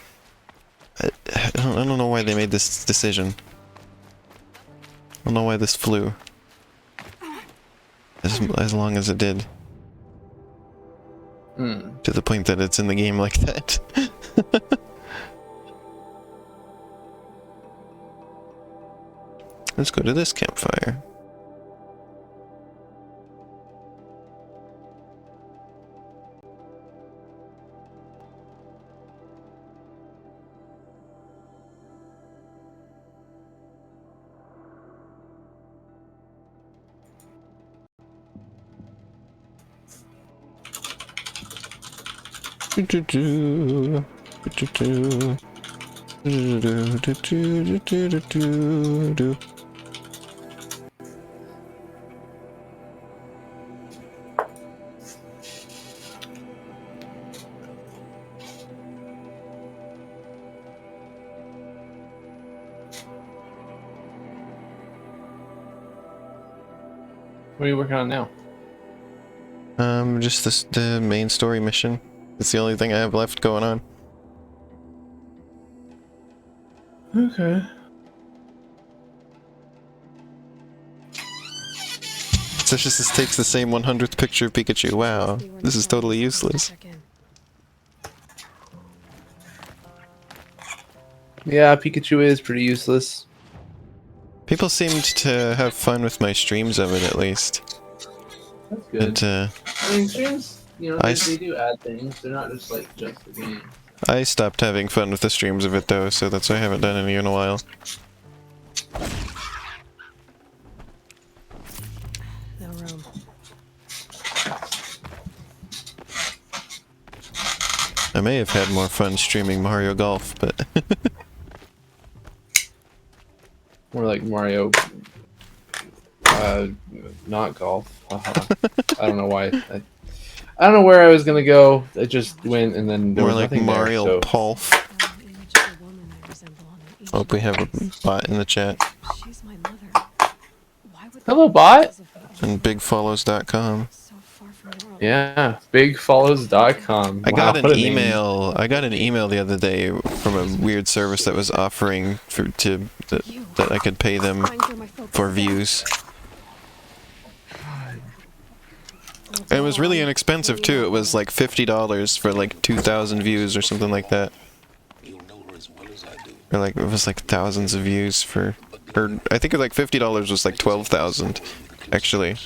[SPEAKER 1] I don't know why they made this decision. I don't know why this flew. As long as it did. To the point that it's in the game like that. Let's go to this campfire.
[SPEAKER 2] What are you working on now?
[SPEAKER 1] Just the main story mission. It's the only thing I have left going on.
[SPEAKER 2] Okay.
[SPEAKER 1] Suspicious takes the same 100th picture of Pikachu. Wow, this is totally useless.
[SPEAKER 2] Yeah, Pikachu is pretty useless.
[SPEAKER 1] People seemed to have fun with my streams of it, at least.
[SPEAKER 2] That's good.
[SPEAKER 1] But,
[SPEAKER 2] I mean, streams, you know,
[SPEAKER 1] I
[SPEAKER 2] they do add things. They're not just like just the game.
[SPEAKER 1] I stopped having fun with the streams of it though, so that's why I haven't done any in a while.
[SPEAKER 4] No room.
[SPEAKER 1] I may have had more fun streaming Mario Golf, but
[SPEAKER 2] More like Mario, not golf. I don't know why. I don't know where I was gonna go. I just went and then there
[SPEAKER 1] more
[SPEAKER 2] was
[SPEAKER 1] like
[SPEAKER 2] nothing
[SPEAKER 1] Mario
[SPEAKER 2] there, so.
[SPEAKER 1] Pulf. Hope we have a bot in the chat.
[SPEAKER 4] She's my mother. Why would
[SPEAKER 2] Hello, bot.
[SPEAKER 1] And bigfollows.com.
[SPEAKER 4] so far from the world?
[SPEAKER 2] Yeah, bigfollows.com.
[SPEAKER 1] I got
[SPEAKER 2] Wow,
[SPEAKER 1] an
[SPEAKER 2] what a name.
[SPEAKER 1] email. I got an email the other day from a weird service that was offering that I could pay them
[SPEAKER 4] Going through my focus
[SPEAKER 1] for
[SPEAKER 4] stuff.
[SPEAKER 1] views. And it was really inexpensive too. It was like $50 for like 2,000 views or something like that. Or like it was like thousands of views for, or I think it was like $50 was like 12,000, actually.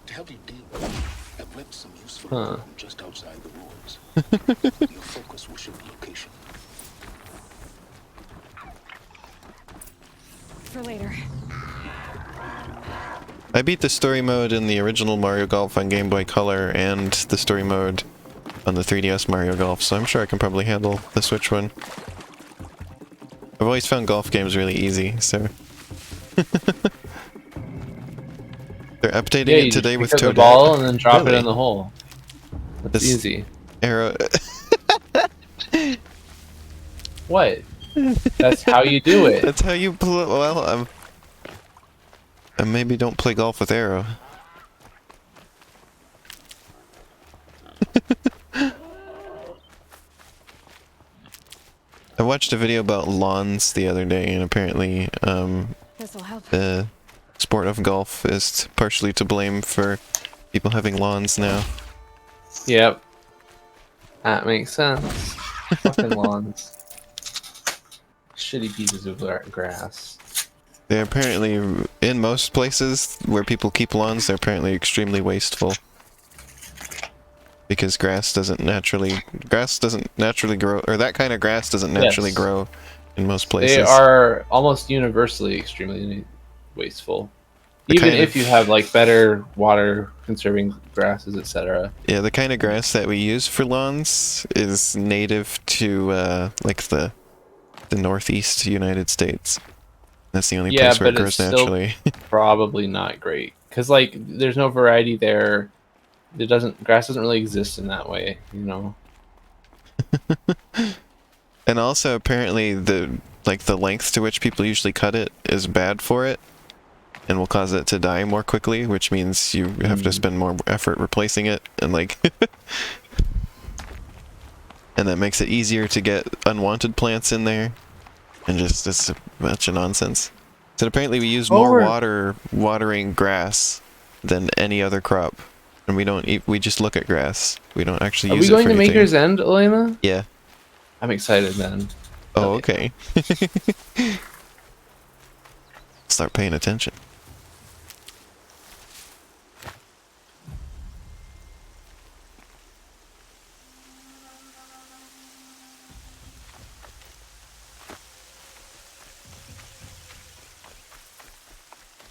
[SPEAKER 9] To help you deal I've left some useful
[SPEAKER 2] Huh.
[SPEAKER 9] just outside the walls. Your focus will show the location.
[SPEAKER 4] For later.
[SPEAKER 1] I beat the story mode in the original Mario Golf on Game Boy Color and the story mode on the 3DS Mario Golf, so I'm sure I can probably handle the Switch one. I've always found golf games really easy, so... They're updating
[SPEAKER 2] Yeah, you
[SPEAKER 1] it today
[SPEAKER 2] just
[SPEAKER 1] with
[SPEAKER 2] pick up the
[SPEAKER 1] Toadette.
[SPEAKER 2] ball and then drop it
[SPEAKER 1] Really?
[SPEAKER 2] in the hole. That's
[SPEAKER 1] This-
[SPEAKER 2] easy.
[SPEAKER 1] Arrow...
[SPEAKER 2] What? That's how you do it.
[SPEAKER 1] That's how you play... Well, I maybe don't play golf with Arrow. I watched a video about lawns the other day, and apparently,
[SPEAKER 4] This'll help.
[SPEAKER 1] the sport of golf is partially to blame for people having lawns now.
[SPEAKER 2] Yep. That makes sense. Fucking lawns. Shitty pieces of grass.
[SPEAKER 1] They're apparently, in most places where people keep lawns, they're apparently extremely wasteful. Because grass doesn't naturally grow, or that kind of grass doesn't naturally
[SPEAKER 2] Yes.
[SPEAKER 1] grow in most places.
[SPEAKER 2] They are almost universally extremely wasteful.
[SPEAKER 1] The
[SPEAKER 2] Even
[SPEAKER 1] kind
[SPEAKER 2] if
[SPEAKER 1] of-
[SPEAKER 2] you have like better water conserving grasses, etc.
[SPEAKER 1] Yeah, the kind of grass that we use for lawns is native to, like the northeast United States. That's the only
[SPEAKER 2] Yeah,
[SPEAKER 1] place where it
[SPEAKER 2] but
[SPEAKER 1] grows
[SPEAKER 2] it's still
[SPEAKER 1] naturally.
[SPEAKER 2] probably not great because like there's no variety there. Grass doesn't really exist in that way, you know.
[SPEAKER 1] And also, apparently, the length to which people usually cut it is bad for it, and will cause it to die more quickly, which means you have to spend more effort replacing it, and like, and that makes it easier to get unwanted plants in there, and just it's a bunch of nonsense. So apparently, we use more water watering grass than any other crop, and we don't we just look at grass. We don't actually
[SPEAKER 2] Are
[SPEAKER 1] use
[SPEAKER 2] we
[SPEAKER 1] it
[SPEAKER 2] going
[SPEAKER 1] for
[SPEAKER 2] to
[SPEAKER 1] anything.
[SPEAKER 2] Maker's End, Elena?
[SPEAKER 1] Yeah.
[SPEAKER 2] I'm excited then.
[SPEAKER 1] Oh, okay. Start paying attention.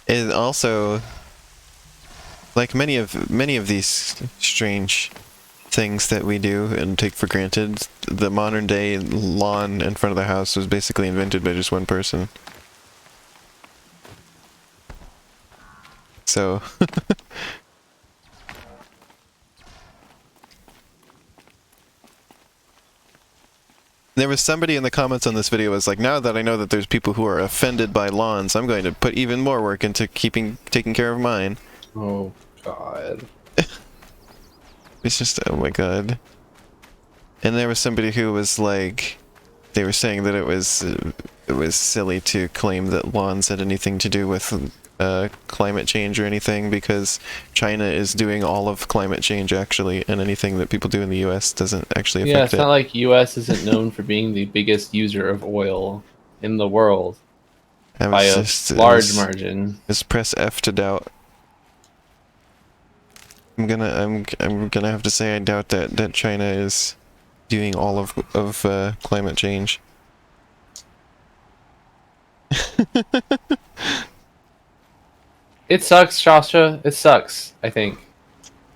[SPEAKER 1] It also, like many of these strange things that we do and take for granted. The modern day lawn in front of the house was basically invented by just one person. So there was somebody in the comments on this video was like, now that I know that there's people who are offended by lawns, I'm going to put even more work into taking care of mine.
[SPEAKER 2] Oh god.
[SPEAKER 1] It's just, oh my god. And there was somebody who was like, they were saying that it was silly to claim that lawns had anything to do with climate change or anything, because China is doing all of climate change actually, and anything that people do in the US doesn't actually affect it.
[SPEAKER 2] Yeah, it's not like US isn't known for being the biggest user of oil in the world by a large margin.
[SPEAKER 1] Just press F to doubt. I'm gonna have to say I doubt that China is doing all of climate change.
[SPEAKER 2] It sucks, Shasha. It sucks, I think.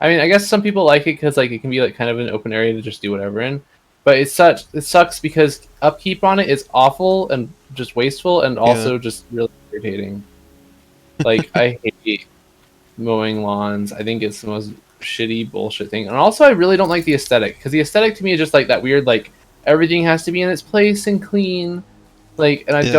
[SPEAKER 2] I mean, I guess some people like it because like it can be like kind of an open area to just do whatever in. But it sucks because upkeep on it is awful and just wasteful and also just really irritating. Like I hate mowing lawns. I think it's the most shitty bullshit thing. And also I really don't like the aesthetic, because the aesthetic to me is just like that weird like everything has to be in its place and clean. Like, and I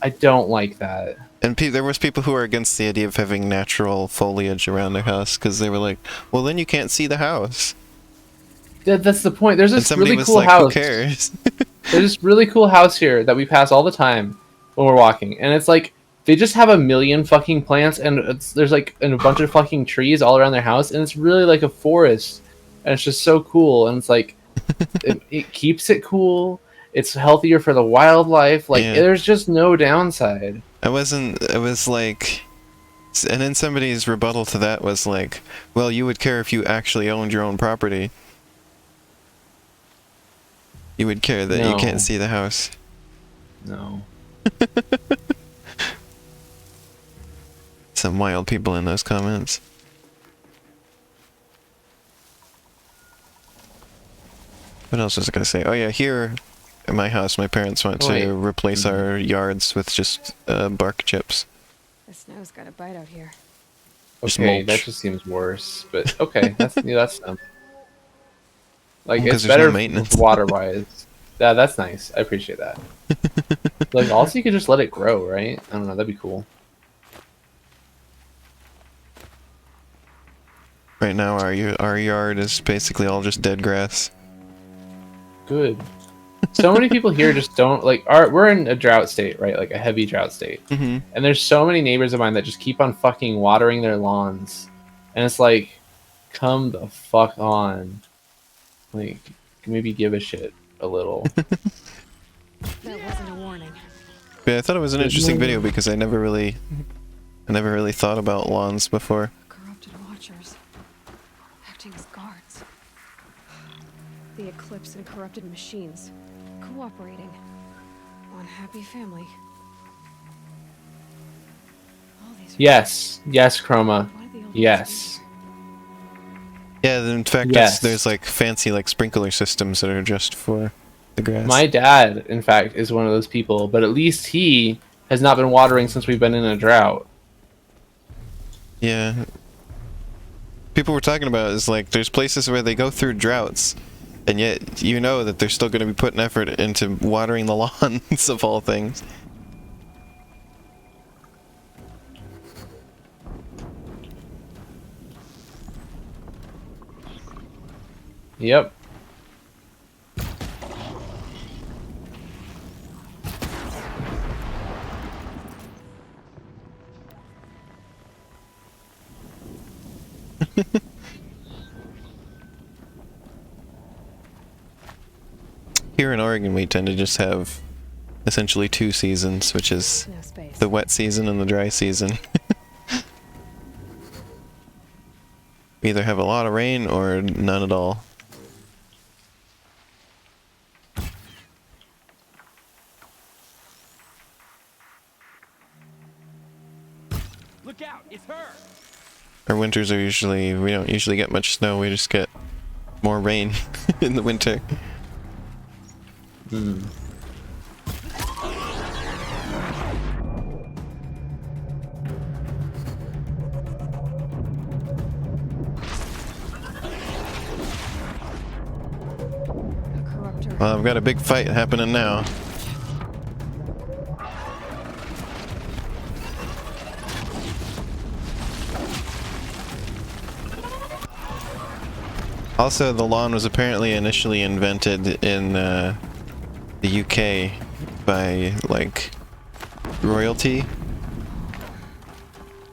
[SPEAKER 2] don't like that.
[SPEAKER 1] And there was people who were against the idea of having natural foliage around their house because they were like, well, then you can't see the house.
[SPEAKER 2] That's the point. There's this really cool
[SPEAKER 1] like,
[SPEAKER 2] house.
[SPEAKER 1] Who cares?
[SPEAKER 2] There's this really cool house here that we pass all the time when we're walking, and it's like they just have a million fucking plants, and there's like a bunch of fucking trees all around their house, and it's really like a forest, and it's just so cool. And it's like it keeps it cool. It's healthier for the wildlife. Like there's just no downside.
[SPEAKER 1] It was like, and then somebody's rebuttal to that was like, well, you would care if you actually owned your own property. You would care that you can't see the house.
[SPEAKER 2] No.
[SPEAKER 1] Some wild people in those comments. What else was I gonna say? Oh yeah, here at my house, my parents want to replace our yards with just bark chips.
[SPEAKER 4] The snow's got a bite out here.
[SPEAKER 2] Okay, that just seems worse. But okay, that's dumb. Like it's better water-wise. Yeah, that's nice. I appreciate that. Like also, you could just let it grow, right? I don't know. That'd be cool.
[SPEAKER 1] Right now, our yard is basically all just dead grass.
[SPEAKER 2] Good. So many people here just don't like. We're in a drought state, right? Like a heavy drought state.
[SPEAKER 1] Mm-hmm.
[SPEAKER 2] And there's so many neighbors of mine that just keep on fucking watering their lawns, and it's like, come the fuck on. Like, maybe give a shit a little.
[SPEAKER 4] That wasn't a warning.
[SPEAKER 1] Yeah, I thought it was an interesting video because I never really thought about lawns before.
[SPEAKER 4] Corrupted watchers, acting as guards. The eclipse and corrupted machines, cooperating. One happy family. All these
[SPEAKER 2] Yes, Chroma. Yes.
[SPEAKER 1] Yeah, in fact, there's like fancy like sprinkler systems that are just for the grass.
[SPEAKER 2] My dad, in fact, is one of those people, but at least he has not been watering since we've been in a drought.
[SPEAKER 1] Yeah. People were talking about is like there's places where they go through droughts, and yet you know that they're still going to be putting effort into watering the lawns of all things.
[SPEAKER 2] Yep.
[SPEAKER 1] Here in Oregon, we tend to just have essentially 2 seasons, which is the wet season and the dry season. We either have a lot of rain or none at all.
[SPEAKER 8] Look out! It's her!
[SPEAKER 1] Our winters are usually, we don't usually get much snow, we just get more rain in the winter.
[SPEAKER 4] A corrupter.
[SPEAKER 1] Well, I've got a big fight happening now. Also, the lawn was apparently initially invented in the UK by, like, royalty.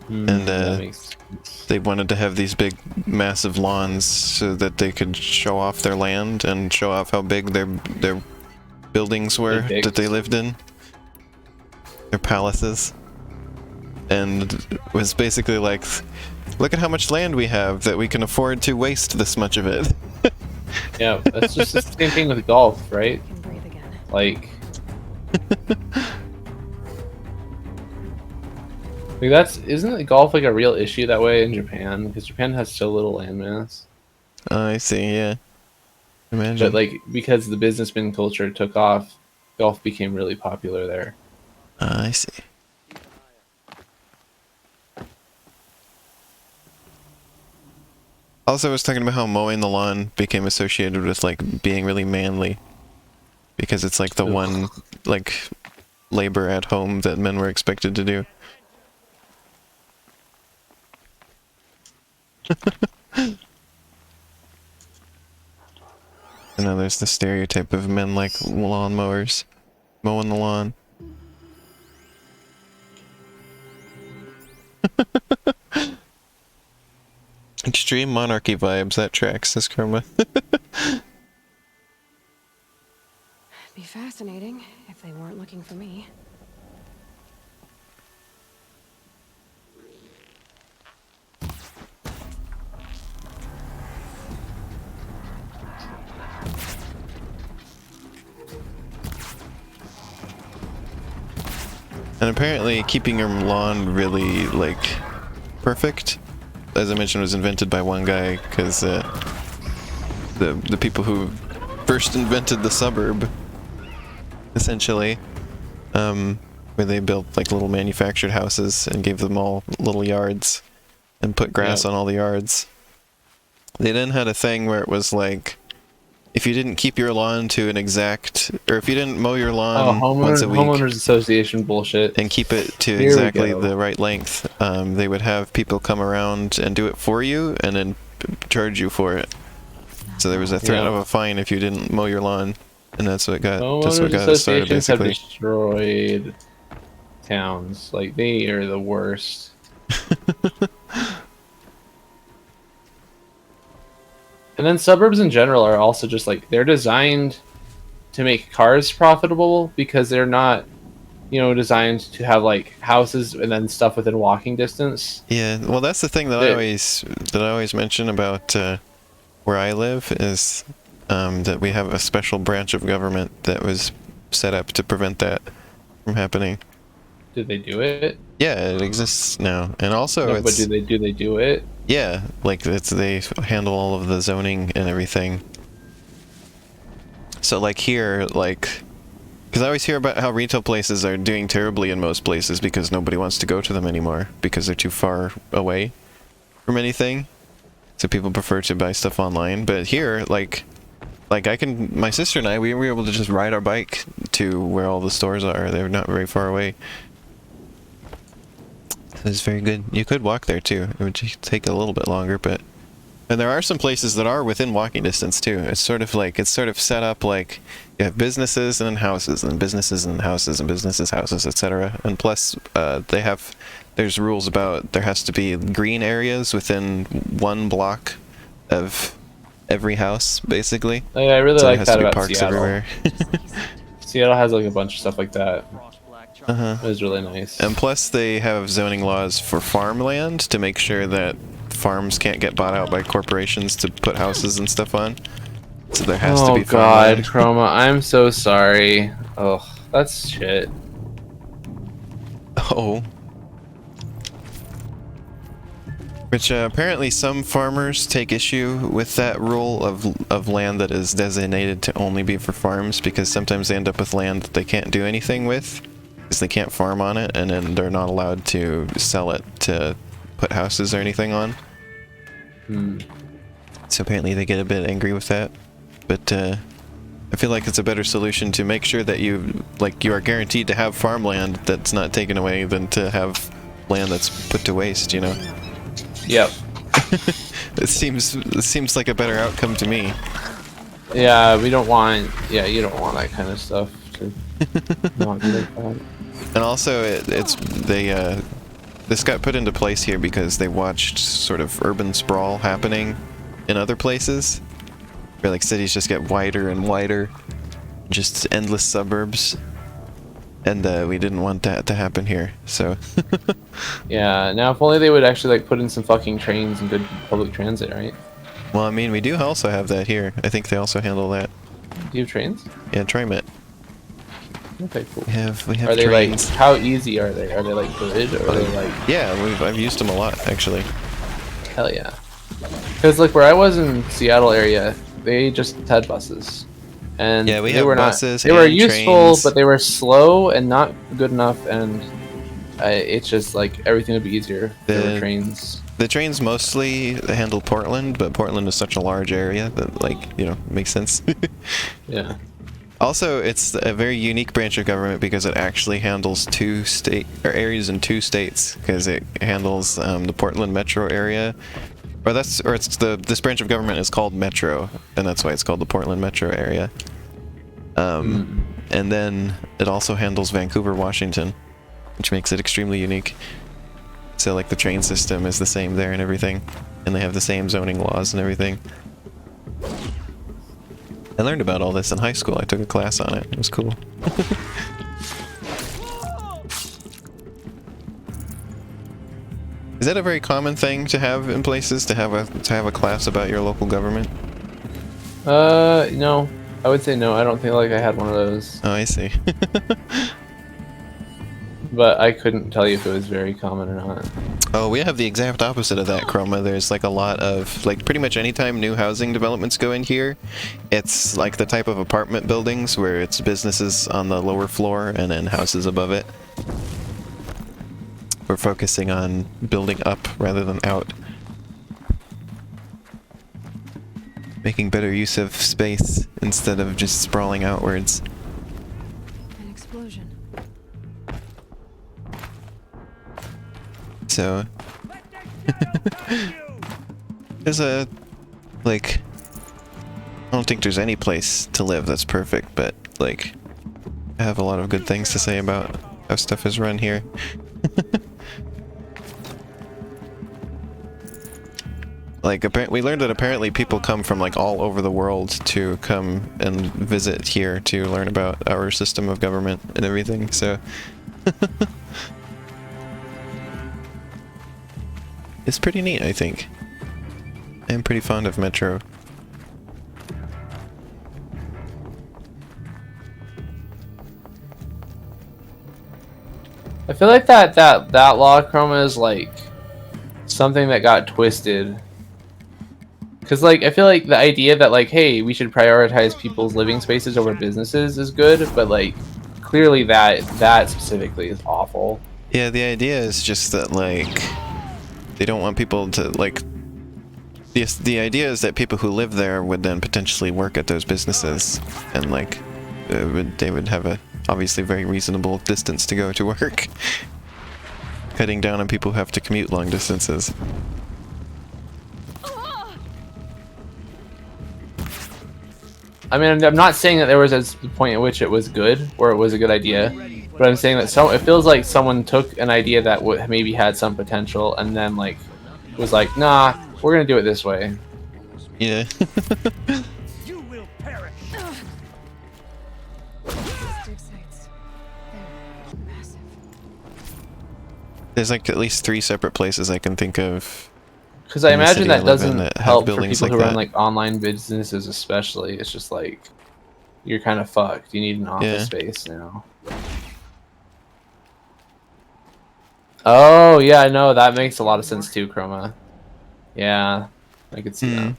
[SPEAKER 1] And
[SPEAKER 2] that makes sense.
[SPEAKER 1] they wanted to have these big, massive lawns so that they could show off their land and show off how big their buildings were that they lived in. Their palaces. And it was basically like, look at how much land we have that we can afford to waste this much of it.
[SPEAKER 2] Yeah, that's just the same thing with golf, right?
[SPEAKER 4] Can breathe again.
[SPEAKER 2] Like that's isn't golf like a real issue that way in Japan? Because Japan has so little landmass.
[SPEAKER 1] I see, yeah. Imagine.
[SPEAKER 2] But like because the businessman culture took off, golf became really popular there.
[SPEAKER 1] I see. Also, I was talking about how mowing the lawn became associated with, like, being really manly. Because it's, like, the one, like, labor at home that men were expected to do. And now there's the stereotype of men like lawnmowers, mowing the lawn. Extreme monarchy vibes, that tracks, says Karma.
[SPEAKER 4] Be fascinating if they weren't looking for me.
[SPEAKER 1] And apparently keeping your lawn really, like, perfect, as I mentioned, was invented by one guy, because the people who first invented the suburb, essentially, where they built, like, little manufactured houses and gave them all little yards and put grass on all the yards. They then had a thing where it was like, if you didn't keep your lawn to an exact, or if you didn't mow your lawn once a week,
[SPEAKER 2] homeowners association bullshit,
[SPEAKER 1] and keep it to exactly the right length, they would have people come around and do it for you, and then charge you for it. So there was a threat of a fine if you didn't mow your lawn, and that's what got it started,
[SPEAKER 2] associations have
[SPEAKER 1] basically.
[SPEAKER 2] destroyed towns. Like, they are the worst. And then suburbs in general are also just like, they're designed to make cars profitable because they're not, you know, designed to have like houses and then stuff within walking distance.
[SPEAKER 1] Yeah, well, that's the thing that I always mention about where I live is that we have a special branch of government that was set up to prevent that from happening.
[SPEAKER 2] Did they do it?
[SPEAKER 1] Yeah, it exists now, and also
[SPEAKER 2] No,
[SPEAKER 1] it's.
[SPEAKER 2] but do they do it?
[SPEAKER 1] Yeah, like they handle all of the zoning and everything. So like here, like, because I always hear about how retail places are doing terribly in most places because nobody wants to go to them anymore because they're too far away from anything. So people prefer to buy stuff online. But here, like my sister and I, we were able to just ride our bike to where all the stores are. They're not very far away. It's very good. You could walk there too. It would just take a little bit longer, but... And there are some places that are within walking distance too. It's sort of set up like you have businesses and then houses, and businesses and houses, and businesses, houses, etc. And plus, there's rules about there has to be green areas within 1 block of every house, basically.
[SPEAKER 2] Oh, yeah, I really like that about
[SPEAKER 1] parks
[SPEAKER 2] Seattle.
[SPEAKER 1] everywhere.
[SPEAKER 2] Seattle has like a bunch of stuff like that.
[SPEAKER 1] Uh-huh.
[SPEAKER 2] It was really nice.
[SPEAKER 1] And plus they have zoning laws for farmland to make sure that farms can't get bought out by corporations to put houses and stuff on. So there has to be farmland.
[SPEAKER 2] Oh god, Chroma, I'm so sorry. Oh, that's shit.
[SPEAKER 1] Oh. Which apparently some farmers take issue with that rule of land that is designated to only be for farms, because sometimes they end up with land that they can't do anything with because they can't farm on it, and then they're not allowed to sell it to put houses or anything on. So apparently they get a bit angry with that. But I feel like it's a better solution to make sure that you are guaranteed to have farmland that's not taken away than to have land that's put to waste, you know?
[SPEAKER 2] Yep.
[SPEAKER 1] It seems like a better outcome to me.
[SPEAKER 2] Yeah, we don't want. Yeah, you don't want that kind of stuff to not be like that.
[SPEAKER 1] And also, this got put into place here because they watched sort of urban sprawl happening in other places, where like cities just get wider and wider, just endless suburbs. And we didn't want that to happen here, so.
[SPEAKER 2] Yeah, now if only they would actually like put in some fucking trains and good public transit, right?
[SPEAKER 1] Well, I mean, we do also have that here. I think they also handle that.
[SPEAKER 2] Do you have trains?
[SPEAKER 1] Yeah, TriMet.
[SPEAKER 2] Okay, cool.
[SPEAKER 1] We have
[SPEAKER 2] Are they
[SPEAKER 1] trains.
[SPEAKER 2] like, how easy are they? Are they like good, or are they like?
[SPEAKER 1] Yeah, I've used them a lot, actually.
[SPEAKER 2] Hell yeah. Because like where I was in Seattle area, they just had buses. And
[SPEAKER 1] Yeah, we
[SPEAKER 2] they
[SPEAKER 1] have
[SPEAKER 2] were
[SPEAKER 1] buses
[SPEAKER 2] not, they were
[SPEAKER 1] and
[SPEAKER 2] useful,
[SPEAKER 1] trains.
[SPEAKER 2] but they were slow and not good enough, and it's just like everything would be easier if there were trains.
[SPEAKER 1] The trains mostly handle Portland, but Portland is such a large area that, like, you know, makes sense.
[SPEAKER 2] Yeah.
[SPEAKER 1] Also, it's a very unique branch of government because it actually handles areas in 2 states, because it handles the Portland metro area. This branch of government is called Metro, and that's why it's called the Portland metro area. And then it also handles Vancouver, Washington, which makes it extremely unique. So like the train system is the same there and everything, and they have the same zoning laws and everything. I learned about all this in high school. I took a class on it. It was cool. Is that a very common thing to have in places, to have a class about your local government?
[SPEAKER 2] No. I would say no. I don't think like I had one of those.
[SPEAKER 1] Oh, I see.
[SPEAKER 2] But I couldn't tell you if it was very common or not.
[SPEAKER 1] Oh, we have the exact opposite of that, Chroma. There's like a lot of, like, pretty much anytime new housing developments go in here, it's like the type of apartment buildings where it's businesses on the lower floor and then houses above it. We're focusing on building up rather than out. Making better use of space instead of just sprawling outwards.
[SPEAKER 4] An explosion.
[SPEAKER 1] So there's I don't think there's any place to live that's perfect, but like I have a lot of good things to say about how stuff is run here. Like, we learned that apparently people come from like all over the world to come and visit here to learn about our system of government and everything, so it's pretty neat, I think. I'm pretty fond of Metro.
[SPEAKER 2] I feel like that law, Chroma, is like something that got twisted. Because like I feel like the idea that like, hey, we should prioritize people's living spaces over businesses is good, but like clearly that specifically is awful.
[SPEAKER 1] Yeah, the idea is just that like they don't want people to like. The idea is that people who live there would then potentially work at those businesses, and like they would have a obviously very reasonable distance to go to work. Cutting down on people who have to commute long distances.
[SPEAKER 2] I mean, I'm not saying that there was a point at which it was good or it was a good idea, but I'm saying that it feels like someone took an idea that maybe had some potential and then like was like, nah, we're gonna do it this way.
[SPEAKER 1] Yeah.
[SPEAKER 9] You will perish.
[SPEAKER 4] Dig sites. They're massive.
[SPEAKER 1] There's like at least 3 separate places I can think of.
[SPEAKER 2] Because I
[SPEAKER 1] in the
[SPEAKER 2] imagine
[SPEAKER 1] city I
[SPEAKER 2] that
[SPEAKER 1] live in
[SPEAKER 2] doesn't
[SPEAKER 1] that have
[SPEAKER 2] help for
[SPEAKER 1] buildings
[SPEAKER 2] people
[SPEAKER 1] like
[SPEAKER 2] who run
[SPEAKER 1] that.
[SPEAKER 2] like online businesses, especially. It's just like you're kind of fucked. You need an office space now. Oh yeah, I know that makes a lot of sense too, Chroma. Yeah, I could see that.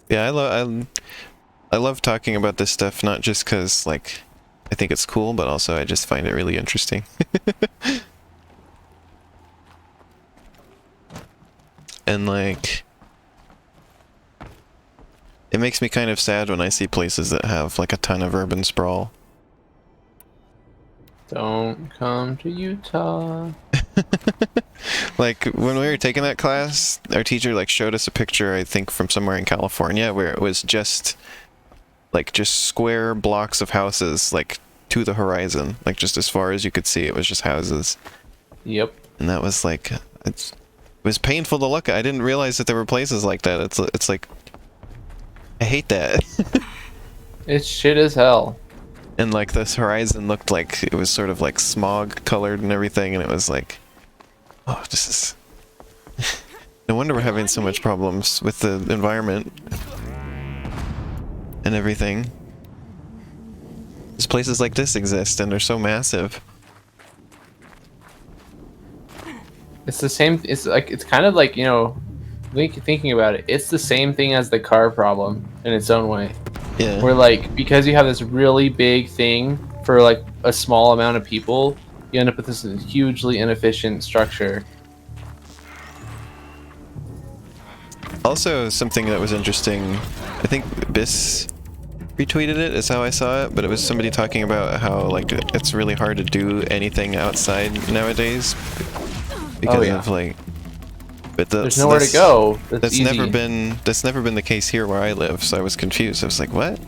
[SPEAKER 1] Yeah, I love talking about this stuff, not just because, like, I think it's cool, but also I just find it really interesting. And, like, it makes me kind of sad when I see places that have, like, a ton of urban sprawl.
[SPEAKER 2] Don't come to Utah.
[SPEAKER 1] Like, when we were taking that class, our teacher, like, showed us a picture, I think, from somewhere in California, where it was just, like, just square blocks of houses, like, to the horizon. Like, just as far as you could see, it was just houses.
[SPEAKER 2] Yep.
[SPEAKER 1] And that was, like, it was painful to look at. I didn't realize that there were places like that. It's like, I hate that.
[SPEAKER 2] It's shit as hell.
[SPEAKER 1] And, like, this horizon looked like it was sort of, like, smog-colored and everything, and it was like, oh, this is... No wonder we're having so much problems with the environment and everything. Because places like this exist, and they're so massive.
[SPEAKER 2] It's the same. It's like it's kind of like, you know, thinking about it. It's the same thing as the car problem in its own way.
[SPEAKER 1] Yeah.
[SPEAKER 2] Where, like, because you have this really big thing for like a small amount of people, you end up with this hugely inefficient structure.
[SPEAKER 1] Also, something that was interesting, I think Biss retweeted it, is how I saw it, but it was somebody talking about how, like, it's really hard to do anything outside nowadays because of, like, but
[SPEAKER 2] there's nowhere to go.
[SPEAKER 1] That's never been the case here where I live, so I was confused. I was like, what?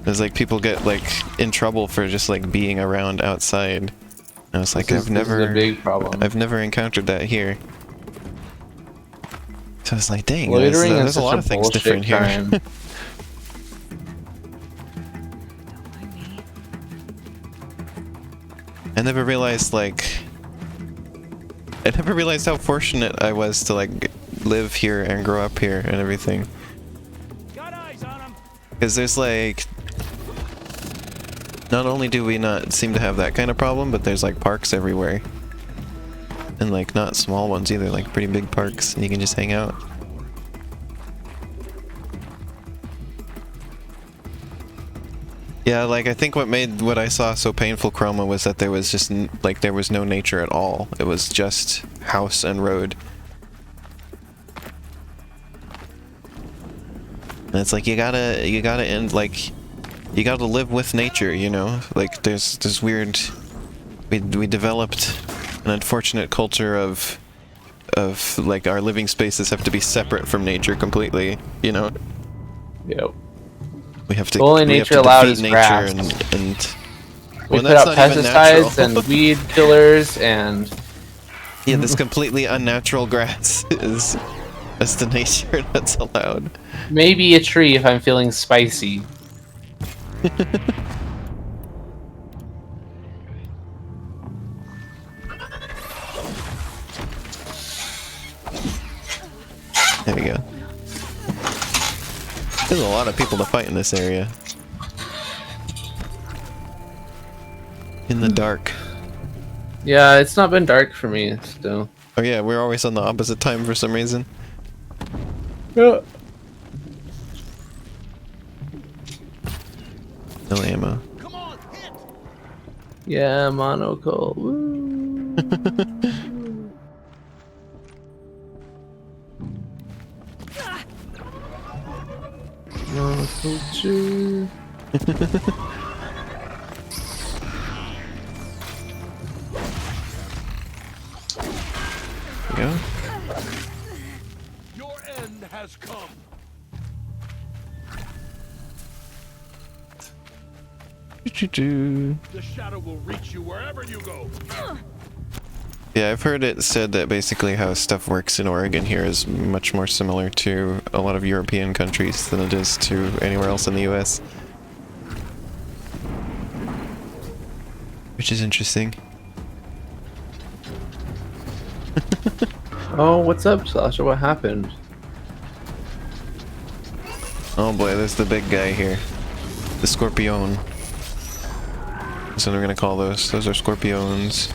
[SPEAKER 1] It's like people get, like, in trouble for just, like, being around outside. And I was like,
[SPEAKER 2] this is a big problem.
[SPEAKER 1] I've never encountered that here. So I was like, dang,
[SPEAKER 2] Loitering
[SPEAKER 1] there's
[SPEAKER 2] is
[SPEAKER 1] a lot of things different here. I never realized, like, I never realized how fortunate I was to, like, live here and grow up here and everything. Because there's, like, not only do we not seem to have that kind of problem, but there's, like, parks everywhere. And, like, not small ones either, like, pretty big parks, and you can just hang out. Yeah, like, I think what made what I saw so painful, Chroma, was that there was just, like, there was no nature at all. It was just house and road. And it's like, you gotta end, like, you gotta live with nature, you know? Like, there's this weird... We developed an unfortunate culture of like, our living spaces have to be separate from nature completely, you know?
[SPEAKER 2] Yep.
[SPEAKER 1] We have to.
[SPEAKER 2] The only nature allowed is grass. We put out pesticides and weed killers and.
[SPEAKER 1] Yeah, this completely unnatural grass that's the nature that's allowed.
[SPEAKER 2] Maybe a tree if I'm feeling spicy.
[SPEAKER 1] There we go. There's a lot of people to fight in this area. In the dark.
[SPEAKER 2] Yeah, it's not been dark for me still.
[SPEAKER 1] Oh yeah, we're always on the opposite time for some reason.
[SPEAKER 2] Yeah.
[SPEAKER 1] No ammo.
[SPEAKER 2] Yeah, monocle. Woo. Monocle 2.
[SPEAKER 1] Yeah.
[SPEAKER 9] Your end has come. The shadow will reach you wherever you go.
[SPEAKER 1] Yeah, I've heard it said that basically how stuff works in Oregon here is much more similar to a lot of European countries than it is to anywhere else in the US. Which is interesting.
[SPEAKER 2] Oh, what's up, Sasha? What happened?
[SPEAKER 1] Oh boy, there's the big guy here. The Scorpion. That's what we're gonna call those. Those are scorpions.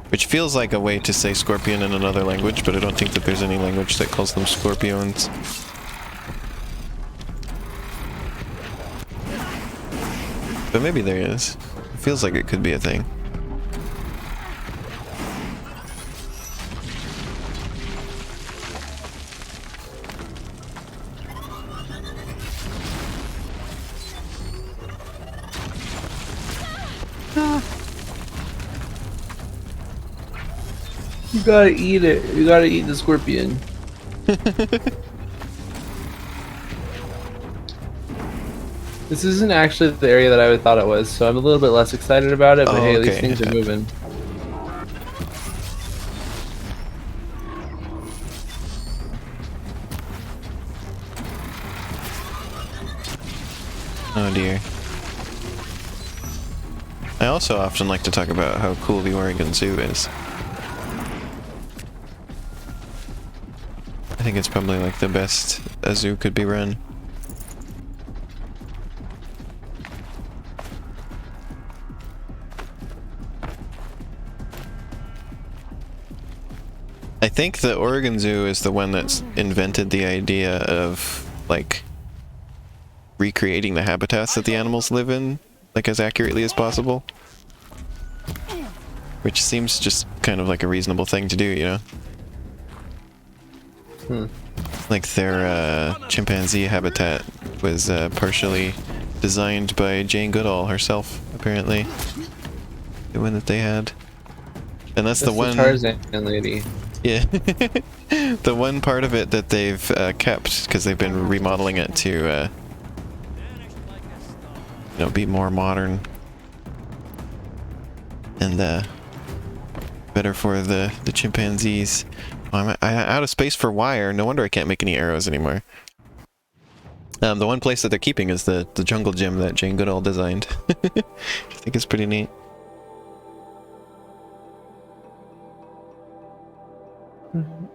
[SPEAKER 1] Which feels like a way to say scorpion in another language, but I don't think that there's any language that calls them scorpions. But maybe there is. It feels like it could be a thing.
[SPEAKER 2] You gotta eat it. You gotta eat the scorpion. This isn't actually the area that I would thought it was, so I'm a little bit less excited about it, but hey, at least things are moving.
[SPEAKER 1] Oh dear. I also often like to talk about how cool the Oregon Zoo is. I think it's probably like the best a zoo could be run. I think the Oregon Zoo is the one that's invented the idea of like recreating the habitats that the animals live in like as accurately as possible. Which seems just kind of like a reasonable thing to do, you know? Like their chimpanzee habitat was partially designed by Jane Goodall herself, apparently. The one that they had. And that's the one...
[SPEAKER 2] Tarzan lady.
[SPEAKER 1] Yeah. The one part of it that they've kept, because they've been remodeling it to, you know, be more modern. And, better for the chimpanzees. Oh, I'm out of space for wire. No wonder I can't make any arrows anymore. The one place that they're keeping is the jungle gym that Jane Goodall designed. I think it's pretty neat.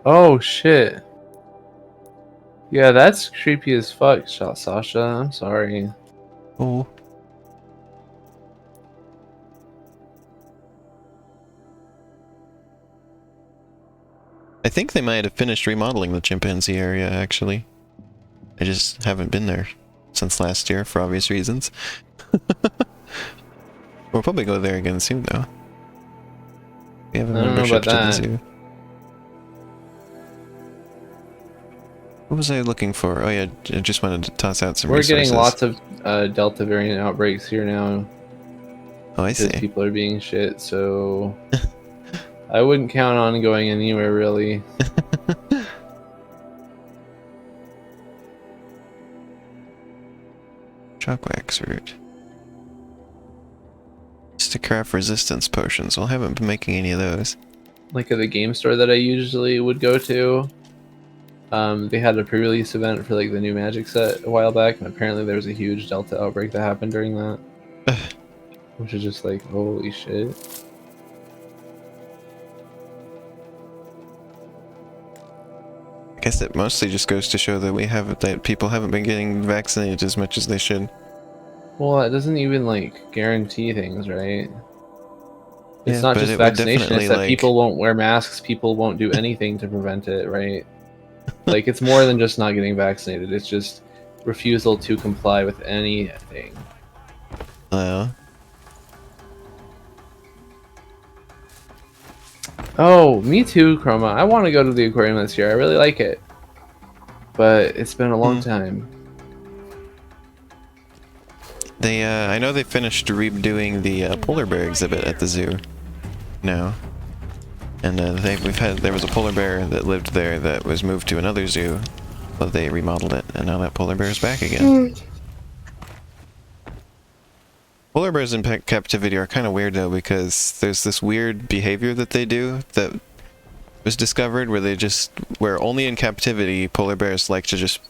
[SPEAKER 2] Oh shit. Yeah, that's creepy as fuck, Sasha. I'm sorry.
[SPEAKER 1] Oh. I think they might have finished remodeling the chimpanzee area, actually. I just haven't been there since last year, for obvious reasons. We'll probably go there again soon, though. We have a membership to the zoo. What was I looking for? Oh yeah, I just wanted to toss out some resources.
[SPEAKER 2] We're getting lots of Delta variant outbreaks here now.
[SPEAKER 1] Oh, I see.
[SPEAKER 2] People are being shit, so... I wouldn't count on going anywhere, really.
[SPEAKER 1] Shockwax root. Just to craft resistance potions. Well, I haven't been making any of those.
[SPEAKER 2] Like at the game store that I usually would go to, they had a pre-release event for like the new Magic set a while back, and apparently there was a huge Delta outbreak that happened during that. Which is just like, holy shit.
[SPEAKER 1] I guess it mostly just goes to show that people haven't been getting vaccinated as much as they should.
[SPEAKER 2] Well, it doesn't even like guarantee things, right? It's
[SPEAKER 1] Yeah,
[SPEAKER 2] not
[SPEAKER 1] but
[SPEAKER 2] just
[SPEAKER 1] it would
[SPEAKER 2] vaccination, it's that
[SPEAKER 1] like...
[SPEAKER 2] people won't wear masks, people won't do anything to prevent it, right? Like, it's more than just not getting vaccinated, it's just refusal to comply with anything. Oh, me too, Chroma. I want to go to the aquarium this year. I really like it. But it's been a long time.
[SPEAKER 1] They, I know they finished redoing the polar bear exhibit at the zoo now. And there was a polar bear that lived there that was moved to another zoo, but they remodeled it, and now that polar bear is back again. Polar bears in captivity are kind of weird though, because there's this weird behavior that they do that was discovered where only in captivity polar bears like to just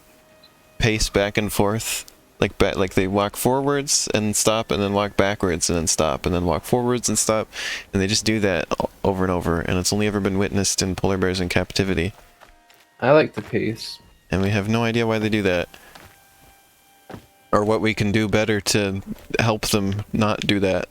[SPEAKER 1] pace back and forth. Like they walk forwards and stop, and then walk backwards and then stop, and then walk forwards and stop, and they just do that over and over, and it's only ever been witnessed in polar bears in captivity.
[SPEAKER 2] I like the pace.
[SPEAKER 1] And we have no idea why they do that. Or what we can do better to help them not do that.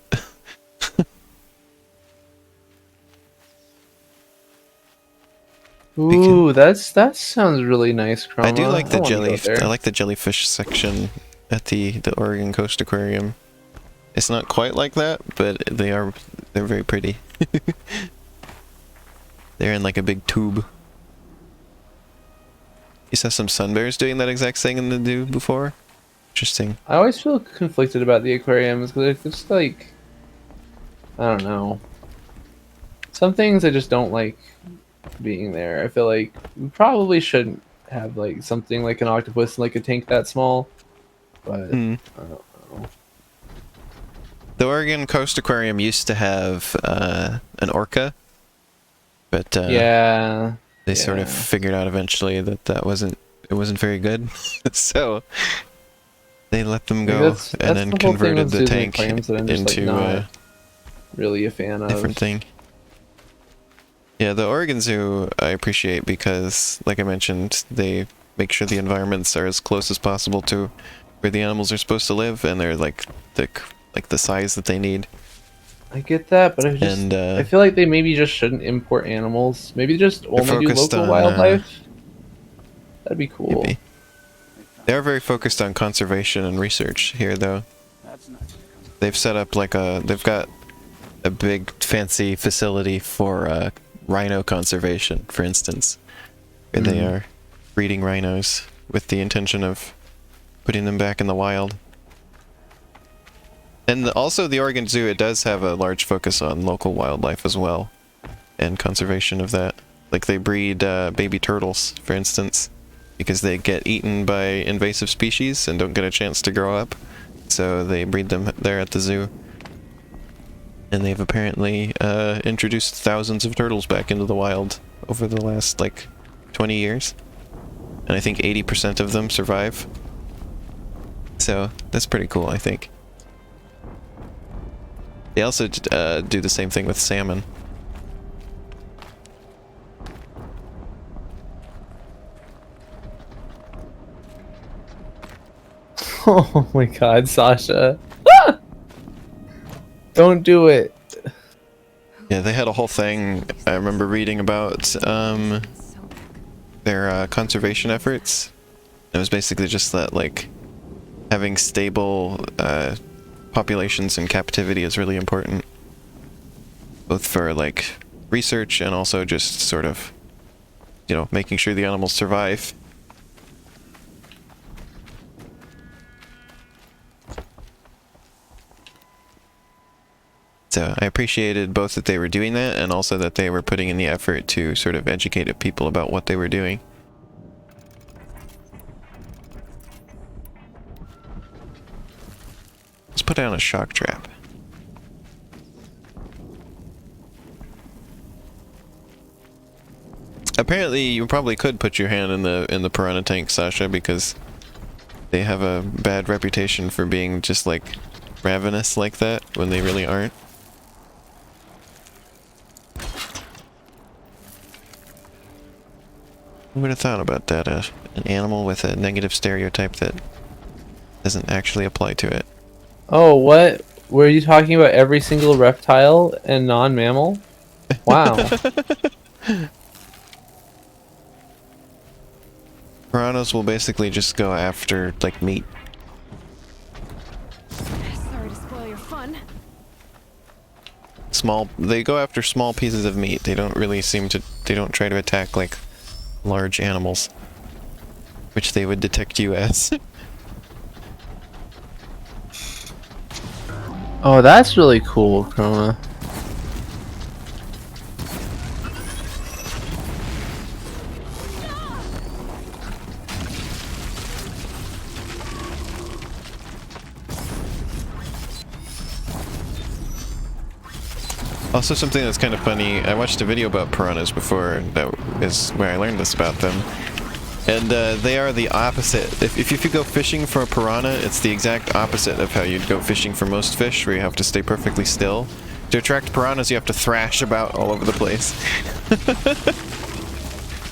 [SPEAKER 2] Ooh, that sounds really nice, Chroma.
[SPEAKER 1] I do like the
[SPEAKER 2] I
[SPEAKER 1] I like the jellyfish section at the Oregon Coast Aquarium. It's not quite like that, but they're very pretty. They're in like a big tube. You saw some sun bears doing that exact thing in the zoo before? Interesting.
[SPEAKER 2] I always feel conflicted about the aquariums because it's just like, I don't know. Some things I just don't like being there. I feel like we probably shouldn't have like something like an octopus in like a tank that small. But I don't know.
[SPEAKER 1] The Oregon Coast Aquarium used to have an orca, but
[SPEAKER 2] yeah,
[SPEAKER 1] they sort of figured out eventually that it wasn't very good, so they let them go
[SPEAKER 2] that's
[SPEAKER 1] and then
[SPEAKER 2] the whole thing
[SPEAKER 1] converted
[SPEAKER 2] with
[SPEAKER 1] the
[SPEAKER 2] zoos and
[SPEAKER 1] tank
[SPEAKER 2] aquariums that I'm just, like,
[SPEAKER 1] into
[SPEAKER 2] not really a fan of.
[SPEAKER 1] different thing. Yeah, the Oregon Zoo I appreciate because, like I mentioned, they make sure the environments are as close as possible to where the animals are supposed to live, and they're like the size that they need.
[SPEAKER 2] I get that, but I feel like they maybe just shouldn't import animals. Maybe just only do local wildlife. That'd be cool.
[SPEAKER 1] Maybe. They are very focused on conservation and research here, though. They've set up like they've got a big fancy facility for rhino conservation, for instance, where they are breeding rhinos with the intention of putting them back in the wild. And also the Oregon Zoo, it does have a large focus on local wildlife as well, and conservation of that. Like they breed baby turtles, for instance, because they get eaten by invasive species and don't get a chance to grow up. So they breed them there at the zoo. And they've apparently introduced thousands of turtles back into the wild over the last, like, 20 years. And I think 80% of them survive. So that's pretty cool, I think. They also do the same thing with salmon.
[SPEAKER 2] Oh my god, Sasha. Don't do it.
[SPEAKER 1] Yeah, they had a whole thing I remember reading about their conservation efforts. It was basically just that, like, having stable populations in captivity is really important. Both for, like, research and also just sort of, you know, making sure the animals survive. So I appreciated both that they were doing that and also that they were putting in the effort to sort of educate people about what they were doing. Let's put down a shock trap. Apparently you probably could put your hand in the piranha tank, Sasha, because they have a bad reputation for being just like ravenous like that when they really aren't. Who would have thought about that? An animal with a negative stereotype that doesn't actually apply to it.
[SPEAKER 2] Oh, what? Were you talking about every single reptile and non-mammal? Wow.
[SPEAKER 1] Piranhas will basically just go after, like, meat.
[SPEAKER 4] Sorry to spoil your fun.
[SPEAKER 1] They go after small pieces of meat. They don't really they don't try to attack, like, large animals, which they would detect you as.
[SPEAKER 2] Oh, that's really cool, Chroma.
[SPEAKER 1] Also, something that's kind of funny, I watched a video about piranhas before, that is where I learned this about them. And they are the opposite. If you go fishing for a piranha, it's the exact opposite of how you'd go fishing for most fish, where you have to stay perfectly still. To attract piranhas, you have to thrash about all over the place.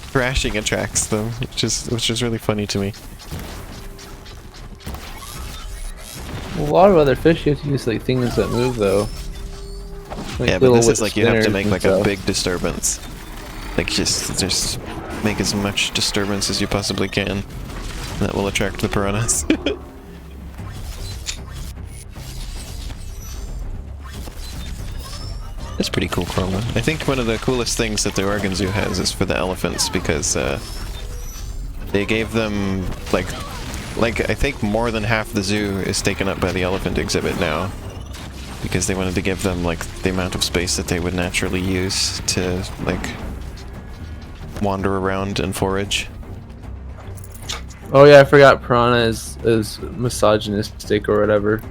[SPEAKER 1] thrashing attracts them, which is really funny to me.
[SPEAKER 2] A lot of other fish you have to use like things that move though. Like
[SPEAKER 1] Yeah, but this
[SPEAKER 2] little
[SPEAKER 1] is like you have to
[SPEAKER 2] spinners
[SPEAKER 1] make
[SPEAKER 2] and
[SPEAKER 1] like a
[SPEAKER 2] stuff.
[SPEAKER 1] big disturbance. Like just make as much disturbance as you possibly can. That will attract the piranhas. That's pretty cool, Chroma. I think one of the coolest things that the Oregon Zoo has is for the elephants, because they gave them like I think more than half the zoo is taken up by the elephant exhibit now, because they wanted to give them like the amount of space that they would naturally use to like wander around and forage.
[SPEAKER 2] Oh yeah, I forgot piranha is misogynistic or whatever.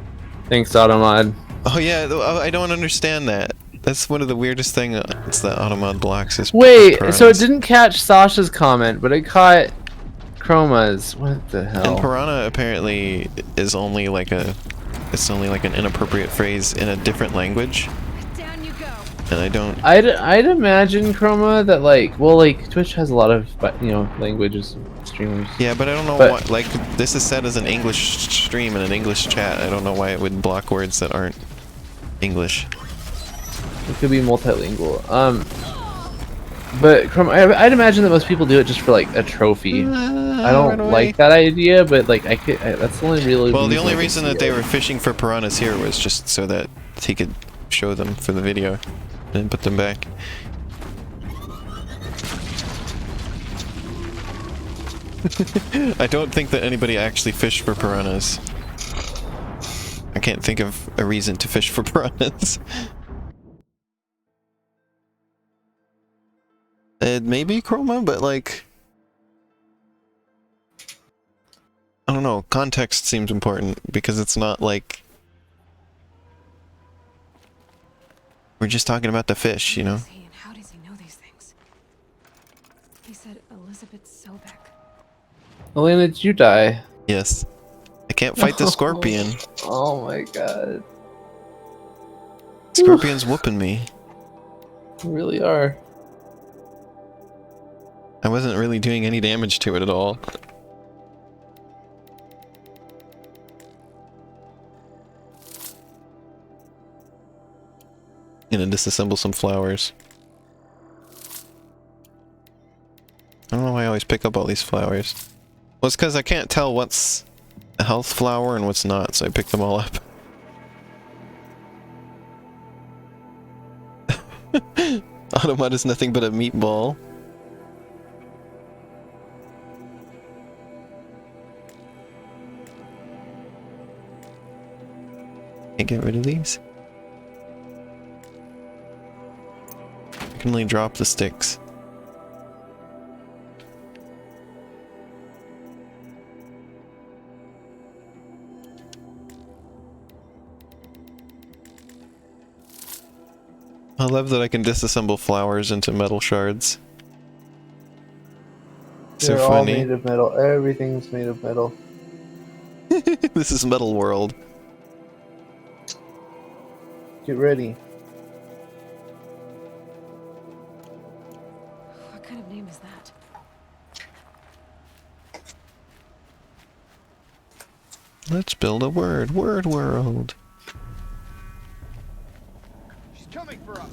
[SPEAKER 2] Thanks, Automod.
[SPEAKER 1] Oh yeah, I don't understand that. That's one of the weirdest thing. It's the Automod blocks. Is
[SPEAKER 2] Wait,
[SPEAKER 1] piranhas.
[SPEAKER 2] so it didn't catch Sasha's comment, but it caught Chroma's. What the hell?
[SPEAKER 1] And piranha apparently is only like it's only like an inappropriate phrase in a different language.
[SPEAKER 6] Down you go.
[SPEAKER 1] And I don't.
[SPEAKER 2] I'd imagine Chroma that like Twitch has a lot of languages streamers.
[SPEAKER 1] Yeah, but I don't know why. Like this is set as an English stream and an English chat. I don't know why it would block words that aren't English.
[SPEAKER 2] It could be multilingual. But Chroma, I'd imagine that most people do it just for like a trophy. I don't like that idea, but like that's the only really.
[SPEAKER 1] Well, the only reason that they were fishing for piranhas here was just so that he could show them for the video and put them back. I don't think that anybody actually fished for piranhas. I can't think of a reason to fish for piranhas. It may be Chroma, but like... I don't know, context seems important, because it's not like... We're just talking about the fish, you know?
[SPEAKER 4] How does he know these things? He said Elizabeth Sobek.
[SPEAKER 2] Elena, did you die?
[SPEAKER 1] Yes. I can't fight the scorpion.
[SPEAKER 2] Oh my god.
[SPEAKER 1] Scorpion's whooping me.
[SPEAKER 2] You really are.
[SPEAKER 1] I wasn't really doing any damage to it at all. Gonna disassemble some flowers. I don't know why I always pick up all these flowers. Well, it's because I can't tell what's a health flower and what's not, so I pick them all up. Automod is nothing but a meatball. Can't get rid of these. I can only drop the sticks. I love that I can disassemble flowers into metal shards. So
[SPEAKER 2] They're all
[SPEAKER 1] funny.
[SPEAKER 2] made of metal. Everything's made of metal.
[SPEAKER 1] This is Metal World.
[SPEAKER 2] Get ready.
[SPEAKER 4] What kind of name is that?
[SPEAKER 1] Let's build a word world.
[SPEAKER 3] She's coming for us.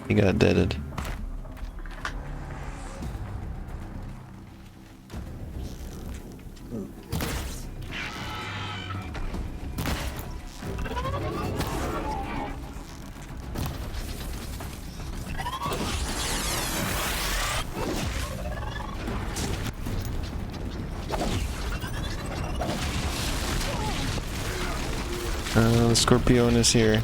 [SPEAKER 1] He got deaded. The Scorpion is here.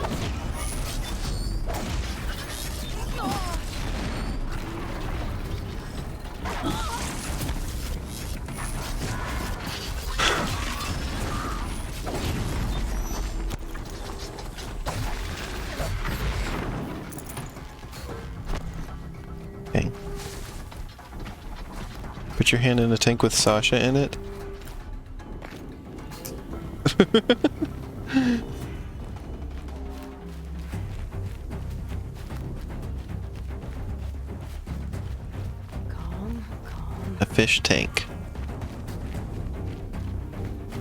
[SPEAKER 1] Okay. Put your hand in a tank with Sasha in it. Fish tank.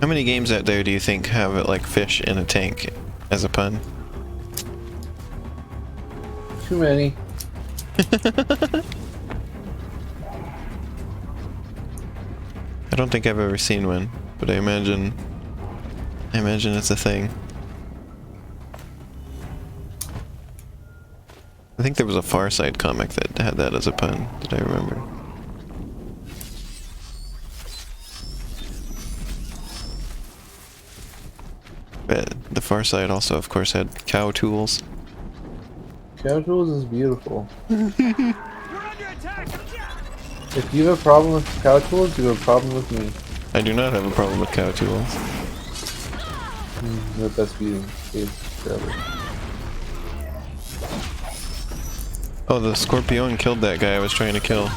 [SPEAKER 1] How many games out there do you think have it like fish in a tank as a pun?
[SPEAKER 2] Too many.
[SPEAKER 1] I don't think I've ever seen one, but I imagine it's a thing. I think there was a Far Side comic that had that as a pun, that I remember. But the Far Side also, of course, had cow tools.
[SPEAKER 2] Cow tools is beautiful.
[SPEAKER 3] We're under attack!
[SPEAKER 2] If you have a problem with cow tools, you have a problem with me.
[SPEAKER 1] I do not have a problem with cow tools.
[SPEAKER 2] The best beating kids forever.
[SPEAKER 1] Oh, the Scorpion killed that guy I was trying to kill.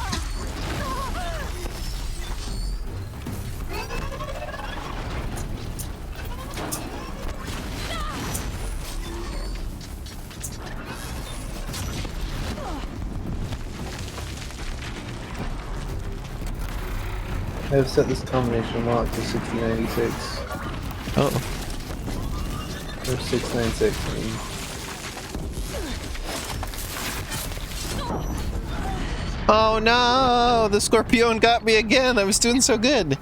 [SPEAKER 2] I have set this combination lock to 6096.
[SPEAKER 1] Oh.
[SPEAKER 2] Or 696, I mean.
[SPEAKER 1] Oh no! The Scorpion got me again! I was doing so good!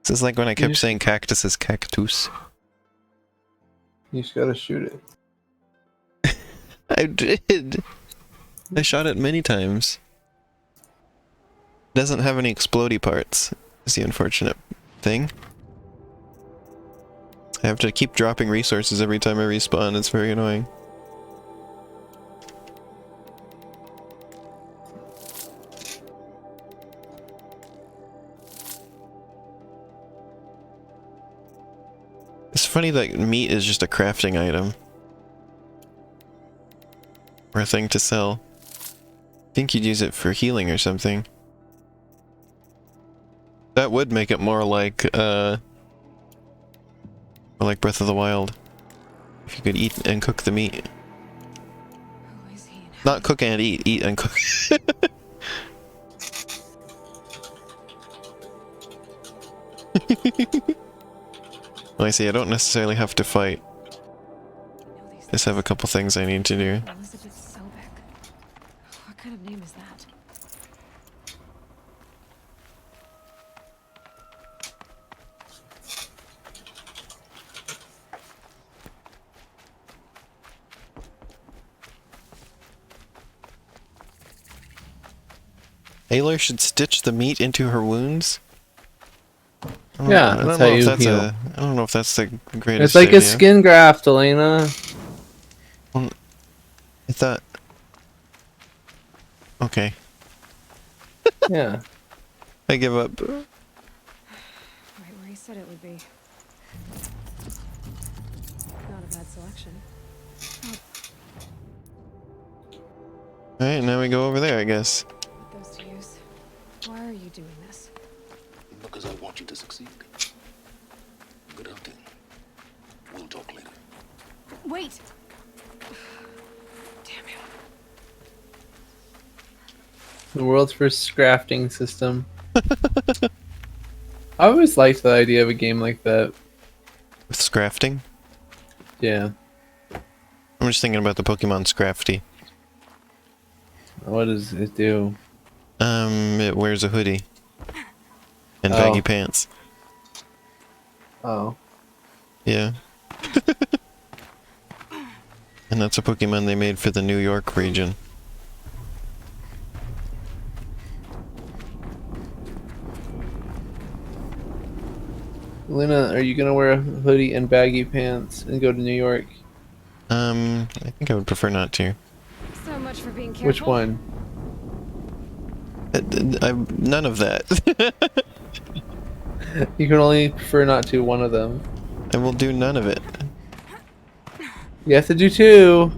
[SPEAKER 1] This is like when I kept saying cactus is cactus.
[SPEAKER 2] You just gotta shoot it.
[SPEAKER 1] I did! I shot it many times. Doesn't have any explodey parts, is the unfortunate thing. I have to keep dropping resources every time I respawn, it's very annoying. It's funny that meat is just a crafting item. Or a thing to sell. I think you'd use it for healing or something. That would make it more like Breath of the Wild. If you could eat and cook the meat.
[SPEAKER 4] Who is he now?
[SPEAKER 1] Not cook and eat and cook. Well, I see, I don't necessarily have to fight. Just have a couple things I need to do.
[SPEAKER 4] Elizabeth Sobek. What kind of name is that?
[SPEAKER 1] Aloy should stitch the meat into her wounds?
[SPEAKER 2] Yeah, that's how you heal.
[SPEAKER 1] I don't know if that's the greatest
[SPEAKER 2] It's like
[SPEAKER 1] idea.
[SPEAKER 2] a skin graft, Elena.
[SPEAKER 1] Well, I thought... Okay.
[SPEAKER 2] Yeah.
[SPEAKER 1] I give up.
[SPEAKER 4] Right where he said it would be. Not a bad selection.
[SPEAKER 1] Alright, now we go over there, I guess.
[SPEAKER 4] Put those to use. Why are you doing this?
[SPEAKER 9] Because I want you to succeed. Good hunting. We'll talk later.
[SPEAKER 4] Wait! Damn you.
[SPEAKER 2] The world's first crafting system. I always liked the idea of a game like that.
[SPEAKER 1] With scrafting?
[SPEAKER 2] Yeah.
[SPEAKER 1] I'm just thinking about the Pokemon Scrafty.
[SPEAKER 2] What does it do?
[SPEAKER 1] It wears a hoodie. And baggy pants.
[SPEAKER 2] Oh.
[SPEAKER 1] Yeah. And that's a Pokemon they made for the New York region.
[SPEAKER 2] Lena, are you gonna wear a hoodie and baggy pants and go to New York?
[SPEAKER 1] I think I would prefer not to.
[SPEAKER 4] So much for being careful.
[SPEAKER 2] Which one?
[SPEAKER 1] None of that.
[SPEAKER 2] You can only prefer not to one of them.
[SPEAKER 1] I will do none of it.
[SPEAKER 2] You have to do two.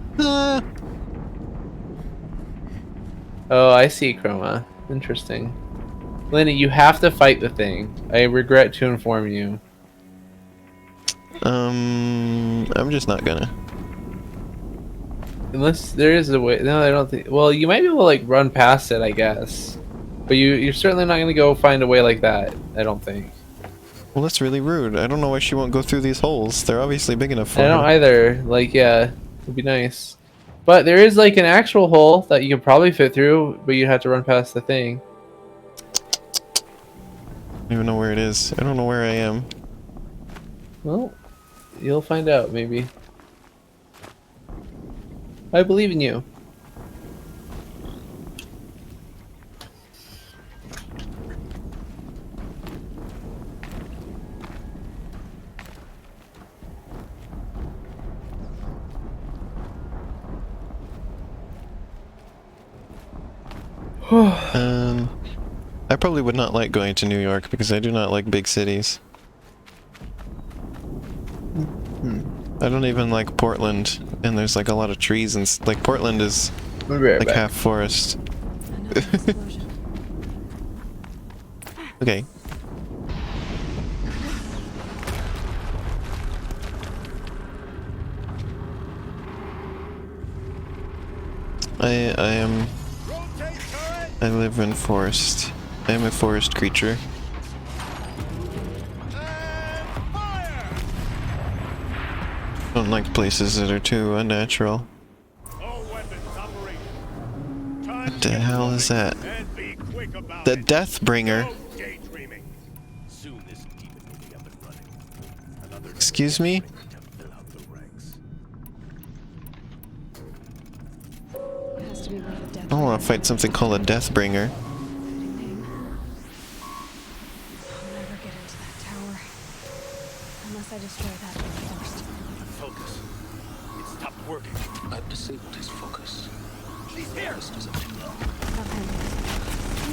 [SPEAKER 2] Oh, I see, Chroma. Interesting. Lena, you have to fight the thing. I regret to inform you.
[SPEAKER 1] I'm just not gonna.
[SPEAKER 2] Unless there is a way. No, I don't think. Well, you might be able to like run past it, I guess. But you're certainly not gonna go find a way like that. I don't think.
[SPEAKER 1] Well, that's really rude. I don't know why she won't go through these holes. They're obviously big enough for
[SPEAKER 2] I don't
[SPEAKER 1] her.
[SPEAKER 2] either. Like, yeah, it'd be nice. But there is like an actual hole that you could probably fit through, but you'd have to run past the thing.
[SPEAKER 1] I don't even know where it is. I don't know where I am.
[SPEAKER 2] Well, you'll find out maybe. I believe in you.
[SPEAKER 1] I probably would not like going to New York because I do not like big cities. I don't even like Portland, and there's like a lot of trees and like Portland is like half forest.
[SPEAKER 4] Another explosion.
[SPEAKER 1] Okay. I live in forest. I am a forest creature. Don't like places that are too unnatural. What the hell is that? The Deathbringer. Excuse me?
[SPEAKER 4] It has to be where the death.
[SPEAKER 1] I want to fight something called a Deathbringer.
[SPEAKER 4] Name. I'll never get into that tower unless I destroy that thing first.
[SPEAKER 9] Focus. It stopped working. I've disabled his focus. She's here.
[SPEAKER 4] Nothing.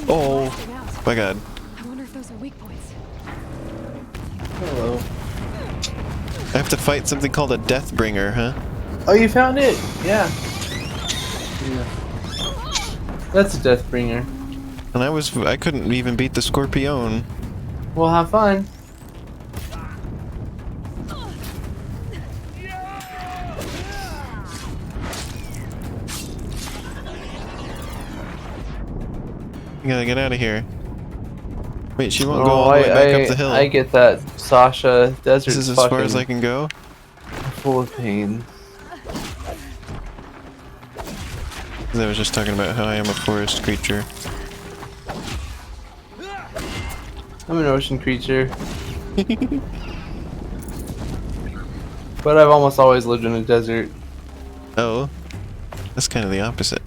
[SPEAKER 1] Oh
[SPEAKER 4] Blasting out.
[SPEAKER 1] my god.
[SPEAKER 4] I wonder if those are weak points.
[SPEAKER 2] Hello.
[SPEAKER 1] I have to fight something called a Deathbringer, huh?
[SPEAKER 2] Oh, you found it? Yeah. That's a Deathbringer.
[SPEAKER 1] And I couldn't even beat the Scorpion.
[SPEAKER 2] Well, have fun.
[SPEAKER 1] You gotta get out of here. Wait, she won't go all the way back up the hill.
[SPEAKER 2] I get that, Sasha. Desert
[SPEAKER 1] This is as far as I can go.
[SPEAKER 2] full of pain.
[SPEAKER 1] 'Cause I was just talking about how I am a forest creature.
[SPEAKER 2] I'm an ocean creature. But I've almost always lived in a desert.
[SPEAKER 1] Oh, that's kind of the opposite.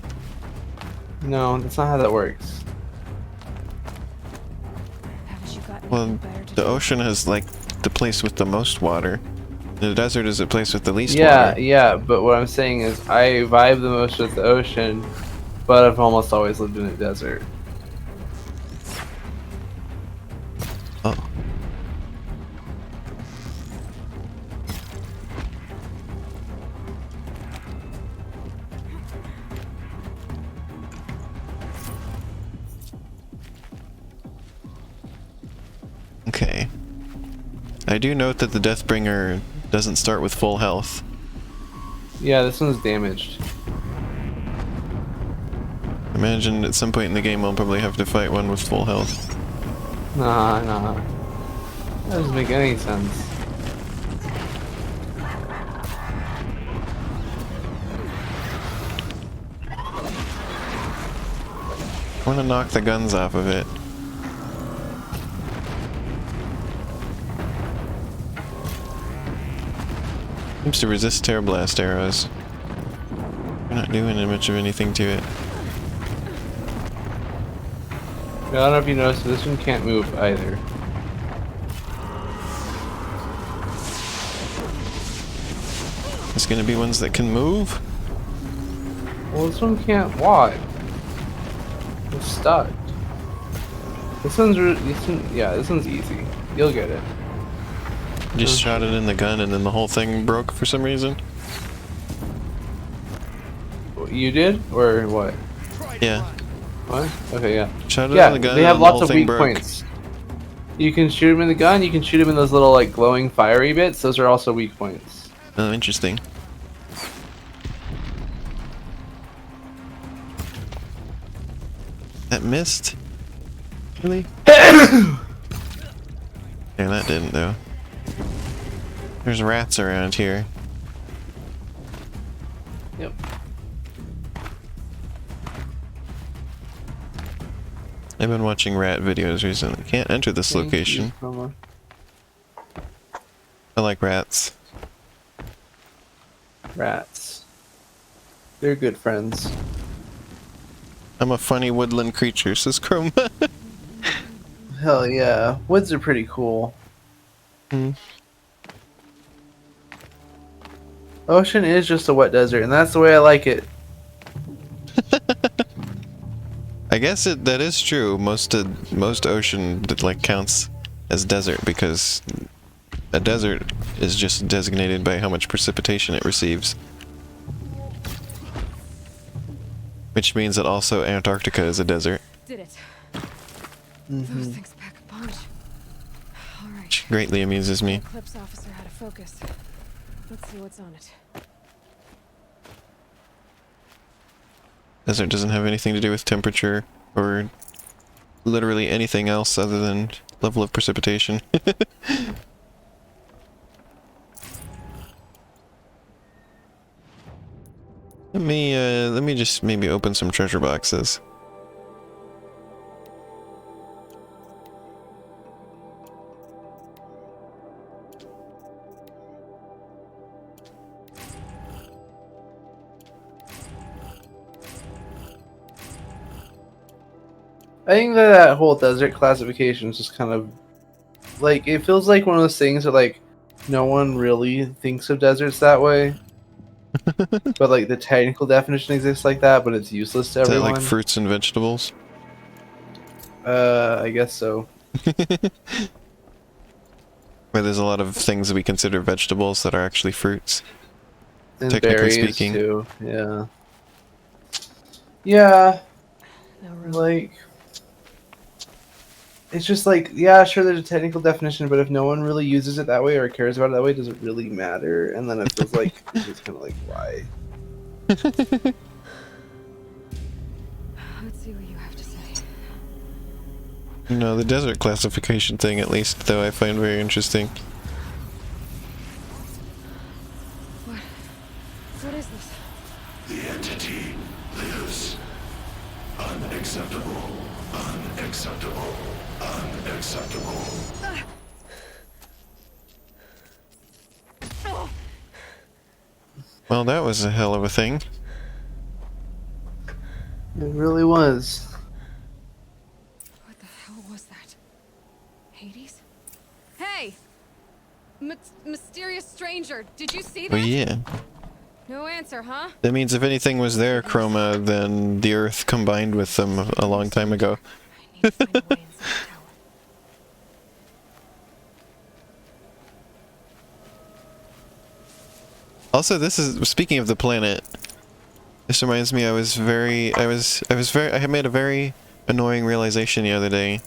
[SPEAKER 2] No, that's not how that works.
[SPEAKER 4] Haven't you got
[SPEAKER 1] Well,
[SPEAKER 4] anything better to
[SPEAKER 1] the
[SPEAKER 4] do?
[SPEAKER 1] ocean is like the place with the most water. The desert is the place with the least
[SPEAKER 2] Yeah,
[SPEAKER 1] water.
[SPEAKER 2] yeah, but what I'm saying is I vibe the most with the ocean, but I've almost always lived in a desert.
[SPEAKER 1] Oh. Okay. I do note that the Deathbringer doesn't start with full health.
[SPEAKER 2] Yeah, this one's damaged.
[SPEAKER 1] Imagine at some point in the game I'll probably have to fight one with full health.
[SPEAKER 2] Nah. That doesn't make any sense.
[SPEAKER 1] I want to knock the guns off of it. Seems to resist Tear Blast arrows. We're not doing much of anything to it.
[SPEAKER 2] I don't know if you noticed, but this one can't move either.
[SPEAKER 1] There's gonna be ones that can move?
[SPEAKER 2] Well, this one can't walk. It's stuck. This one's this one's easy. You'll get it.
[SPEAKER 1] Just shot it in the gun and then the whole thing broke for some reason?
[SPEAKER 2] You did, or what?
[SPEAKER 1] Yeah.
[SPEAKER 2] What? Okay, yeah.
[SPEAKER 1] Shot it
[SPEAKER 2] Yeah,
[SPEAKER 1] in the gun
[SPEAKER 2] they
[SPEAKER 1] and
[SPEAKER 2] have
[SPEAKER 1] the
[SPEAKER 2] lots
[SPEAKER 1] whole
[SPEAKER 2] of
[SPEAKER 1] thing
[SPEAKER 2] weak
[SPEAKER 1] broke.
[SPEAKER 2] points. You can shoot them in the gun. You can shoot them in those little like glowing fiery bits. Those are also weak points.
[SPEAKER 1] Oh, interesting. that missed? Really? Yeah, that didn't though. There's rats around here.
[SPEAKER 2] Yep.
[SPEAKER 1] I've been watching rat videos recently. Can't enter this location. I like rats.
[SPEAKER 2] Rats. They're good friends.
[SPEAKER 1] I'm a funny woodland creature, says Chroma.
[SPEAKER 2] Hell yeah. Woods are pretty cool.
[SPEAKER 1] Hmm.
[SPEAKER 2] Ocean is just a wet desert, and that's the way I like it.
[SPEAKER 1] I guess that is true. Most ocean like counts as desert because a desert is just designated by how much precipitation it receives. Which means that also Antarctica is a desert.
[SPEAKER 4] Did it. Those things pack a punch. All right.
[SPEAKER 1] Which greatly amuses me.
[SPEAKER 4] Eclipse officer had a focus. Let's see what's on it.
[SPEAKER 1] Desert doesn't have anything to do with temperature or literally anything else other than level of precipitation. Let me just maybe open some treasure boxes.
[SPEAKER 2] I think that whole desert classification is just kind of like, it feels like one of those things that like no one really thinks of deserts that way. But like the technical definition exists like that, but it's useless to
[SPEAKER 1] Is that
[SPEAKER 2] everyone.
[SPEAKER 1] like fruits and vegetables?
[SPEAKER 2] I guess so.
[SPEAKER 1] Where there's a lot of things that we consider vegetables that are actually fruits.
[SPEAKER 2] And
[SPEAKER 1] Technically
[SPEAKER 2] berries
[SPEAKER 1] speaking.
[SPEAKER 2] too. Yeah. Yeah.
[SPEAKER 4] No room.
[SPEAKER 2] Like, it's just like, yeah, sure, there's a technical definition, but if no one really uses it that way or cares about it that way, does it really matter? And then it feels like it's kind of like, why?
[SPEAKER 4] Let's see what you have to say.
[SPEAKER 1] No, the desert classification thing at least, though, I find very interesting.
[SPEAKER 4] What is this?
[SPEAKER 9] The entity lives. Unacceptable. Unacceptable. Unacceptable.
[SPEAKER 1] Well, that was a hell of a thing.
[SPEAKER 2] It really was.
[SPEAKER 4] What the hell was that? Hades? Hey! Mysterious stranger, did you see that?
[SPEAKER 1] Well, yeah.
[SPEAKER 4] No answer, huh?
[SPEAKER 1] That means if anything was there, Chroma, then the Earth combined with them a long time ago.
[SPEAKER 4] I need to find a way inside the tower.
[SPEAKER 1] Also, this is, speaking of the planet, this reminds me I had made a very annoying realization the other day,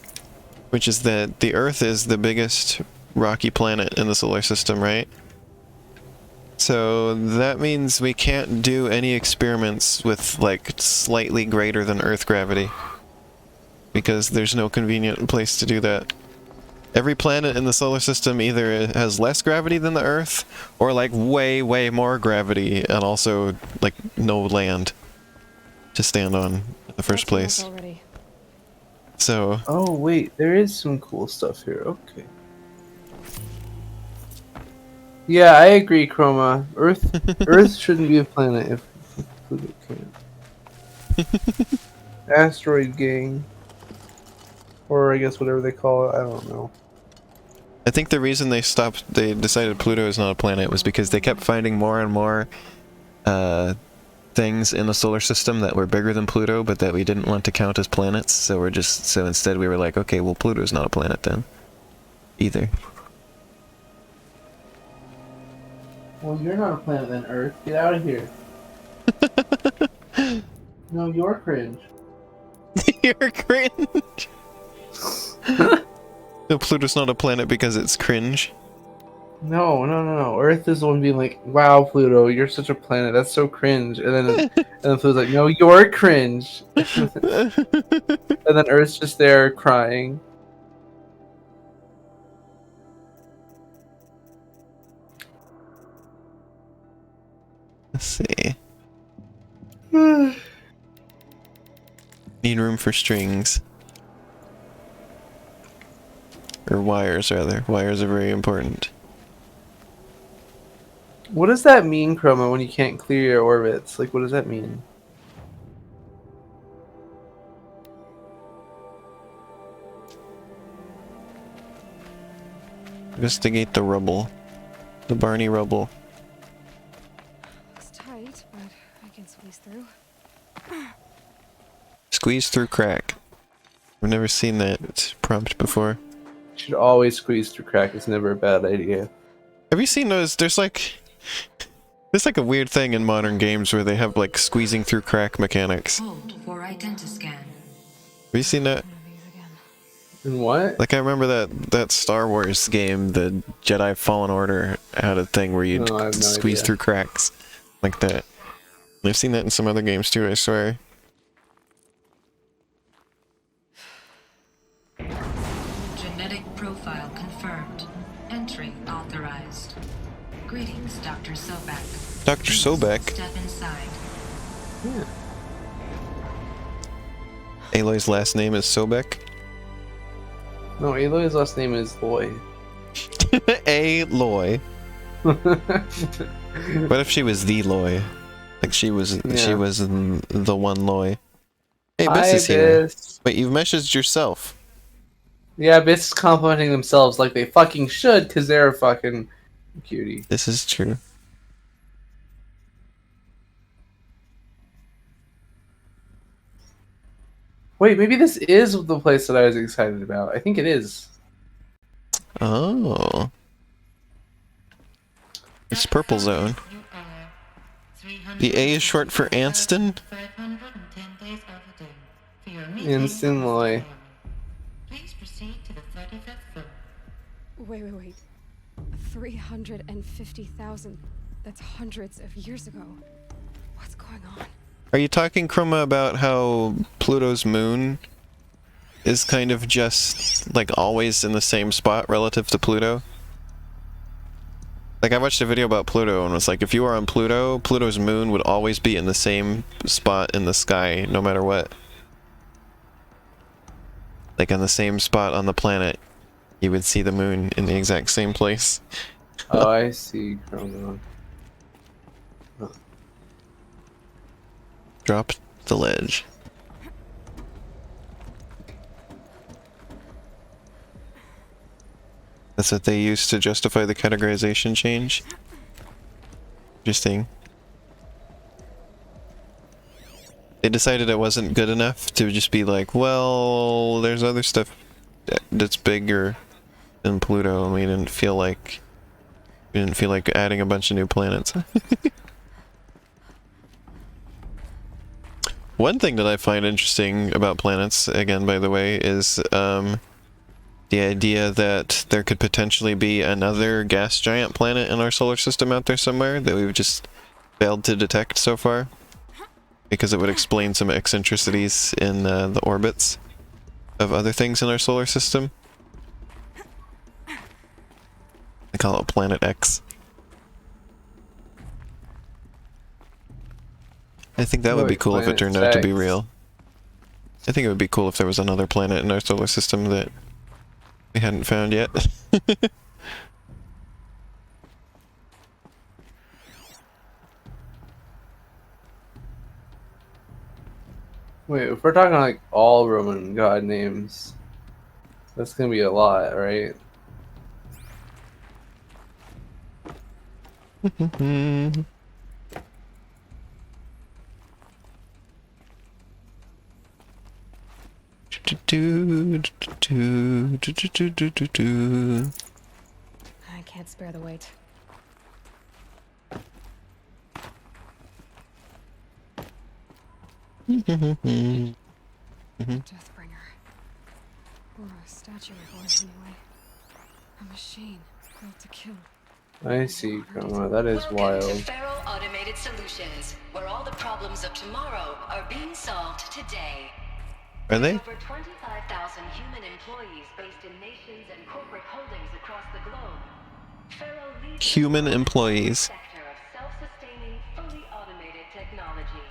[SPEAKER 1] which is that the Earth is the biggest rocky planet in the solar system, right? So that means we can't do any experiments with like slightly greater than Earth gravity, because there's no convenient place to do that. Every planet in the solar system either has less gravity than the Earth, or like way, way more gravity, and also like no land to stand on in the first place. So...
[SPEAKER 2] Oh wait, there is some cool stuff here. Okay. Yeah, I agree, Chroma. Earth shouldn't be a planet if Pluto can't. Asteroid gang. Or I guess whatever they call it, I don't know.
[SPEAKER 1] I think the reason they decided Pluto is not a planet was because they kept finding more and more things in the solar system that were bigger than Pluto, but that we didn't want to count as planets, so instead we were like, okay, well Pluto's not a planet then. Either.
[SPEAKER 2] Well, you're not a planet then, Earth. Get out of here. No, you're cringe.
[SPEAKER 1] You're cringe! No, Pluto's not a planet because it's cringe.
[SPEAKER 2] No. Earth is the one being like, "Wow, Pluto, you're such a planet. That's so cringe." And then Pluto's like, "No, you're cringe." And then Earth's just there crying.
[SPEAKER 1] Let's see. Need room for strings. Or wires, rather. Wires are very important.
[SPEAKER 2] What does that mean, Chroma, when you can't clear your orbits? Like, what does that mean?
[SPEAKER 1] Investigate the rubble. The Barney rubble.
[SPEAKER 4] Looks tight, but I can squeeze through.
[SPEAKER 1] Squeeze through crack. I've never seen that prompt before.
[SPEAKER 2] You should always squeeze through crack. It's never a bad idea.
[SPEAKER 1] Have you seen those? There's like a weird thing in modern games where they have like squeezing through crack mechanics.
[SPEAKER 10] Hold for identiscan.
[SPEAKER 1] Have you seen that?
[SPEAKER 2] And what?
[SPEAKER 1] Like I remember that Star Wars game, the Jedi Fallen Order, had a thing where you'd
[SPEAKER 2] I have no
[SPEAKER 1] squeeze
[SPEAKER 2] idea.
[SPEAKER 1] through cracks like that. I've seen that in some other games too, I swear.
[SPEAKER 10] Genetic profile confirmed. Entry authorized. Greetings, Dr. Sobek.
[SPEAKER 1] Dr. Sobek?
[SPEAKER 10] Step inside.
[SPEAKER 2] Yeah.
[SPEAKER 1] Aloy's last name is Sobek?
[SPEAKER 2] No, Aloy's last name is Loy.
[SPEAKER 1] Aloy. What if she was the Loy? Like she was the one Loy. Hey, Biss
[SPEAKER 2] Hi,
[SPEAKER 1] is here.
[SPEAKER 2] Biss.
[SPEAKER 1] Wait, you've messaged yourself.
[SPEAKER 2] Yeah, Biss is complimenting themselves like they fucking should, because they're a fucking cutie.
[SPEAKER 1] This is true.
[SPEAKER 2] Wait, maybe this is the place that I was excited about. I think it is.
[SPEAKER 1] Oh. It's Purple Zone. The A is short for Anston?
[SPEAKER 2] Instant Loy.
[SPEAKER 4] Wait. 350,000. That's hundreds of years ago. What's going on?
[SPEAKER 1] Are you talking, Chroma, about how Pluto's moon is kind of just, like, always in the same spot relative to Pluto? Like, I watched a video about Pluto and was like, if you were on Pluto, Pluto's moon would always be in the same spot in the sky, no matter what. Like, on the same spot on the planet, you would see the moon in the exact same place.
[SPEAKER 2] Oh, I see. Chroma.
[SPEAKER 1] Drop the ledge. That's what they used to justify the categorization change. Interesting. They decided it wasn't good enough to just be like, well, there's other stuff that's bigger than Pluto, and we didn't feel like adding a bunch of new planets. One thing that I find interesting about planets, again, by the way, is the idea that there could potentially be another gas giant planet in our solar system out there somewhere that we've just failed to detect so far. Because it would explain some eccentricities in the orbits of other things in our solar system. They call it Planet X. I think that would be cool if it turned out to be real. I think it would be cool if there was another planet in our solar system that we hadn't found yet.
[SPEAKER 2] Wait, if we're talking like all Roman god names, that's gonna be a lot, right?
[SPEAKER 4] I can't spare the weight. Deathbringer. Or a statue of one, anyway. A machine built to kill.
[SPEAKER 2] I see, Grandma. That is
[SPEAKER 10] Welcome to
[SPEAKER 2] wild.
[SPEAKER 10] Feral Automated Solutions, where all the problems of tomorrow are being solved today.
[SPEAKER 1] Are they?
[SPEAKER 10] Over 25,000 human employees based in nations and corporate holdings across the globe. Feral leads
[SPEAKER 1] Human
[SPEAKER 10] the
[SPEAKER 1] employees.
[SPEAKER 10] sector of self-sustaining, fully automated technology.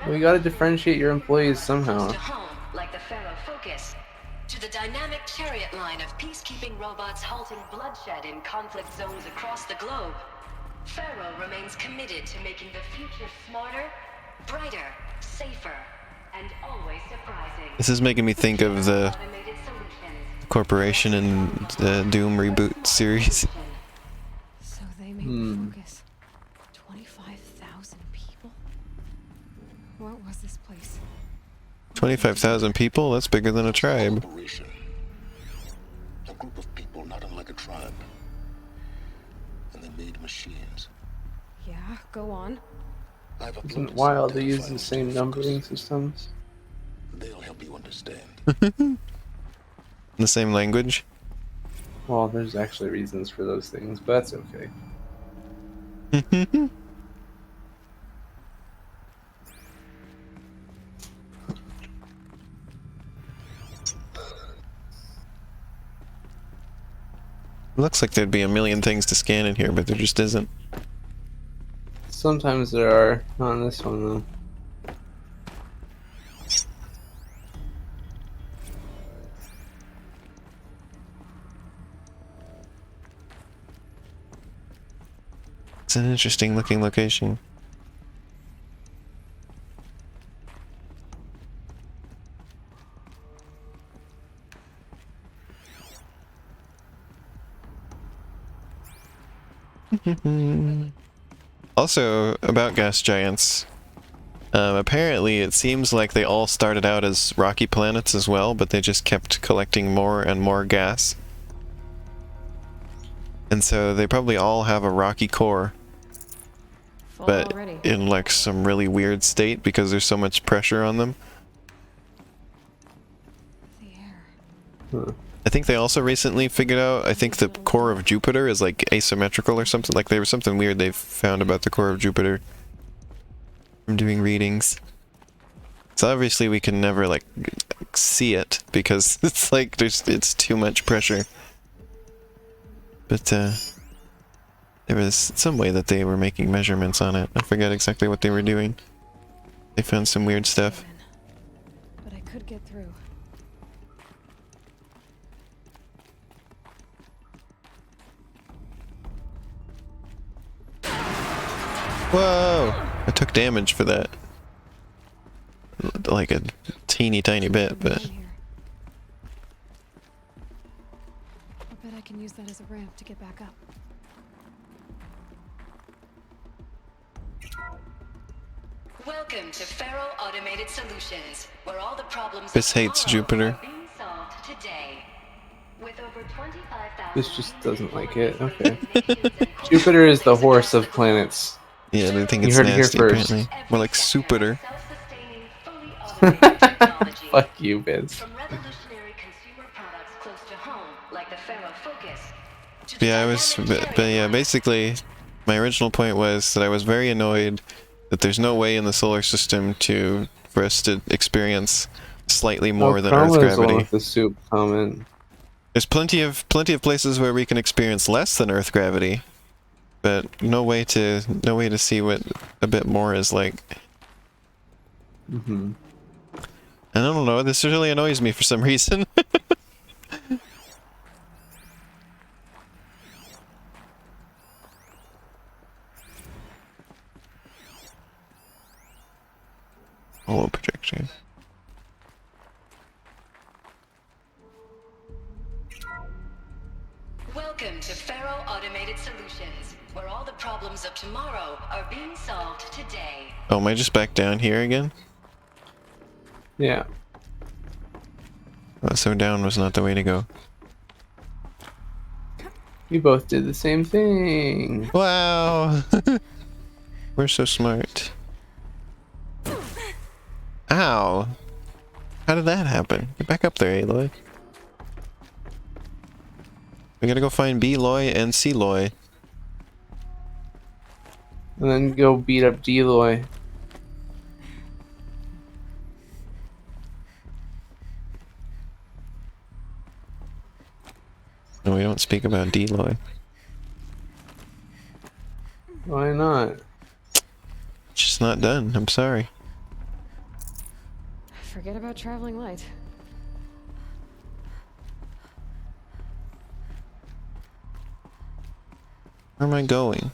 [SPEAKER 2] We gotta differentiate your employees somehow.
[SPEAKER 10] Close to home, like the Pharaoh Focus, to the dynamic chariot line of peacekeeping robots halting bloodshed in conflict zones across the globe. Pharaoh remains committed to making the future smarter, brighter, safer, and always surprising.
[SPEAKER 1] This is making me think of the corporation in the Doom reboot series.
[SPEAKER 4] So they made the Focus. 25,000 people? What was this place?
[SPEAKER 1] 25,000 people? That's bigger than a tribe.
[SPEAKER 9] Operation. A group of people not unlike a tribe. And they made machines.
[SPEAKER 4] Yeah, go on.
[SPEAKER 9] I've
[SPEAKER 2] Isn't
[SPEAKER 9] uploaded
[SPEAKER 2] it wild
[SPEAKER 9] some
[SPEAKER 2] they use
[SPEAKER 9] data
[SPEAKER 2] the
[SPEAKER 9] files
[SPEAKER 2] same
[SPEAKER 9] to
[SPEAKER 2] numbering
[SPEAKER 9] Focus.
[SPEAKER 2] systems?
[SPEAKER 9] They'll help you understand.
[SPEAKER 1] The same language.
[SPEAKER 2] Well, there's actually reasons for those things, but that's okay.
[SPEAKER 1] Looks like there'd be a million things to scan in here, but there just isn't.
[SPEAKER 2] Sometimes there are. Not on this one, though.
[SPEAKER 1] It's an interesting looking location. Also, about gas giants. Apparently, it seems like they all started out as rocky planets as well, but they just kept collecting more and more gas. And so they probably all have a rocky core,
[SPEAKER 4] Full
[SPEAKER 1] but
[SPEAKER 4] already.
[SPEAKER 1] in like some really weird state because there's so much pressure on them.
[SPEAKER 4] The air.
[SPEAKER 2] Huh.
[SPEAKER 1] I think they also recently figured out, I think the core of Jupiter is like asymmetrical or something. Like there was something weird they found about the core of Jupiter from doing readings. So obviously we can never like see it because it's like it's too much pressure. But there was some way that they were making measurements on it. I forget exactly what they were doing. They found some weird stuff.
[SPEAKER 4] But I could get through.
[SPEAKER 1] Whoa! I took damage for that. Like a teeny tiny bit, but...
[SPEAKER 4] I bet I can use that as a ramp to get back up.
[SPEAKER 10] Welcome to Feral Automated Solutions, where all the problems
[SPEAKER 1] This
[SPEAKER 10] of
[SPEAKER 1] hates
[SPEAKER 10] tomorrow
[SPEAKER 1] Jupiter.
[SPEAKER 10] are being solved today. With over 25,000
[SPEAKER 2] This just doesn't like it. Okay. Jupiter is the horse of planets.
[SPEAKER 1] Yeah, they think
[SPEAKER 2] You
[SPEAKER 1] it's
[SPEAKER 2] heard it here
[SPEAKER 1] nasty,
[SPEAKER 2] first.
[SPEAKER 1] apparently. More like Supiter.
[SPEAKER 2] Fuck you, Vince.
[SPEAKER 10] From revolutionary consumer products close to home, like the Pharaoh Focus, to
[SPEAKER 1] Yeah, I was... But yeah, basically, my original point was that I was very annoyed that there's no way in the solar system for us to experience slightly more than Earth
[SPEAKER 2] Chroma is the one
[SPEAKER 1] gravity.
[SPEAKER 2] with the soup comment.
[SPEAKER 1] There's plenty of places where we can experience less than Earth gravity, but no way to see what a bit more is like.
[SPEAKER 2] Mm-hmm.
[SPEAKER 1] I don't know, this really annoys me for some reason. Holo projection.
[SPEAKER 10] welcome to Feral Automated Solutions, where all the problems of tomorrow are being solved today.
[SPEAKER 1] Oh, am I just back down here again?
[SPEAKER 2] Yeah.
[SPEAKER 1] Oh, so down was not the way to go.
[SPEAKER 2] We both did the same thing.
[SPEAKER 1] Wow! We're so smart. Ow! How did that happen? Get back up there, Aloy. We gotta go find B-Loy and C-Loy.
[SPEAKER 2] And then go beat up Deloy.
[SPEAKER 1] No, we don't speak about Deloy.
[SPEAKER 2] Why not?
[SPEAKER 1] It's just not done. I'm sorry.
[SPEAKER 4] Forget about traveling light.
[SPEAKER 1] Where am I going?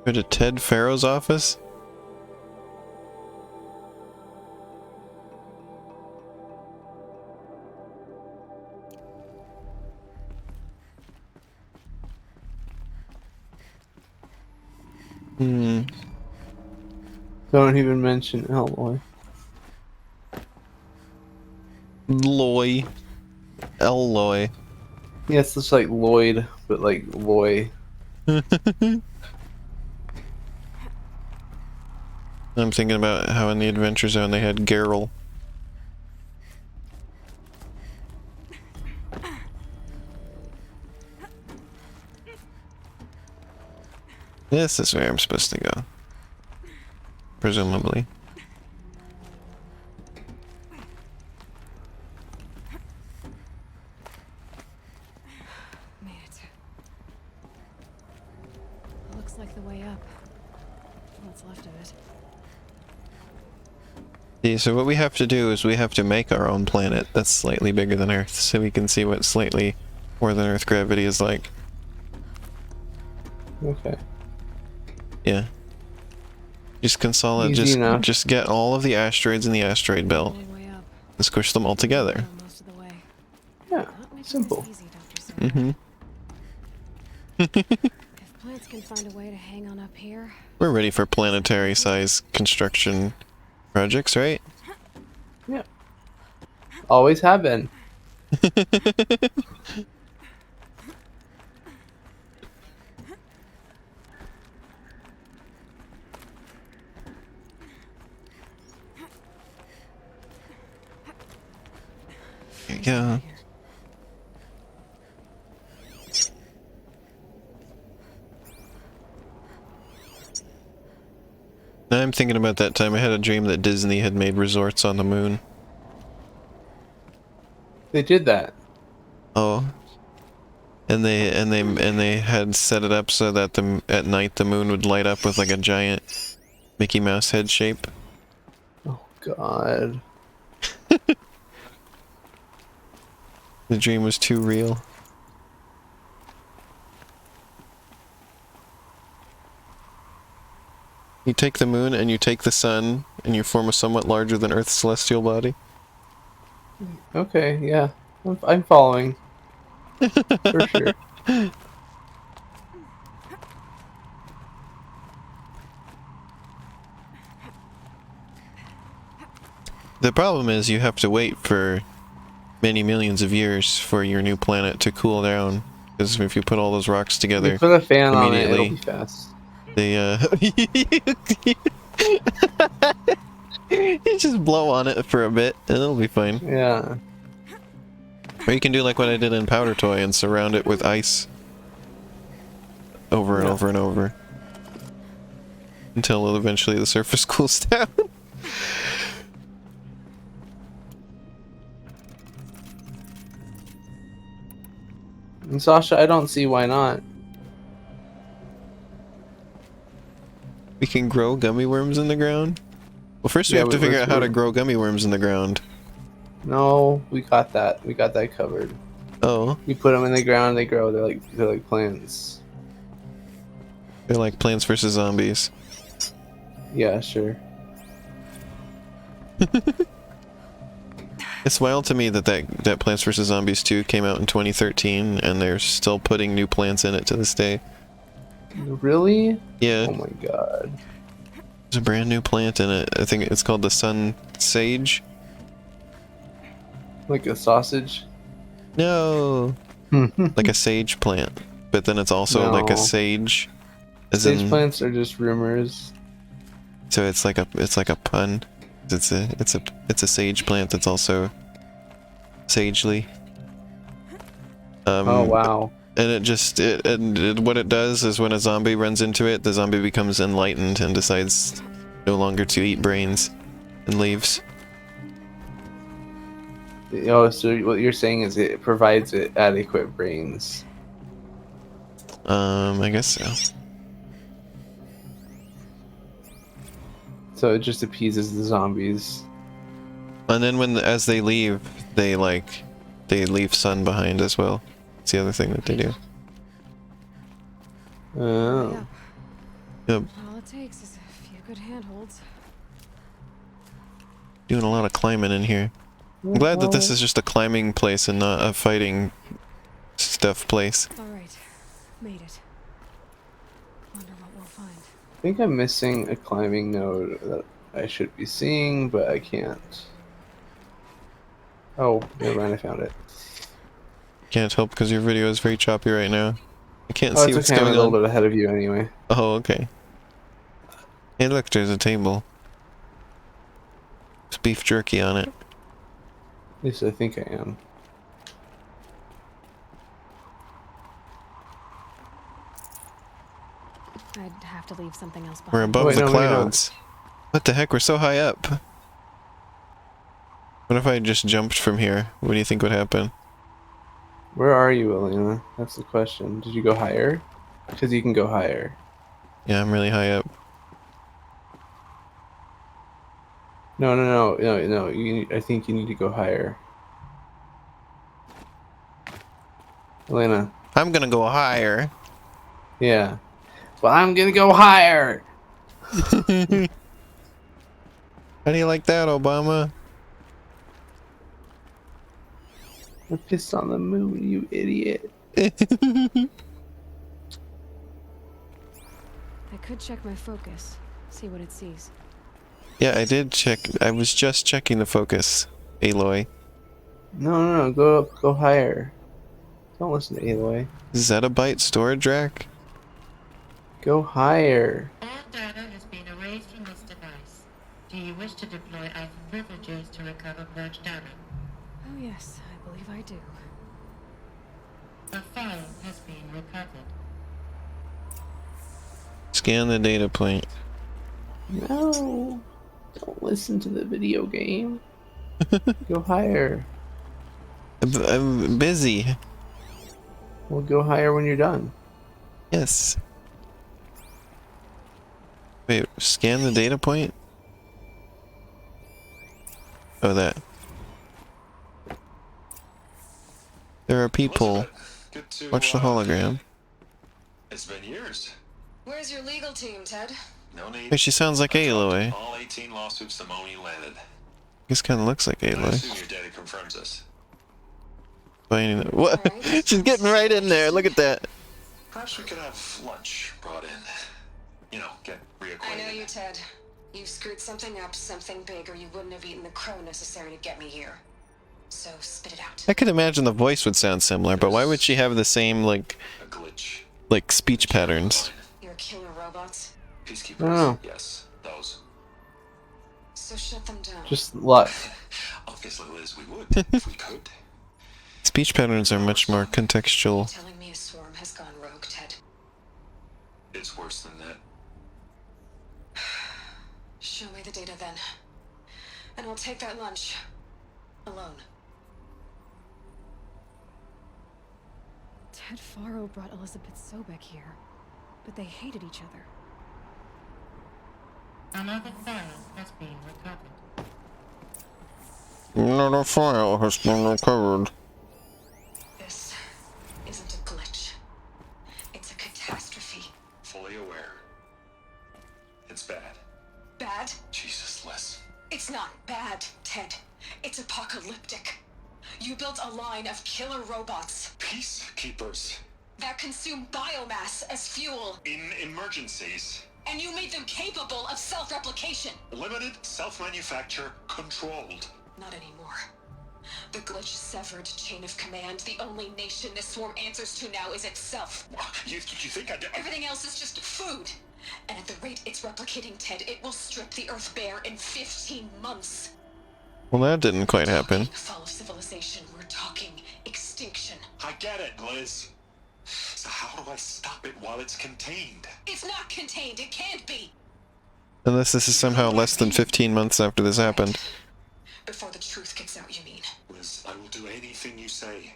[SPEAKER 1] Go to Ted Farrow's office?
[SPEAKER 2] Don't even mention Alloy.
[SPEAKER 1] Loy. Elloy.
[SPEAKER 2] Yeah, it's just like Lloyd, but like Loy.
[SPEAKER 1] I'm thinking about how in the Adventure Zone they had Geralt. This is where I'm supposed to go. Presumably.
[SPEAKER 4] Made it. Looks like the way up. What's left of it.
[SPEAKER 1] See, so what we have to do is we have to make our own planet that's slightly bigger than Earth, so we can see what slightly more than Earth gravity is like.
[SPEAKER 2] Okay.
[SPEAKER 1] Yeah. Just consolidate,
[SPEAKER 2] Easy enough.
[SPEAKER 1] just get all of the asteroids in the asteroid belt
[SPEAKER 4] Long way up.
[SPEAKER 1] and squish them all together.
[SPEAKER 4] Done most of the way.
[SPEAKER 2] Yeah,
[SPEAKER 4] Not making this
[SPEAKER 2] simple.
[SPEAKER 4] easy, Dr. Sawyer.
[SPEAKER 1] Mm-hmm.
[SPEAKER 4] If plants can find a way to hang on up here,
[SPEAKER 1] We're ready for planetary size construction projects, right?
[SPEAKER 2] Yeah. Always have been.
[SPEAKER 1] There you go. Now I'm thinking about that time I had a dream that Disney had made resorts on the moon.
[SPEAKER 2] They did that.
[SPEAKER 1] Oh. And they had set it up so that at night the moon would light up with like a giant Mickey Mouse head shape.
[SPEAKER 2] Oh God.
[SPEAKER 1] The dream was too real. You take the moon and you take the sun and you form a somewhat larger than Earth's celestial body.
[SPEAKER 2] Okay, yeah. I'm following. For sure.
[SPEAKER 1] The problem is you have to wait for many millions of years for your new planet to cool down. Because if you put all those rocks together,
[SPEAKER 2] You put a fan on it, it'll
[SPEAKER 1] immediately
[SPEAKER 2] be fast.
[SPEAKER 1] they you just blow on it for a bit and it'll be fine.
[SPEAKER 2] Yeah.
[SPEAKER 1] Or you can do like what I did in Powder Toy and surround it with ice over and over and over until eventually the surface cools down.
[SPEAKER 2] And Sasha, I don't see why not.
[SPEAKER 1] We can grow gummy worms in the ground? Well, first we
[SPEAKER 2] Yeah,
[SPEAKER 1] have to figure
[SPEAKER 2] let's
[SPEAKER 1] out how to
[SPEAKER 2] grow-
[SPEAKER 1] grow gummy worms in the ground.
[SPEAKER 2] No, we got that. We got that covered.
[SPEAKER 1] Oh,
[SPEAKER 2] You put them in the ground, they grow. They're like plants.
[SPEAKER 1] they're like Plants vs. Zombies.
[SPEAKER 2] Yeah, sure.
[SPEAKER 1] It's wild to me that Plants vs. Zombies 2 came out in 2013 and they're still putting new plants in it to this day.
[SPEAKER 2] Really?
[SPEAKER 1] Yeah,
[SPEAKER 2] Oh my God.
[SPEAKER 1] there's a brand new plant in it. I think it's called the Sun Sage.
[SPEAKER 2] Like a sausage?
[SPEAKER 1] No, like a sage plant, but then it's also like a
[SPEAKER 2] No.
[SPEAKER 1] sage. As
[SPEAKER 2] Sage
[SPEAKER 1] in,
[SPEAKER 2] plants are just rumors.
[SPEAKER 1] so it's like a pun. It's a sage plant that's also sagely.
[SPEAKER 2] Oh wow.
[SPEAKER 1] And what it does is when a zombie runs into it, the zombie becomes enlightened and decides no longer to eat brains and leaves.
[SPEAKER 2] Oh, so what you're saying is it provides it adequate brains.
[SPEAKER 1] I guess so.
[SPEAKER 2] So it just appeases the zombies.
[SPEAKER 1] And then as they leave, they leave sun behind as well. It's the other thing that they do.
[SPEAKER 2] Oh.
[SPEAKER 1] Yep.
[SPEAKER 4] All it takes is a few good handholds.
[SPEAKER 1] Doing a lot of climbing in here. I'm glad that this is just a climbing place and not a fighting stuff place.
[SPEAKER 4] All right, made it. Wonder what we'll find.
[SPEAKER 2] I think I'm missing a climbing node that I should be seeing, but I can't. Oh, never mind, I found it.
[SPEAKER 1] Can't help because your video is very choppy right now. I can't
[SPEAKER 2] Oh,
[SPEAKER 1] see
[SPEAKER 2] it's
[SPEAKER 1] what's
[SPEAKER 2] okay, I'm a
[SPEAKER 1] going
[SPEAKER 2] little
[SPEAKER 1] on.
[SPEAKER 2] bit ahead of you anyway.
[SPEAKER 1] Oh, okay. Hey, look, there's a table. There's beef jerky on it.
[SPEAKER 2] At least I think I am.
[SPEAKER 4] I'd have to leave something else behind.
[SPEAKER 1] We're above
[SPEAKER 2] Wait,
[SPEAKER 1] the
[SPEAKER 2] no, we're not.
[SPEAKER 1] clouds. What the heck? We're so high up. What if I just jumped from here? What do you think would happen?
[SPEAKER 2] Where are you, Elena? That's the question. Did you go higher? Because you can go higher.
[SPEAKER 1] Yeah, I'm really high up.
[SPEAKER 2] No. I think you need to go higher. Elena.
[SPEAKER 1] I'm gonna go higher.
[SPEAKER 2] Yeah. Well, I'm gonna go higher.
[SPEAKER 1] How do you like that, Obama?
[SPEAKER 2] I pissed on the moon, you idiot.
[SPEAKER 4] I could check my focus, see what it sees.
[SPEAKER 1] Yeah, I did check. I was just checking the focus, Aloy.
[SPEAKER 2] No. Go higher. Don't listen to Aloy.
[SPEAKER 1] Zettabyte storage rack?
[SPEAKER 2] Go higher.
[SPEAKER 11] All data has been erased from this device. Do you wish to deploy our privileges to recover merged data?
[SPEAKER 4] Oh yes, I believe I do.
[SPEAKER 11] The file has been recovered.
[SPEAKER 1] Scan the data point.
[SPEAKER 2] No. Don't listen to the video game. Go higher.
[SPEAKER 1] I'm busy.
[SPEAKER 2] Well, go higher when you're done.
[SPEAKER 1] Yes. Wait, scan the data point? Oh, that. There are people. Watch the hologram.
[SPEAKER 9] It's been years.
[SPEAKER 10] Where's your legal team, Ted?
[SPEAKER 9] No need.
[SPEAKER 1] Wait, she sounds like Aloy.
[SPEAKER 9] All 18 lawsuits the moment you landed.
[SPEAKER 1] This kind of looks like
[SPEAKER 9] I
[SPEAKER 1] Aloy.
[SPEAKER 9] assume your data confirms this.
[SPEAKER 1] What? She's getting right in there. Look at that.
[SPEAKER 9] Perhaps we could have lunch brought in. You know, get reacquainted.
[SPEAKER 10] I know you, Ted. You screwed something up, something big, or you wouldn't have eaten the crow necessary to get me here. So spit it out.
[SPEAKER 1] I could imagine the voice would sound similar, but why would she have the same, like speech patterns?
[SPEAKER 10] You're killer robots?
[SPEAKER 9] Peacekeepers,
[SPEAKER 2] Oh.
[SPEAKER 9] yes, those.
[SPEAKER 10] So shut them down.
[SPEAKER 2] Just luck.
[SPEAKER 9] Obviously, Liz, we would, if we could.
[SPEAKER 1] Speech patterns are much more contextual.
[SPEAKER 10] Telling me a swarm has gone rogue, Ted.
[SPEAKER 9] It's worse than that.
[SPEAKER 10] Show me the data then. And I'll take that lunch. Alone.
[SPEAKER 4] Ted Faro brought Elizabeth Sobek here, but they hated each other.
[SPEAKER 11] Another file has been recovered.
[SPEAKER 1] Another file has been recovered.
[SPEAKER 10] This isn't a glitch. It's a catastrophe.
[SPEAKER 9] Fully aware. It's bad.
[SPEAKER 10] Bad?
[SPEAKER 9] Jesus, Liz.
[SPEAKER 10] It's not bad, Ted. It's apocalyptic. You built a line of killer robots
[SPEAKER 9] Peacekeepers.
[SPEAKER 10] that consume biomass as fuel,
[SPEAKER 9] In emergencies.
[SPEAKER 10] and you made them capable of self-replication.
[SPEAKER 9] Limited, self-manufacture, controlled.
[SPEAKER 10] Not anymore. The glitch severed chain of command. The only nation this swarm answers to now is itself.
[SPEAKER 9] You think I did?
[SPEAKER 10] Everything else is just food. And at the rate it's replicating, Ted, it will strip the Earth bare in 15 months.
[SPEAKER 1] Well, that didn't quite happen.
[SPEAKER 10] Fall of civilization. We're talking extinction.
[SPEAKER 9] I get it, Liz. So how do I stop it while it's contained?
[SPEAKER 10] It's not contained. It can't be.
[SPEAKER 1] Unless this is somehow less than 15 months after this happened.
[SPEAKER 10] Before the truth gets out, you mean?
[SPEAKER 9] Liz, I will do anything you say.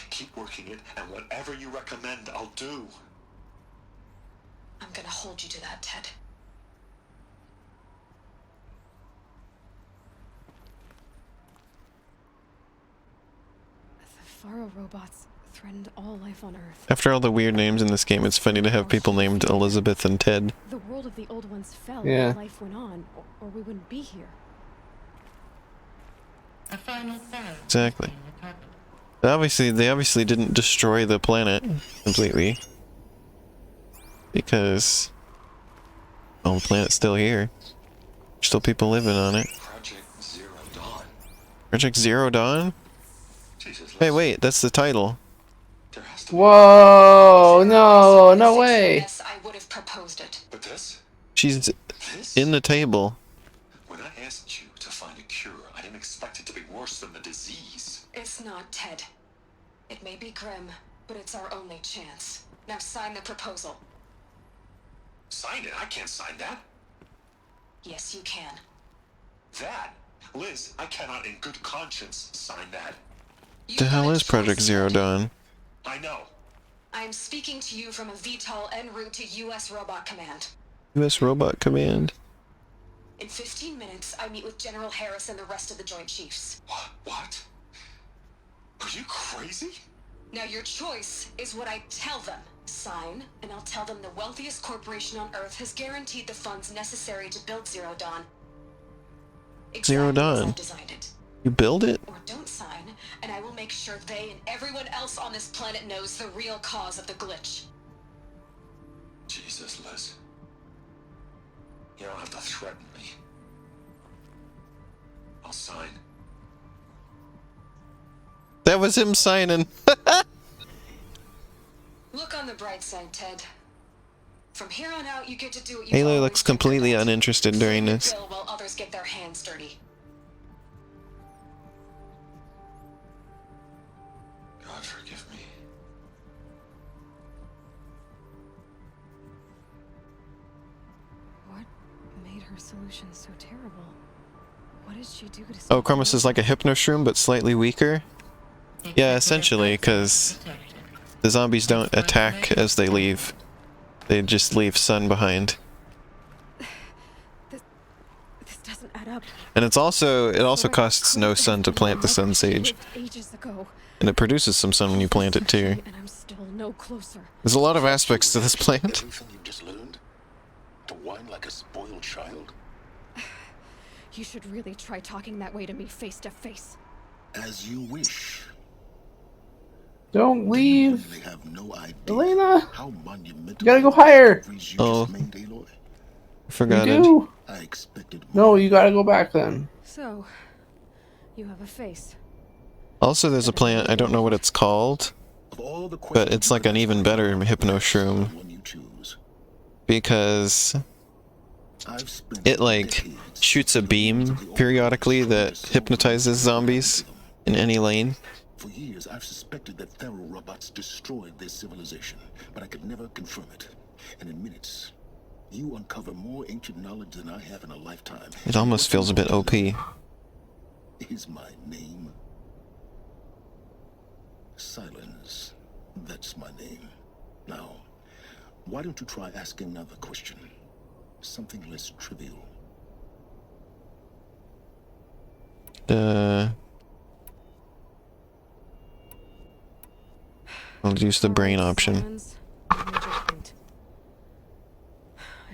[SPEAKER 9] Keep working it, and whatever you recommend, I'll do.
[SPEAKER 10] I'm gonna hold you to that, Ted.
[SPEAKER 4] The Faro robots threatened all life on Earth.
[SPEAKER 1] After all the weird names in this game, it's funny to have people named Elizabeth and Ted.
[SPEAKER 4] The world of the old ones fell
[SPEAKER 2] Yeah.
[SPEAKER 4] and life went on, or we wouldn't be here.
[SPEAKER 11] A final thought.
[SPEAKER 1] Exactly. They obviously didn't destroy the planet completely. Because, well, the planet's still here. There's still people living on it.
[SPEAKER 9] Project Zero Dawn.
[SPEAKER 1] Project Zero Dawn?
[SPEAKER 9] Jesus,
[SPEAKER 1] Hey,
[SPEAKER 9] Liz,
[SPEAKER 1] wait, that's the title.
[SPEAKER 9] there has to be.
[SPEAKER 2] Whoa! No way.
[SPEAKER 10] Yes, I would have proposed it.
[SPEAKER 9] But this?
[SPEAKER 1] She's
[SPEAKER 9] This?
[SPEAKER 1] in the table.
[SPEAKER 9] When I asked you to find a cure, I didn't expect it to be worse than the disease.
[SPEAKER 10] It's not, Ted. It may be grim, but it's our only chance. Now sign the proposal.
[SPEAKER 9] Sign it? I can't sign that.
[SPEAKER 10] Yes, you can.
[SPEAKER 9] That? Liz, I cannot in good conscience sign that.
[SPEAKER 10] You
[SPEAKER 1] The hell
[SPEAKER 10] have a
[SPEAKER 1] is Project
[SPEAKER 10] choice,
[SPEAKER 1] Zero
[SPEAKER 10] Ted.
[SPEAKER 1] Dawn?
[SPEAKER 9] I know.
[SPEAKER 10] I am speaking to you from a VTOL en route to U.S. Robot Command.
[SPEAKER 1] U.S. Robot Command.
[SPEAKER 10] In 15 minutes, I meet with General Harris and the rest of the Joint Chiefs.
[SPEAKER 9] What? Are you crazy?
[SPEAKER 10] Now your choice is what I tell them. Sign, and I'll tell them the wealthiest corporation on Earth has guaranteed the funds necessary to build Zero Dawn.
[SPEAKER 1] Zero
[SPEAKER 10] Exactly as
[SPEAKER 1] Dawn.
[SPEAKER 10] I've designed it.
[SPEAKER 1] You build it?
[SPEAKER 10] Or don't sign, and I will make sure they and everyone else on this planet knows the real cause of the glitch.
[SPEAKER 9] Jesus, Liz. You don't have to threaten me. I'll sign.
[SPEAKER 1] That was him signing.
[SPEAKER 10] Look on the bright side, Ted. From here on out, you get to do what you
[SPEAKER 1] Halo looks completely uninterested during this.
[SPEAKER 10] while others get their hands dirty.
[SPEAKER 9] God forgive me.
[SPEAKER 4] What made her solution so terrible? What did she do to
[SPEAKER 1] Oh, Chromus is like a hypnoshroom, but slightly weaker? Yeah, essentially, because the zombies don't attack as they leave. They just leave sun behind.
[SPEAKER 4] This doesn't add up.
[SPEAKER 1] And it also costs no sun to plant the sun sage.
[SPEAKER 4] Ages ago.
[SPEAKER 1] And it produces some sun when you plant it too.
[SPEAKER 4] And I'm still no closer.
[SPEAKER 1] There's a lot of aspects to this plant.
[SPEAKER 9] Everything you've just learned? To whine like a spoiled child?
[SPEAKER 4] You should really try talking that way to me face to face.
[SPEAKER 9] As you wish.
[SPEAKER 2] Don't leave.
[SPEAKER 9] They have no idea
[SPEAKER 2] Elena!
[SPEAKER 9] how monumental
[SPEAKER 2] You gotta go higher!
[SPEAKER 1] Oh.
[SPEAKER 9] Aloy.
[SPEAKER 1] Forgot
[SPEAKER 2] You
[SPEAKER 1] it.
[SPEAKER 2] do?
[SPEAKER 9] I expected
[SPEAKER 2] No, you gotta go back then.
[SPEAKER 4] So, you have a face.
[SPEAKER 1] Also, there's a plant, I don't know what it's called, but it's like an even better hypnoshroom. Because it, like, shoots a beam periodically that hypnotizes zombies in any lane.
[SPEAKER 9] For years, I've suspected that Faro robots destroyed their civilization, but I could never confirm it. And in minutes, you uncover more ancient knowledge than I have in a lifetime.
[SPEAKER 1] It almost feels a bit OP.
[SPEAKER 9] Is my name Silence? That's my name. Now, why don't you try asking another question? Something less trivial.
[SPEAKER 1] I'll use the brain option.
[SPEAKER 4] I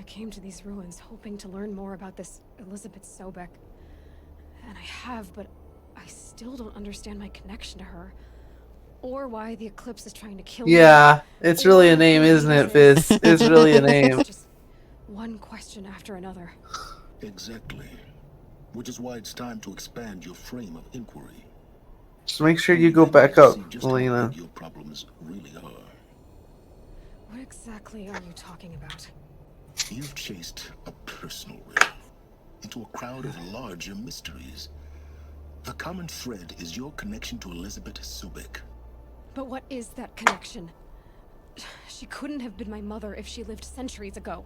[SPEAKER 4] came to these ruins hoping to learn more about this Elizabeth Sobek. And I have, but I still don't understand my connection to her. Or why the Eclipse is trying to kill me.
[SPEAKER 2] Yeah, it's really a name, isn't it, Fizz? It's really a name.
[SPEAKER 4] It's just one question after another.
[SPEAKER 9] Exactly. Which is why it's time to expand your frame of inquiry.
[SPEAKER 2] Just make sure you go back up,
[SPEAKER 9] See just how
[SPEAKER 2] Elena.
[SPEAKER 9] big your problems really are.
[SPEAKER 4] What exactly are you talking about?
[SPEAKER 9] You've chased a personal riddle into a crowd of larger mysteries. The common thread is your connection to Elizabeth Sobek.
[SPEAKER 4] But what is that connection? She couldn't have been my mother if she lived centuries ago.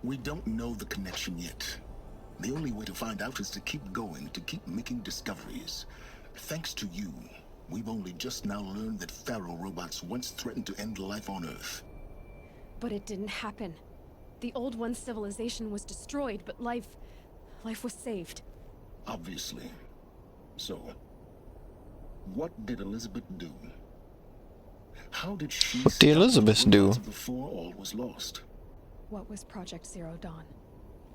[SPEAKER 9] We don't know the connection yet. The only way to find out is to keep going, to keep making discoveries. Thanks to you, we've only just now learned that Pharaoh robots once threatened to end life on Earth.
[SPEAKER 4] But it didn't happen. The Old One's civilization was destroyed, but life was saved.
[SPEAKER 9] Obviously. So, what did Elizabeth do? How did she
[SPEAKER 1] What did Elizabeth do?
[SPEAKER 9] Before all was lost?
[SPEAKER 4] What was Project Zero Dawn?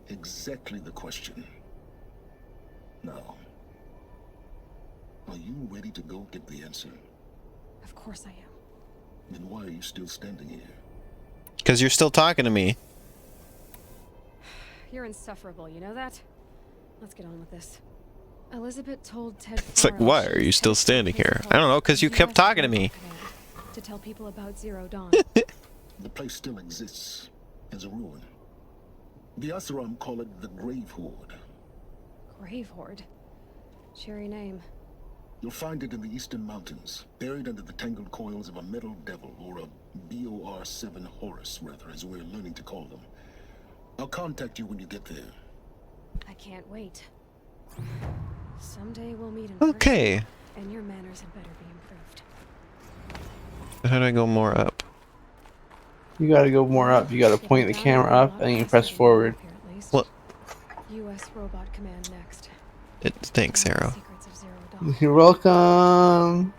[SPEAKER 9] Exactly the question. Now, are you ready to go get the answer?
[SPEAKER 4] Of course I am.
[SPEAKER 9] Then why are you still standing here?
[SPEAKER 1] Because you're still talking to me.
[SPEAKER 4] You're insufferable, you know that? Let's get on with this. Elizabeth told Ted
[SPEAKER 1] It's like,
[SPEAKER 4] Faro
[SPEAKER 1] why are you still standing here? I don't know, because you kept talking to me.
[SPEAKER 4] to tell people about Zero Dawn.
[SPEAKER 9] The place still exists as a ruin. The Asaram call it the Grave Horde.
[SPEAKER 4] Grave Horde? Cheery name.
[SPEAKER 9] You'll find it in the eastern mountains, buried under the tangled coils of a metal devil, or a BOR-7 Horus, rather, as we're learning to call them. I'll contact you when you get there.
[SPEAKER 4] I can't wait. Someday we'll meet in
[SPEAKER 1] Okay.
[SPEAKER 4] person, and your manners had better be improved.
[SPEAKER 1] How do I go more up?
[SPEAKER 2] You gotta go more up. You gotta point the camera up and you press forward.
[SPEAKER 1] What?
[SPEAKER 4] U.S. Robot Command next.
[SPEAKER 1] Thanks, Arrow.
[SPEAKER 4] Secrets of Zero Dawn.
[SPEAKER 2] You're welcome.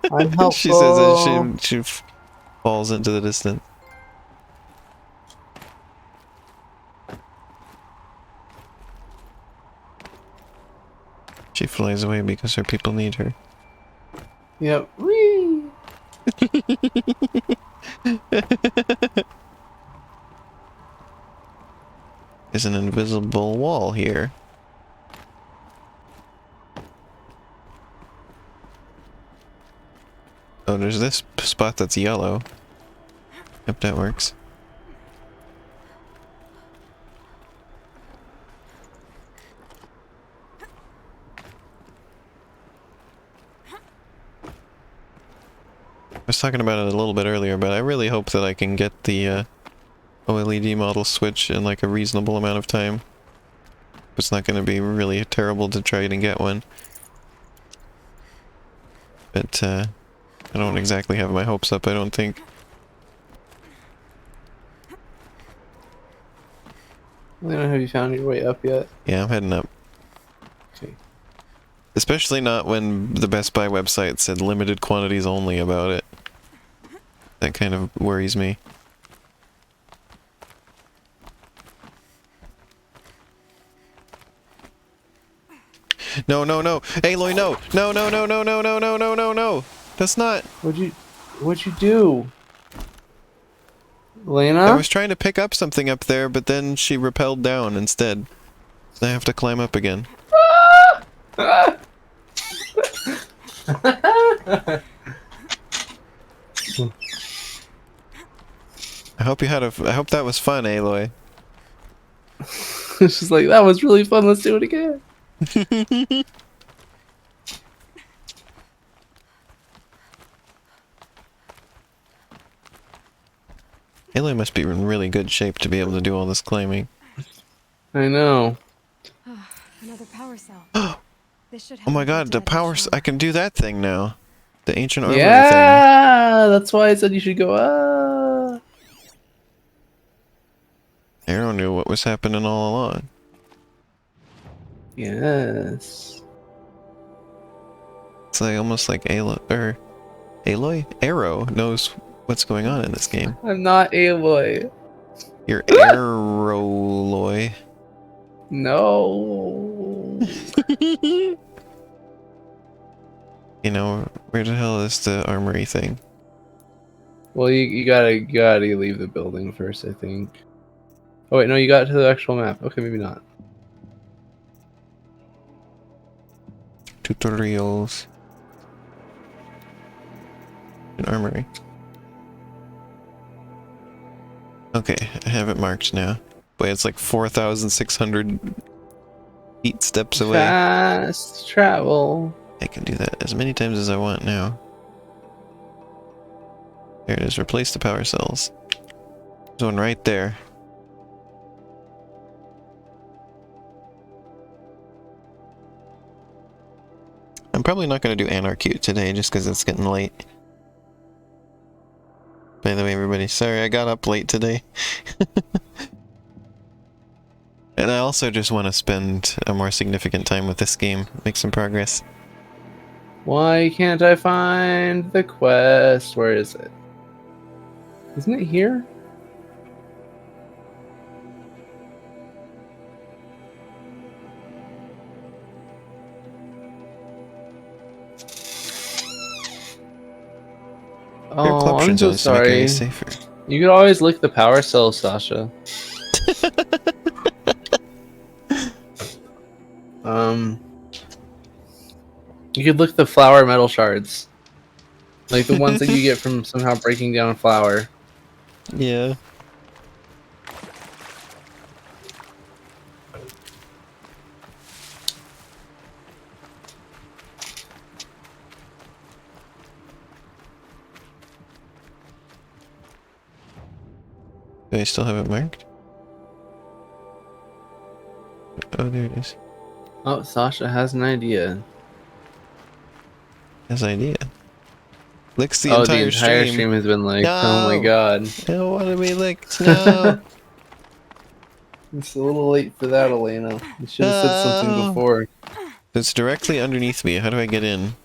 [SPEAKER 2] I'm helpful.
[SPEAKER 1] She says that she falls into the distance. She flies away because her people need her.
[SPEAKER 2] Yep. Whee!
[SPEAKER 1] There's an invisible wall here. Oh, there's this spot that's yellow. Yep, that works. I was talking about it a little bit earlier, but I really hope that I can get the OLED model switch in like a reasonable amount of time. It's not going to be really terrible to try and get one. But I don't exactly have my hopes up, I don't think.
[SPEAKER 2] Have you found your way up yet?
[SPEAKER 1] Yeah, I'm heading up.
[SPEAKER 2] Okay.
[SPEAKER 1] Especially not when the Best Buy website said limited quantities only about it. That kind of worries me. No, no, no! Aloy, no! No, no, no, no, no, no, no, no, no, no! That's not...
[SPEAKER 2] What'd you do? Lena?
[SPEAKER 1] I was trying to pick up something up there, but then she rappelled down instead. So I have to climb up again. I hope you had a... I hope that was fun, Aloy.
[SPEAKER 2] She's like, that was really fun, let's do it again.
[SPEAKER 1] Aloy must be in really good shape to be able to do all this climbing.
[SPEAKER 2] I know.
[SPEAKER 4] Another power cell. This should
[SPEAKER 1] Oh my god, the power... I can do that thing now. The ancient armory thing.
[SPEAKER 2] Yeah, that's why I said you should go up.
[SPEAKER 1] Arrow knew what was happening all along.
[SPEAKER 2] Yes.
[SPEAKER 1] It's like almost like Aloy? Arrow knows what's going on in this game.
[SPEAKER 2] I'm not Aloy.
[SPEAKER 1] You're Arrowloy.
[SPEAKER 2] No.
[SPEAKER 1] You know, where the hell is the armory thing?
[SPEAKER 2] Well, you gotta leave the building first, I think. Oh wait, no, you got to the actual map. Okay, maybe not.
[SPEAKER 1] Tutorials. An armory. Okay, I have it marked now. Wait, it's like 4,600 feet steps away.
[SPEAKER 2] Fast travel.
[SPEAKER 1] I can do that as many times as I want now. There it is. Replace the power cells. There's one right there. I'm probably not going to do Anarcute today just because it's getting late. By the way, everybody, sorry I got up late today. And I also just want to spend a more significant time with this game, make some progress.
[SPEAKER 2] Why can't I find the quest? Where is it? Isn't it here? Oh, I'm so sorry. You could always lick the power cell, Sasha. You could lick the flower metal shards. Like the ones that you get from somehow breaking down a flower.
[SPEAKER 1] Yeah. Do I still have it marked? Oh, there it is.
[SPEAKER 2] Oh, Sasha has an idea.
[SPEAKER 1] Has idea. Licks the entire
[SPEAKER 2] stream has been like,
[SPEAKER 1] no!
[SPEAKER 2] Oh my god.
[SPEAKER 1] I don't want to be licked, no!
[SPEAKER 2] It's a little late for that, Elena. You should have said something before.
[SPEAKER 1] It's directly underneath me. How do I get in?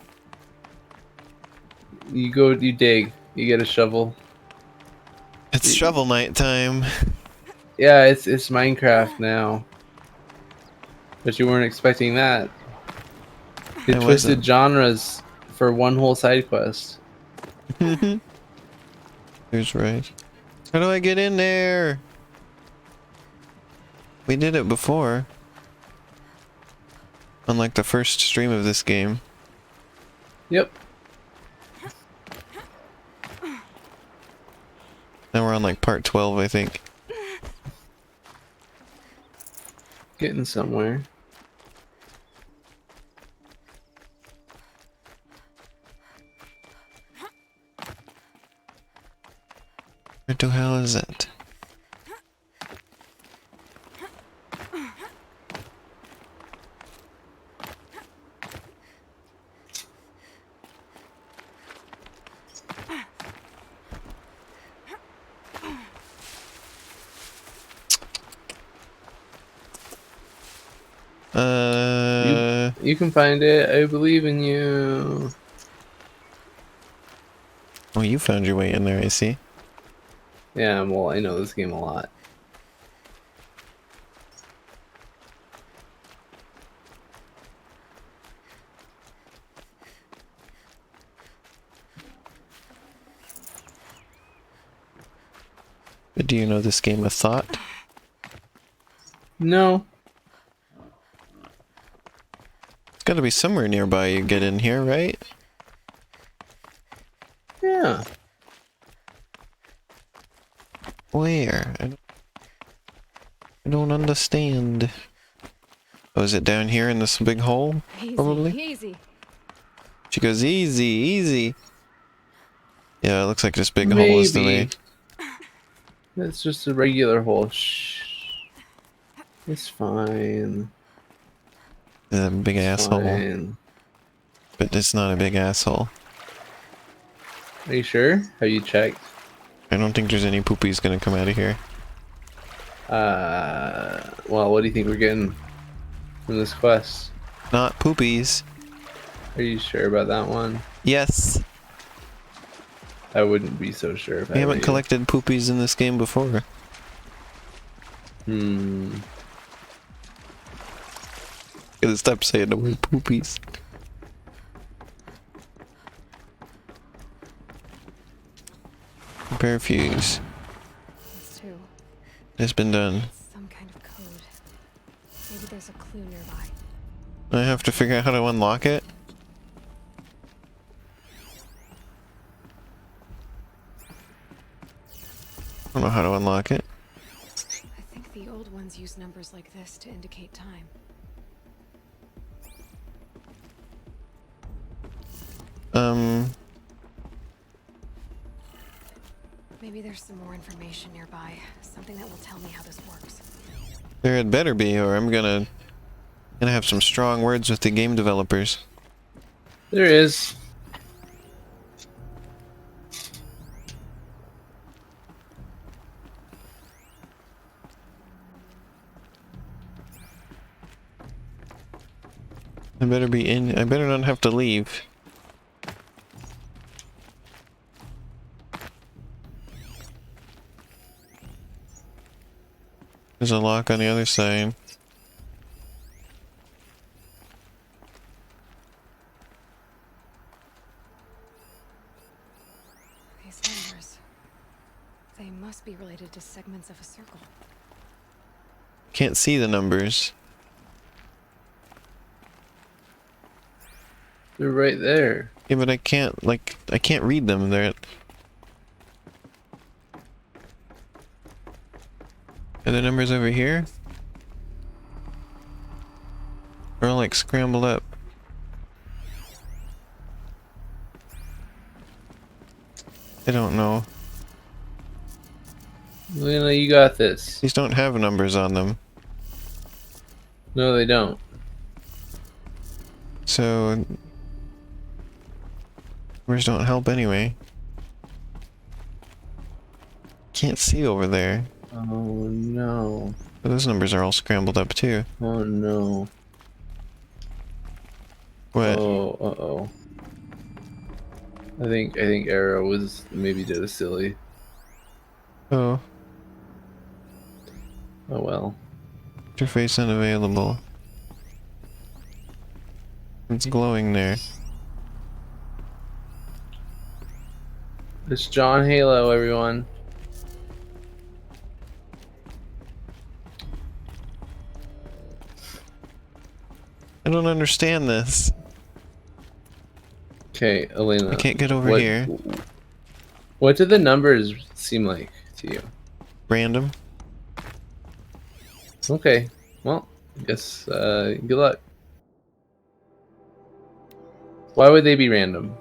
[SPEAKER 2] You dig. You get a shovel.
[SPEAKER 1] It's shovel night time.
[SPEAKER 2] Yeah, it's Minecraft now. But you weren't expecting that. It twisted genres for one whole side quest.
[SPEAKER 1] Here's right. How do I get in there? We did it before. On like the first stream of this game.
[SPEAKER 2] Yep.
[SPEAKER 1] Now we're on like part 12, I think.
[SPEAKER 2] Getting somewhere.
[SPEAKER 1] Where the hell is it?
[SPEAKER 2] You can find it. I believe in you.
[SPEAKER 1] Oh, you found your way in there, I see.
[SPEAKER 2] Yeah, well, I know this game a lot.
[SPEAKER 1] But do you know this game of thought?
[SPEAKER 2] No.
[SPEAKER 1] It's gotta be somewhere nearby you get in here, right?
[SPEAKER 2] Yeah.
[SPEAKER 1] Where? I don't understand. Oh, is it down here in this big hole? Probably?
[SPEAKER 4] Easy.
[SPEAKER 1] She goes, easy, easy. Yeah, it looks like this big hole is the way.
[SPEAKER 2] It's just a regular hole. Shh. It's fine.
[SPEAKER 1] A big asshole.
[SPEAKER 2] Fine.
[SPEAKER 1] But it's not a big asshole.
[SPEAKER 2] Are you sure? Have you checked?
[SPEAKER 1] I don't think there's any poopies gonna come out of here.
[SPEAKER 2] Well, what do you think we're getting from this quest?
[SPEAKER 1] Not poopies.
[SPEAKER 2] Are you sure about that one?
[SPEAKER 1] Yes.
[SPEAKER 2] I wouldn't be so sure if
[SPEAKER 1] We haven't collected poopies in this game before. Gotta stop saying the word poopies. Repair fuse.
[SPEAKER 4] That's two.
[SPEAKER 1] It's been done.
[SPEAKER 4] Some kind of code. Maybe there's a clue nearby.
[SPEAKER 1] I have to figure out how to unlock it. I don't know how to unlock it.
[SPEAKER 4] I think the old ones use numbers like this to indicate time. Maybe there's some more information nearby. Something that will tell me how this works.
[SPEAKER 1] There had better be, or I'm gonna have some strong words with the game developers.
[SPEAKER 2] There is.
[SPEAKER 1] I better be in. I better not have to leave. There's a lock on the other side.
[SPEAKER 4] These numbers. They must be related to segments of a circle.
[SPEAKER 1] Can't see the numbers.
[SPEAKER 2] They're right there.
[SPEAKER 1] Yeah, but I can't read them. Are the numbers over here? They're all like scrambled up. I don't know.
[SPEAKER 2] Lena, you got this.
[SPEAKER 1] These don't have numbers on them.
[SPEAKER 2] No, they don't.
[SPEAKER 1] So numbers don't help anyway. Can't see over there.
[SPEAKER 2] Oh no.
[SPEAKER 1] But those numbers are all scrambled up too.
[SPEAKER 2] Oh no.
[SPEAKER 1] What?
[SPEAKER 2] Oh, uh-oh. I think Arrow was maybe did a silly.
[SPEAKER 1] Oh.
[SPEAKER 2] Oh well.
[SPEAKER 1] Interface unavailable. It's glowing there.
[SPEAKER 2] It's John Halo, everyone.
[SPEAKER 1] I don't understand this.
[SPEAKER 2] Okay, Elena.
[SPEAKER 1] I can't get over here.
[SPEAKER 2] What did the numbers seem like to you?
[SPEAKER 1] Random.
[SPEAKER 2] Okay. Well, I guess good luck. Why would they be random?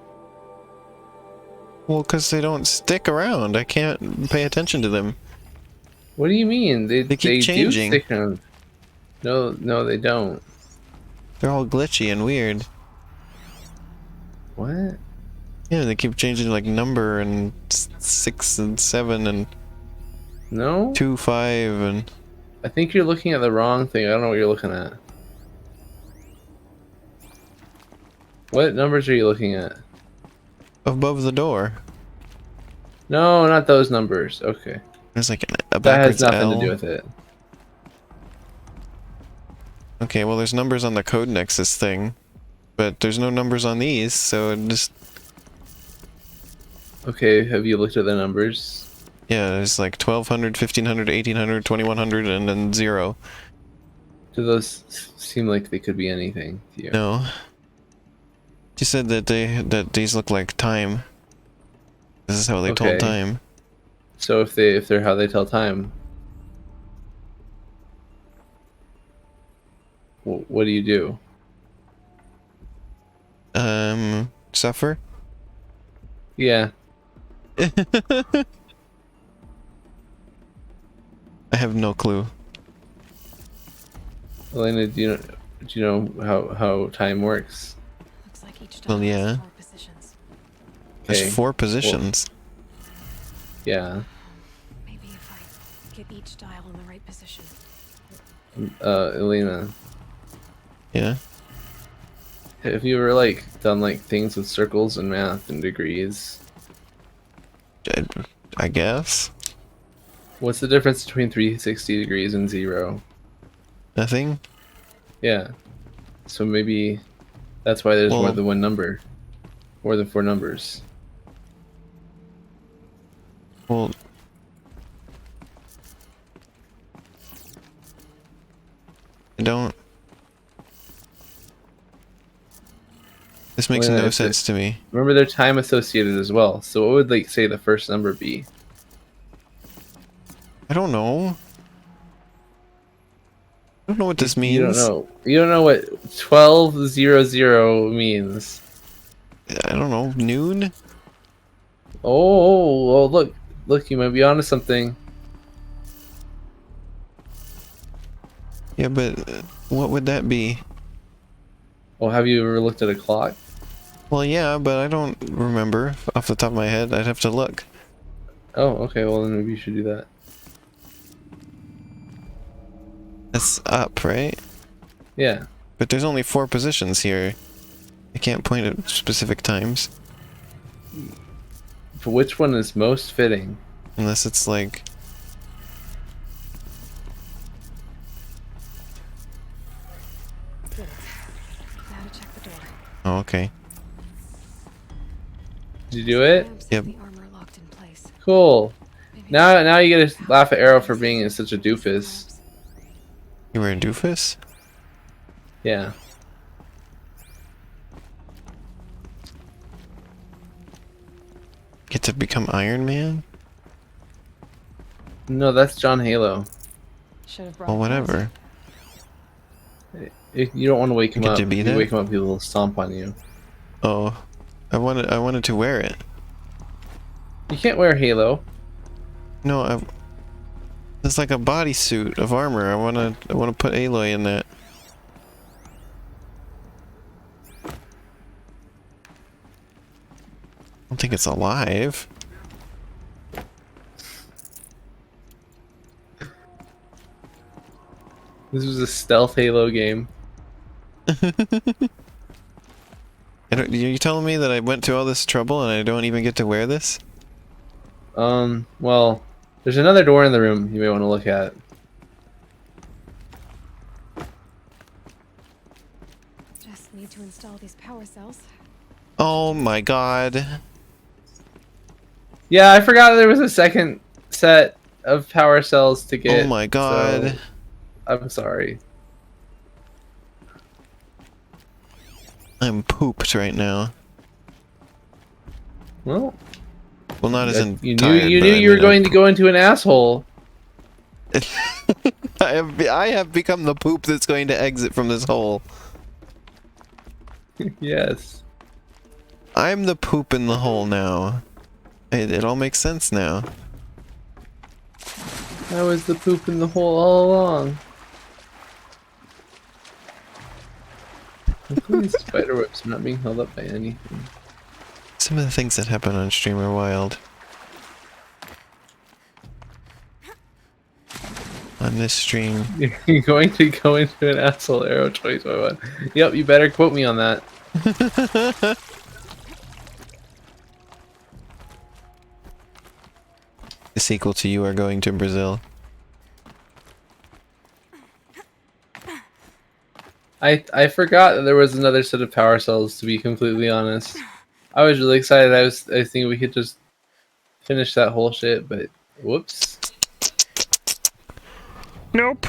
[SPEAKER 1] Well, because they don't stick around. I can't pay attention to them.
[SPEAKER 2] What do you mean? They
[SPEAKER 1] keep changing.
[SPEAKER 2] Do stick around. No, they don't.
[SPEAKER 1] They're all glitchy and weird.
[SPEAKER 2] What?
[SPEAKER 1] Yeah, they keep changing like number and 6 and 7 and
[SPEAKER 2] No?
[SPEAKER 1] 2, 5 and...
[SPEAKER 2] I think you're looking at the wrong thing. I don't know what you're looking at. What numbers are you looking at?
[SPEAKER 1] above the door.
[SPEAKER 2] No, not those numbers. Okay.
[SPEAKER 1] There's like a
[SPEAKER 2] That
[SPEAKER 1] backwards
[SPEAKER 2] has nothing
[SPEAKER 1] L.
[SPEAKER 2] to do with it.
[SPEAKER 1] Okay, well there's numbers on the code nexus thing, but there's no numbers on these, so it just...
[SPEAKER 2] Okay, have you looked at the numbers?
[SPEAKER 1] Yeah, there's like 1200, 1500, 1800, 2100, and then 0.
[SPEAKER 2] Do those seem like they could be anything to you?
[SPEAKER 1] No. You said that these look like time. This is how they told time.
[SPEAKER 2] So if they're how they tell time, what do you do?
[SPEAKER 1] Suffer?
[SPEAKER 2] Yeah.
[SPEAKER 1] I have no clue.
[SPEAKER 2] Elena, do you know how time works?
[SPEAKER 4] Looks like each
[SPEAKER 1] Well, yeah.
[SPEAKER 4] has 4 positions.
[SPEAKER 1] There's 4 positions.
[SPEAKER 2] Yeah.
[SPEAKER 4] Maybe if I get each dial in the right position.
[SPEAKER 2] Elena,
[SPEAKER 1] Yeah.
[SPEAKER 2] have you ever like done like things with circles and math and degrees?
[SPEAKER 1] I guess.
[SPEAKER 2] What's the difference between 360 degrees and 0?
[SPEAKER 1] Nothing?
[SPEAKER 2] Yeah. So maybe that's why there's
[SPEAKER 1] Well,
[SPEAKER 2] more than one number. More than 4 numbers.
[SPEAKER 1] Well... I don't... This makes
[SPEAKER 2] Well,
[SPEAKER 1] no
[SPEAKER 2] if
[SPEAKER 1] sense to me.
[SPEAKER 2] Remember, they're time associated as well. So what would like say the first number be?
[SPEAKER 1] I don't know. I don't know what this means.
[SPEAKER 2] You don't know. You don't know what 1200 means.
[SPEAKER 1] I don't know. Noon?
[SPEAKER 2] Oh, look. Look, you might be onto something.
[SPEAKER 1] Yeah, but what would that be?
[SPEAKER 2] Well, have you ever looked at a clock?
[SPEAKER 1] Well, yeah, but I don't remember off the top of my head. I'd have to look.
[SPEAKER 2] Oh, okay. Well, then maybe you should do that.
[SPEAKER 1] That's up, right?
[SPEAKER 2] Yeah.
[SPEAKER 1] But there's only 4 positions here. I can't point at specific times.
[SPEAKER 2] But which one is most fitting?
[SPEAKER 1] Unless it's like...
[SPEAKER 4] Did it. Now to check the door.
[SPEAKER 1] Oh, okay.
[SPEAKER 2] Did you do it?
[SPEAKER 4] Clamps
[SPEAKER 1] Yep.
[SPEAKER 4] and the armor locked in place.
[SPEAKER 2] Cool.
[SPEAKER 4] Maybe
[SPEAKER 2] Now you get to laugh at Arrow for being such a doofus.
[SPEAKER 1] You were a doofus?
[SPEAKER 2] Yeah.
[SPEAKER 1] Get to become Iron Man?
[SPEAKER 2] No, that's John Halo.
[SPEAKER 4] Should have brought
[SPEAKER 1] Well,
[SPEAKER 4] it
[SPEAKER 1] whatever.
[SPEAKER 2] You don't want to wake him
[SPEAKER 1] You get
[SPEAKER 2] up.
[SPEAKER 1] to be
[SPEAKER 2] If
[SPEAKER 1] that?
[SPEAKER 2] you wake him up, he will stomp on you.
[SPEAKER 1] Oh. I wanted to wear it.
[SPEAKER 2] You can't wear Halo.
[SPEAKER 1] No, it's like a bodysuit of armor. I wanna put Aloy in that. I don't think it's alive.
[SPEAKER 2] This was a stealth Halo game.
[SPEAKER 1] You're telling me that I went to all this trouble and I don't even get to wear this?
[SPEAKER 2] Well, there's another door in the room you may want to look at.
[SPEAKER 4] Just need to install these power cells.
[SPEAKER 1] Oh my god.
[SPEAKER 2] Yeah, I forgot there was a second set of power cells to get.
[SPEAKER 1] Oh my god.
[SPEAKER 2] So I'm sorry.
[SPEAKER 1] I'm pooped right now.
[SPEAKER 2] Well,
[SPEAKER 1] not as in
[SPEAKER 2] you
[SPEAKER 1] tired,
[SPEAKER 2] knew
[SPEAKER 1] but I
[SPEAKER 2] you were
[SPEAKER 1] mean,
[SPEAKER 2] going to go into an asshole.
[SPEAKER 1] I have become the poop that's going to exit from this hole.
[SPEAKER 2] Yes.
[SPEAKER 1] I'm the poop in the hole now. It all makes sense now.
[SPEAKER 2] I was the poop in the hole all along. Hopefully these spider webs are not being held up by anything.
[SPEAKER 1] Some of the things that happen on stream are wild. On this stream.
[SPEAKER 2] You're going to go into an asshole, Arrow 2021. Yep, you better quote me on that.
[SPEAKER 1] The sequel to You Are Going to Brazil.
[SPEAKER 2] I forgot that there was another set of power cells, to be completely honest. I was really excited. I think we could just finish that whole shit, but whoops.
[SPEAKER 1] Nope.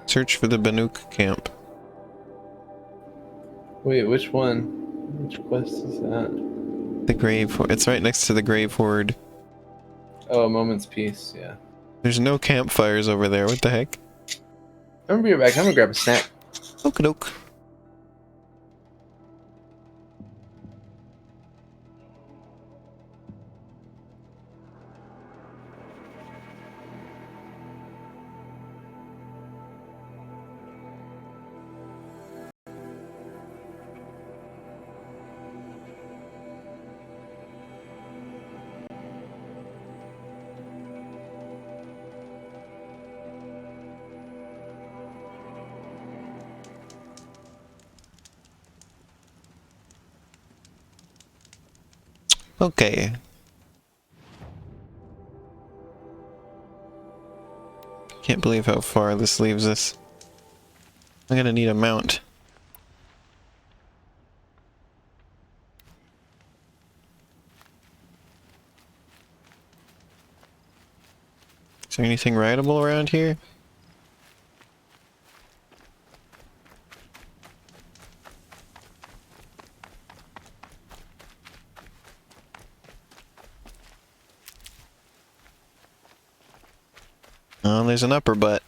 [SPEAKER 1] Search for the Banuk camp.
[SPEAKER 2] Wait, which one? Which quest is that?
[SPEAKER 1] The grave. It's right next to the grave horde.
[SPEAKER 2] Oh, A Moment's Peace, yeah.
[SPEAKER 1] There's no campfires over there. What the heck?
[SPEAKER 2] I'm gonna be right back. I'm gonna grab a snack.
[SPEAKER 1] Okie doke. Okay. Can't believe how far this leaves us. I'm gonna need a mount. Is there anything rideable around here? Oh, there's an upper butt.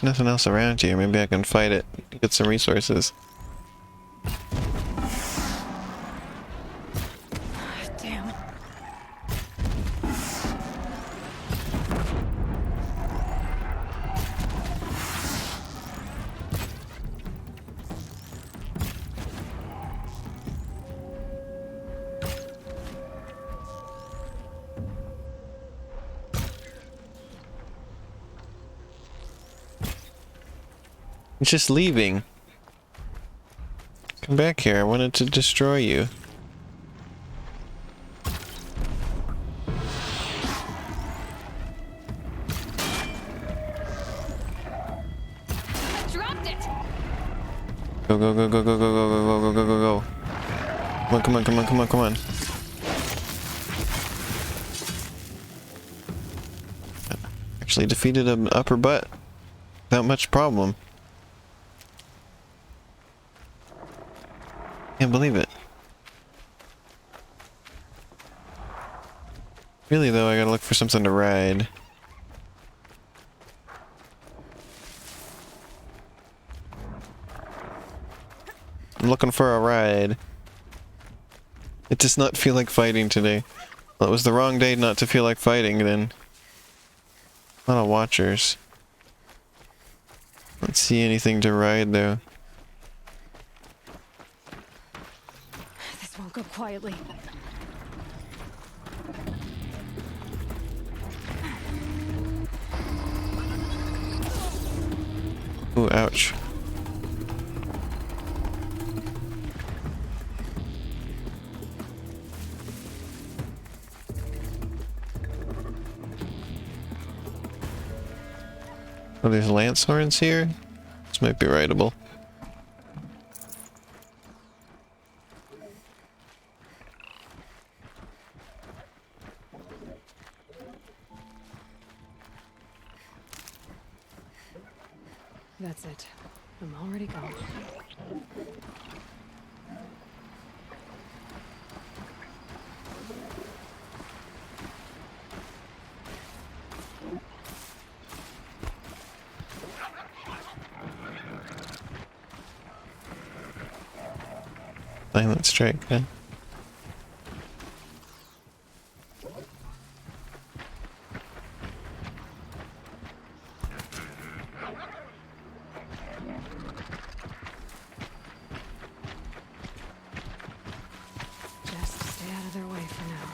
[SPEAKER 1] There's nothing else around here. Maybe I can fight it, get some resources.
[SPEAKER 4] Damn.
[SPEAKER 1] It's just leaving. Come back here. I wanted to destroy you.
[SPEAKER 4] Dropped it.
[SPEAKER 1] Go, go, go, go, go, go, go, go, go, go, go, go. Come on, come on, come on, come on, come on. Actually defeated an upper butt without much problem. Can't believe it. Really though, I gotta look for something to ride. I'm looking for a ride. It does not feel like fighting today. Well, it was the wrong day not to feel like fighting then. A lot of watchers. Don't see anything to ride though.
[SPEAKER 4] This won't go quietly.
[SPEAKER 1] Ooh, ouch. Oh, there's lance horns here? This might be rideable.
[SPEAKER 4] That's it. I'm already gone.
[SPEAKER 1] Silent strike, then.
[SPEAKER 4] Just stay out of their way for now.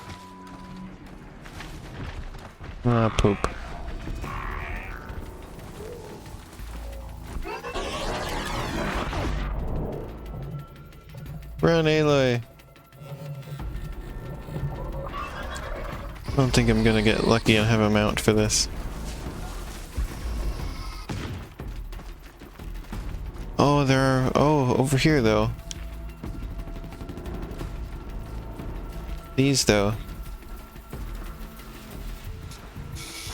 [SPEAKER 1] Ah, poop. Run, Aloy! I don't think I'm gonna get lucky and have a mount for this. Oh, there are... Oh, over here, though. These, though.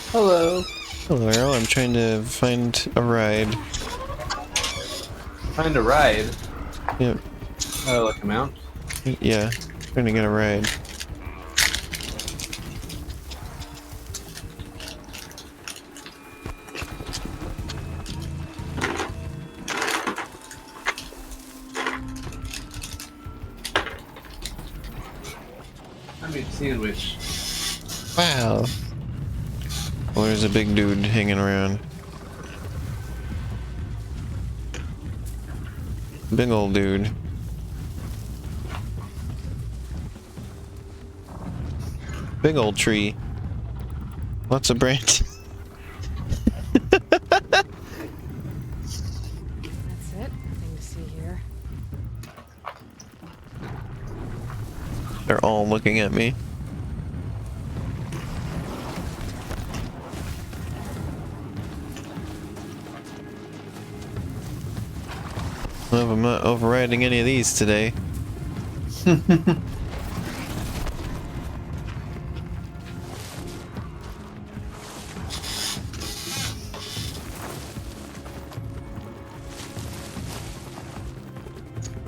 [SPEAKER 2] Hello.
[SPEAKER 1] Hello, Arrow. I'm trying to find a ride.
[SPEAKER 2] Find a ride?
[SPEAKER 1] Yep.
[SPEAKER 2] Oh, like a mount?
[SPEAKER 1] Yeah. Trying to get a ride.
[SPEAKER 2] I made sandwich.
[SPEAKER 1] Wow. Well, there's a big dude hanging around. Big old dude. Big old tree. Lots of branches.
[SPEAKER 4] That's it. Nothing to see here.
[SPEAKER 1] They're all looking at me. Well, I'm not overriding any of these today.
[SPEAKER 4] They're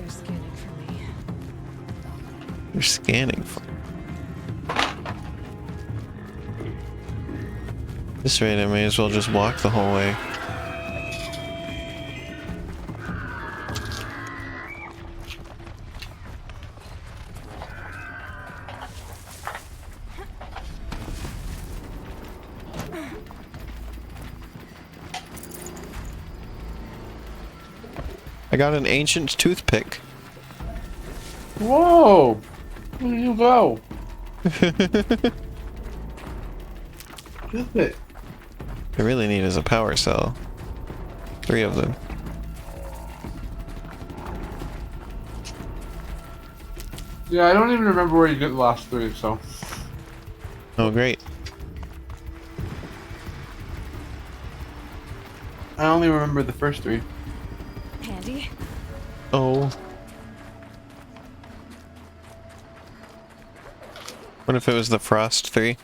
[SPEAKER 4] scanning for me.
[SPEAKER 1] They're scanning for... This rate, I may as well just walk the whole way. I got an ancient toothpick.
[SPEAKER 2] Whoa! Where did you go? Toothpick.
[SPEAKER 1] I really need is a power cell. 3 of them.
[SPEAKER 2] Yeah, I don't even remember where you get the last 3, so.
[SPEAKER 1] Oh, great.
[SPEAKER 2] I only remember the first 3.
[SPEAKER 4] Handy.
[SPEAKER 1] Oh. What if it was the Frost 3?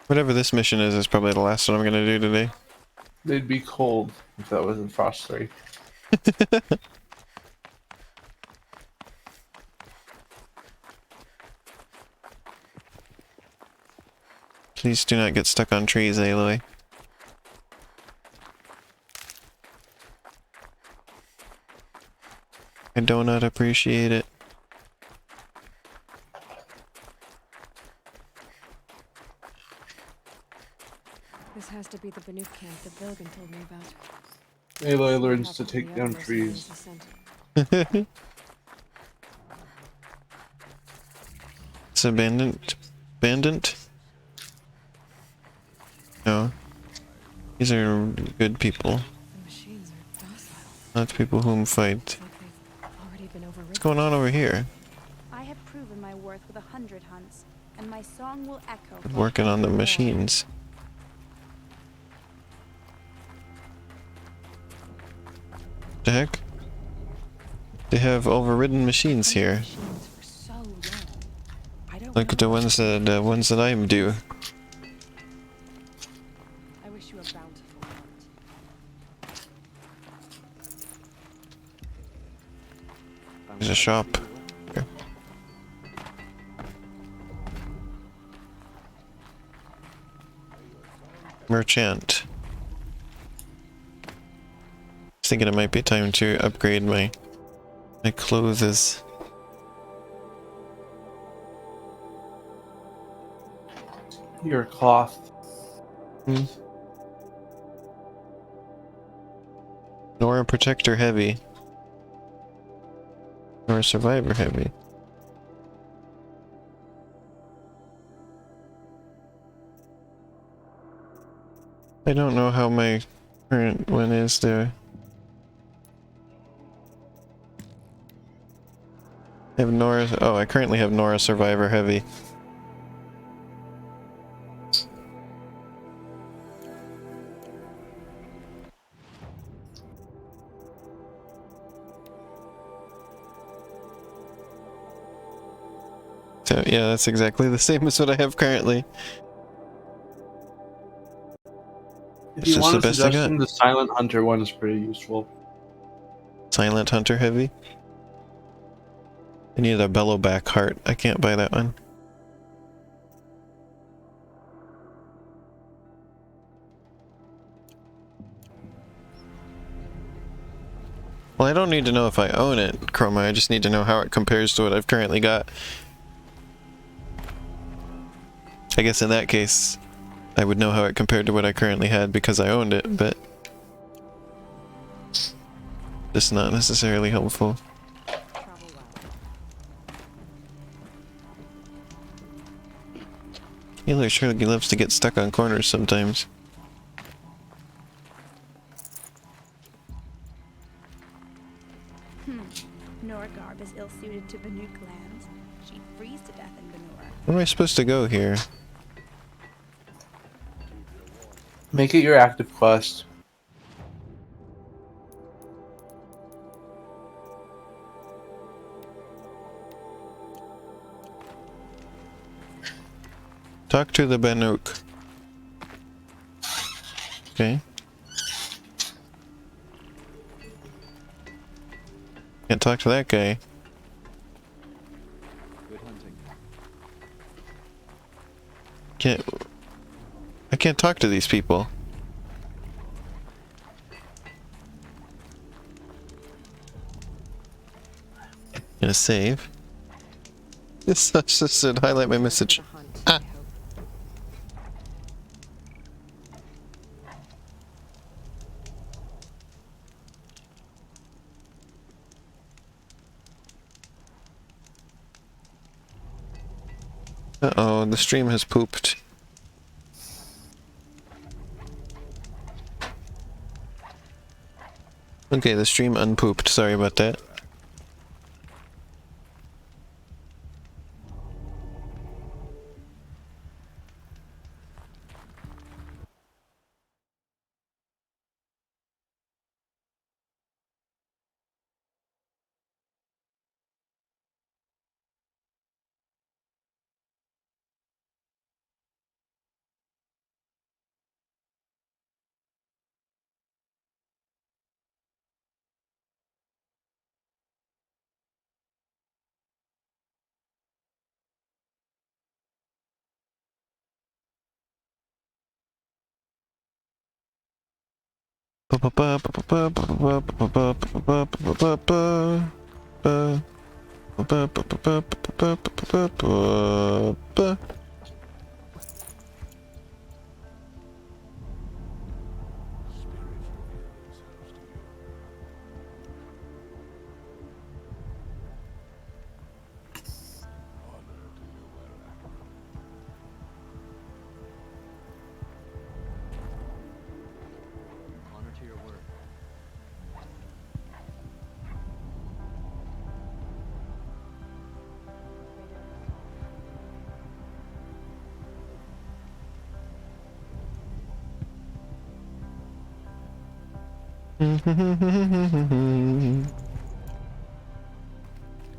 [SPEAKER 1] Whatever this mission is probably the last one I'm gonna do today.
[SPEAKER 2] They'd be cold if that wasn't Frost 3.
[SPEAKER 1] Please do not get stuck on trees, Aloy. I do not appreciate it.
[SPEAKER 4] This has to be the Banuk camp that Bilgan told me about.
[SPEAKER 2] Aloy learns to take down trees.
[SPEAKER 1] It's abandoned. Abandoned? No. These are good people. Not people whom fight. What's going on over here?
[SPEAKER 12] I have proven my worth with 100 hunts, and my song will echo.
[SPEAKER 1] Working on the machines. The heck? They have overridden machines here. Like the ones that I do.
[SPEAKER 12] I wish you a bountiful heart.
[SPEAKER 1] There's a shop. Here. Merchant. I was thinking it might be time to upgrade my clothes.
[SPEAKER 2] Your cloth.
[SPEAKER 1] Nora Protector Heavy. Nora Survivor Heavy. I don't know how my current one is there. I have Nora. Oh, I currently have Nora Survivor Heavy. So, yeah, that's exactly the same as what I have currently.
[SPEAKER 2] If you want a suggestion, the Silent Hunter one is pretty useful.
[SPEAKER 1] Silent Hunter Heavy? I need a Bellowback heart. I can't buy that one. Well, I don't need to know if I own it, Chroma. I just need to know how it compares to what I've currently got. I guess in that case, I would know how it compared to what I currently had because I owned it, but just not necessarily helpful. Aloy surely loves to get stuck on corners sometimes.
[SPEAKER 12] Nora Garb is ill-suited to Banuk lands. She'd freeze to death in Banur.
[SPEAKER 1] Where am I supposed to go here?
[SPEAKER 2] Make it your active quest.
[SPEAKER 1] Talk to the Banuk. Okay. Can't talk to that guy. I can't talk to these people. Gonna save. This just said highlight my message. Ah. Uh-oh, the stream has pooped. Okay, the stream unpooped. Sorry about that.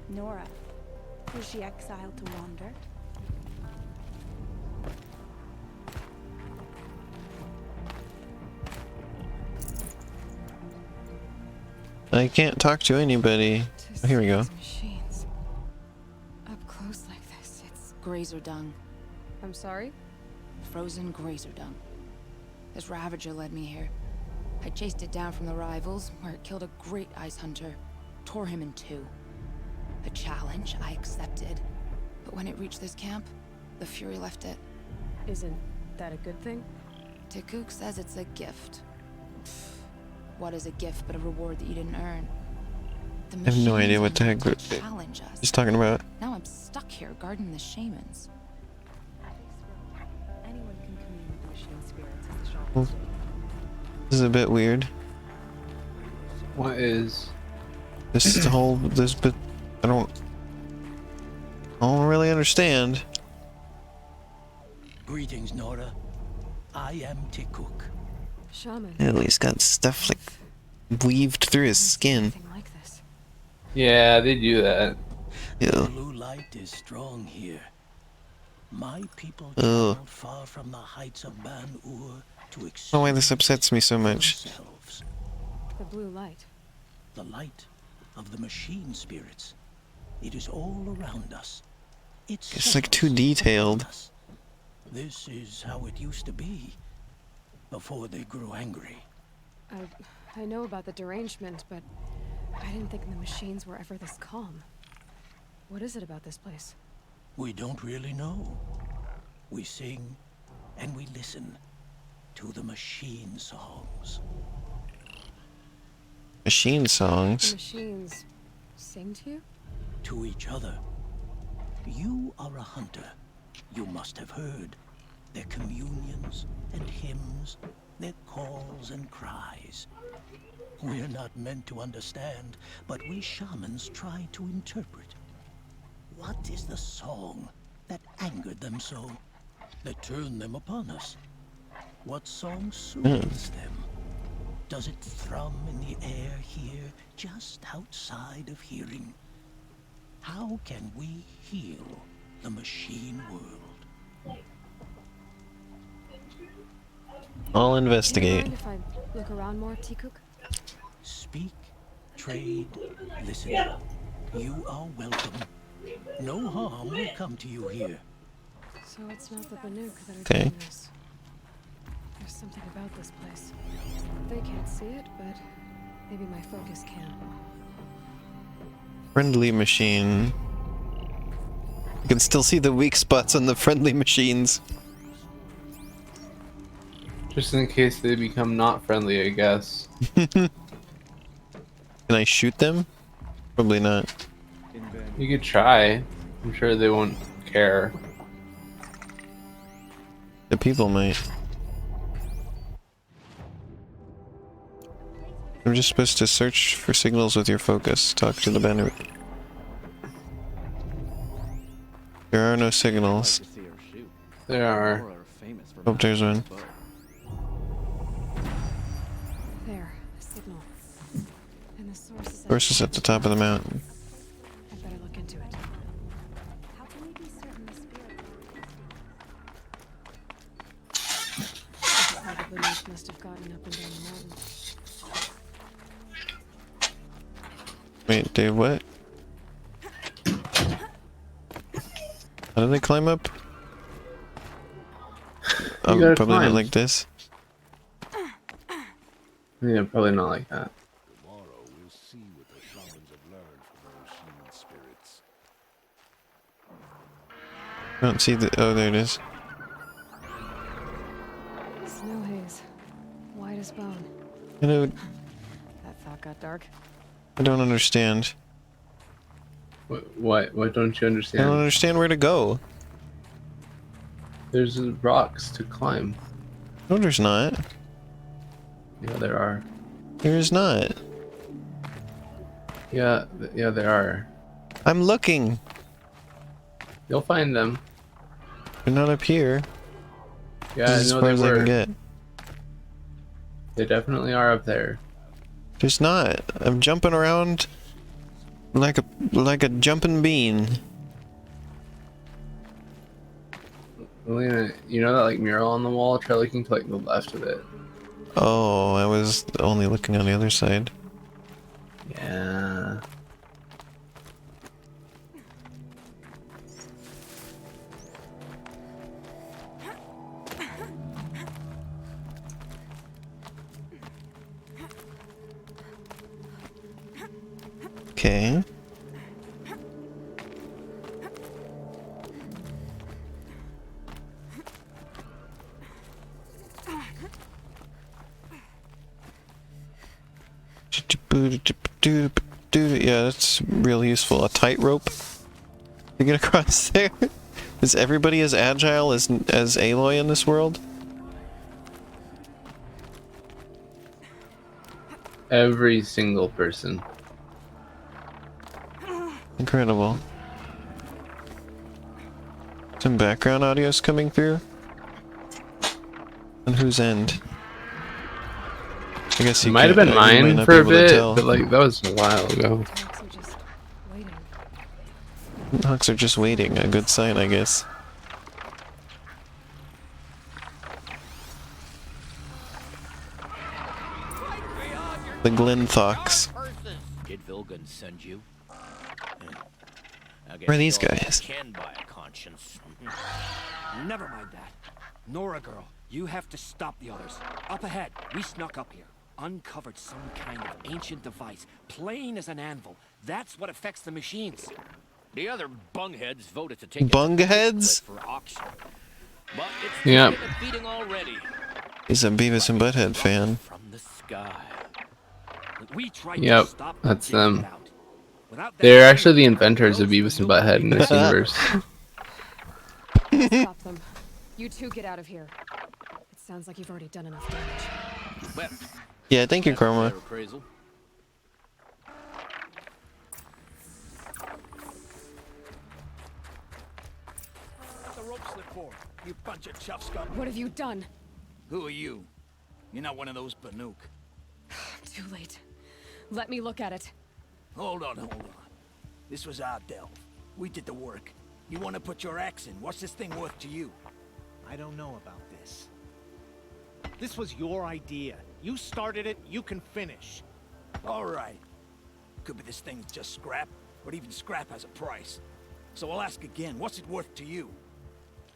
[SPEAKER 12] Nora, was she exiled to wander?
[SPEAKER 1] I can't talk to anybody. Oh, here we go.
[SPEAKER 4] Machines. Up close like this, it's...
[SPEAKER 13] Grazer dung.
[SPEAKER 4] I'm sorry?
[SPEAKER 13] Frozen grazer dung. This Ravager led me here. I chased it down from the rivals, where it killed a great ice hunter. Tore him in two. A challenge I accepted. But when it reached this camp, the Fury left it.
[SPEAKER 4] Isn't that a good thing?
[SPEAKER 13] Tikuk says it's a gift. Pfft, what is a gift but a reward that you didn't earn?
[SPEAKER 1] I have no idea what the heck he's talking about.
[SPEAKER 13] Now I'm stuck here guarding the shamans.
[SPEAKER 12] Anyone can commune with the machine spirits as the shamans do.
[SPEAKER 1] This is a bit weird.
[SPEAKER 2] What is?
[SPEAKER 1] This is the whole this bit. I don't really understand.
[SPEAKER 14] Greetings, Nora. I am Tikuk.
[SPEAKER 4] Shaman.
[SPEAKER 1] Ew, he's got stuff like weaved through his skin.
[SPEAKER 2] Yeah, they do that.
[SPEAKER 14] The blue light is strong here. My people traveled far from the heights of Ban-Ur to experience
[SPEAKER 1] Oh, why this upsets me so much.
[SPEAKER 14] themselves.
[SPEAKER 4] The blue light.
[SPEAKER 14] The light of the machine spirits. It is all around us.
[SPEAKER 1] It's like too detailed.
[SPEAKER 14] This is how it used to be before they grew angry.
[SPEAKER 4] I know about the derangement, but I didn't think the machines were ever this calm. What is it about this place?
[SPEAKER 14] We don't really know. We sing and we listen to the machine songs.
[SPEAKER 1] Machine
[SPEAKER 4] The
[SPEAKER 1] songs?
[SPEAKER 4] machines sing to you?
[SPEAKER 14] To each other. You are a hunter. You must have heard their communions and hymns, their calls and cries. We're not meant to understand, but we shamans try to interpret. What is the song that angered them so, that turned them upon us? What song soothes them? Does it thrum in the air here, just outside of hearing? How can we heal the machine world?
[SPEAKER 1] I'll
[SPEAKER 4] Do you
[SPEAKER 1] investigate.
[SPEAKER 4] mind if I look around more, Tikuk?
[SPEAKER 14] Speak, trade, listen. You are welcome. No harm will come to you here.
[SPEAKER 4] So it's not the Banuk that are
[SPEAKER 1] Okay.
[SPEAKER 4] doing this. There's something about this place. They can't see it, but maybe my focus can.
[SPEAKER 1] Friendly machine. You can still see the weak spots on the friendly machines.
[SPEAKER 2] Just in case they become not friendly, I guess.
[SPEAKER 1] Can I shoot them? Probably not.
[SPEAKER 2] You could try. I'm sure they won't care.
[SPEAKER 1] The people might. I'm just supposed to search for signals with your focus. Talk to the banner. There are no signals.
[SPEAKER 2] There are.
[SPEAKER 1] Hope there's one.
[SPEAKER 4] There, a signal. And the
[SPEAKER 1] Source is at the top of the mountain.
[SPEAKER 4] I better look into it. How can we be certain the spirit probably must have gotten up and down the mountain.
[SPEAKER 1] Wait, Dave, what? How do they climb up?
[SPEAKER 2] gotta
[SPEAKER 1] Probably not
[SPEAKER 2] climb.
[SPEAKER 1] like this.
[SPEAKER 2] Yeah, probably not like that.
[SPEAKER 5] Tomorrow we'll see what the shamans have learned from the machine spirits.
[SPEAKER 1] I don't see the. Oh, there it is.
[SPEAKER 4] Snow haze. White as bone.
[SPEAKER 1] Hello.
[SPEAKER 4] That thought got dark.
[SPEAKER 1] I don't understand.
[SPEAKER 2] What don't you
[SPEAKER 1] I
[SPEAKER 2] understand?
[SPEAKER 1] don't understand where to go.
[SPEAKER 2] There's rocks to climb.
[SPEAKER 1] No, there's not.
[SPEAKER 2] Yeah, there are.
[SPEAKER 1] There's not.
[SPEAKER 2] Yeah, there are.
[SPEAKER 1] I'm looking.
[SPEAKER 2] You'll find them.
[SPEAKER 1] They're not up here.
[SPEAKER 2] Yeah,
[SPEAKER 1] This
[SPEAKER 2] I
[SPEAKER 1] is as
[SPEAKER 2] know
[SPEAKER 1] far
[SPEAKER 2] they
[SPEAKER 1] as I
[SPEAKER 2] were.
[SPEAKER 1] can get.
[SPEAKER 2] They definitely are up there.
[SPEAKER 1] There's not. I'm jumping around like a jumping bean.
[SPEAKER 2] Elena, you know that like mural on the wall? Try looking to like the left of it.
[SPEAKER 1] Oh, I was only looking on the other side.
[SPEAKER 2] Yeah.
[SPEAKER 1] Okay. Yeah, that's real useful. A tightrope to get across there. Is everybody as agile as Aloy in this world?
[SPEAKER 2] Every single person.
[SPEAKER 1] Incredible. Some background audio's coming through. On whose end? I guess you
[SPEAKER 2] Might have been
[SPEAKER 1] you might
[SPEAKER 2] mine
[SPEAKER 1] not
[SPEAKER 2] for
[SPEAKER 1] be
[SPEAKER 2] a
[SPEAKER 1] able to
[SPEAKER 2] bit,
[SPEAKER 1] tell.
[SPEAKER 2] but like that was a while ago.
[SPEAKER 1] Hawks are just waiting. A good sign, I guess. The Glenthawks.
[SPEAKER 15] Did Vilgun send you?
[SPEAKER 1] Where are these guys?
[SPEAKER 15] Can buy a conscience.
[SPEAKER 16] Never mind that. Nora girl, you have to stop the others. Up ahead, we snuck up here. Uncovered some kind of ancient device, plain as an anvil. That's what affects the machines.
[SPEAKER 15] The other bungheads voted to take it
[SPEAKER 1] Bungheads?
[SPEAKER 15] for auction. But it's
[SPEAKER 1] Yep.
[SPEAKER 15] taken a beating already.
[SPEAKER 1] He's a Beavis and Butthead fan.
[SPEAKER 15] From the sky.
[SPEAKER 16] We tried
[SPEAKER 2] Yep,
[SPEAKER 16] to stop
[SPEAKER 2] that's
[SPEAKER 16] them.
[SPEAKER 2] them. They're actually the inventors of Beavis and Butthead in this universe.
[SPEAKER 4] Stop them. You two get out of here. It sounds like you've already done enough damage.
[SPEAKER 15] Well,
[SPEAKER 1] Yeah, thank you, Chroma.
[SPEAKER 15] appraisal.
[SPEAKER 16] The rope slip for you bunch of chuff scum.
[SPEAKER 4] What have you done?
[SPEAKER 16] Who are you? You're not one of those Banuk.
[SPEAKER 4] Too late. Let me look at it.
[SPEAKER 16] Hold on. This was our delve. We did the work. You want to put your axe in? What's this thing worth to you?
[SPEAKER 17] I don't know about this. This was your idea. You started it, you can finish.
[SPEAKER 16] All right. Could be this thing's just scrap, but even scrap has a price. So I'll ask again, what's it worth to you?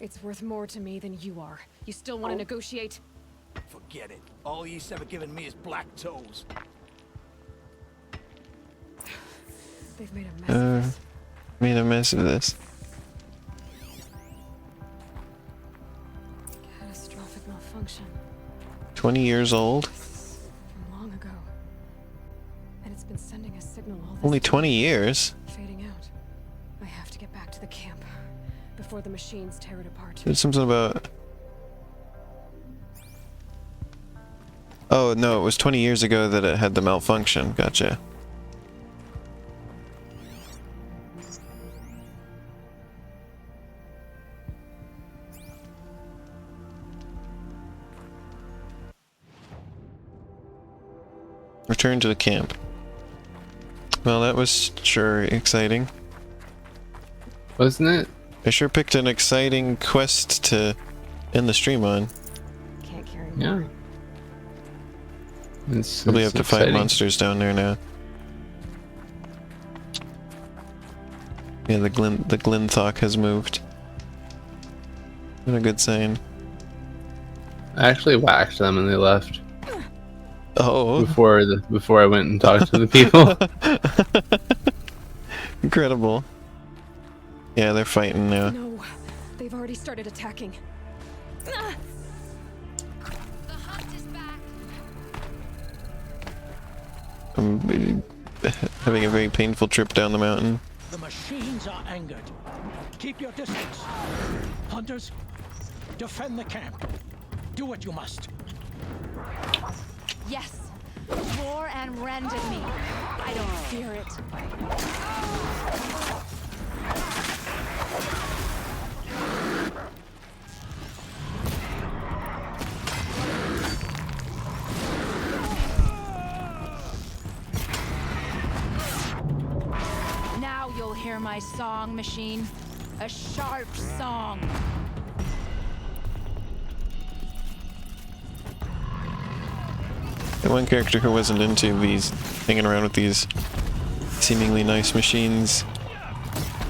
[SPEAKER 4] It's worth more to me than you are. You still want to negotiate?
[SPEAKER 16] Forget it. All you've ever given me is black toes.
[SPEAKER 4] They've made a mess of this.
[SPEAKER 1] Made a mess of this.
[SPEAKER 4] Catastrophic malfunction
[SPEAKER 1] 20 years old?
[SPEAKER 4] from long ago. And it's been sending a signal all this
[SPEAKER 1] Only
[SPEAKER 4] time.
[SPEAKER 1] 20 years?
[SPEAKER 4] Fading out. I have to get back to the camp before the machines tear it apart.
[SPEAKER 1] There's something about Oh, no, it was 20 years ago that it had the malfunction. Gotcha. Return to the camp. Well, that was sure exciting.
[SPEAKER 2] Wasn't it?
[SPEAKER 1] I sure picked an exciting quest to end the stream on.
[SPEAKER 4] Can't carry
[SPEAKER 2] Yeah.
[SPEAKER 4] more.
[SPEAKER 1] Probably have to fight monsters down there now. Yeah, the Glinthawk has moved. What a good sign.
[SPEAKER 2] I actually whacked them and they left.
[SPEAKER 1] Oh.
[SPEAKER 2] Before I went and talked to the people.
[SPEAKER 1] Incredible. Yeah, they're fighting now.
[SPEAKER 4] No, they've already started attacking. Ah!
[SPEAKER 1] I'm having a very painful trip down the mountain.
[SPEAKER 14] The machines are angered. Keep your distance. Hunters, defend the camp. Do what you must.
[SPEAKER 7] Yes. Roar and rend at me. I don't fear it. Now you'll hear my song, machine. A sharp song.
[SPEAKER 1] The one character who wasn't into these, hanging around with these seemingly nice machines,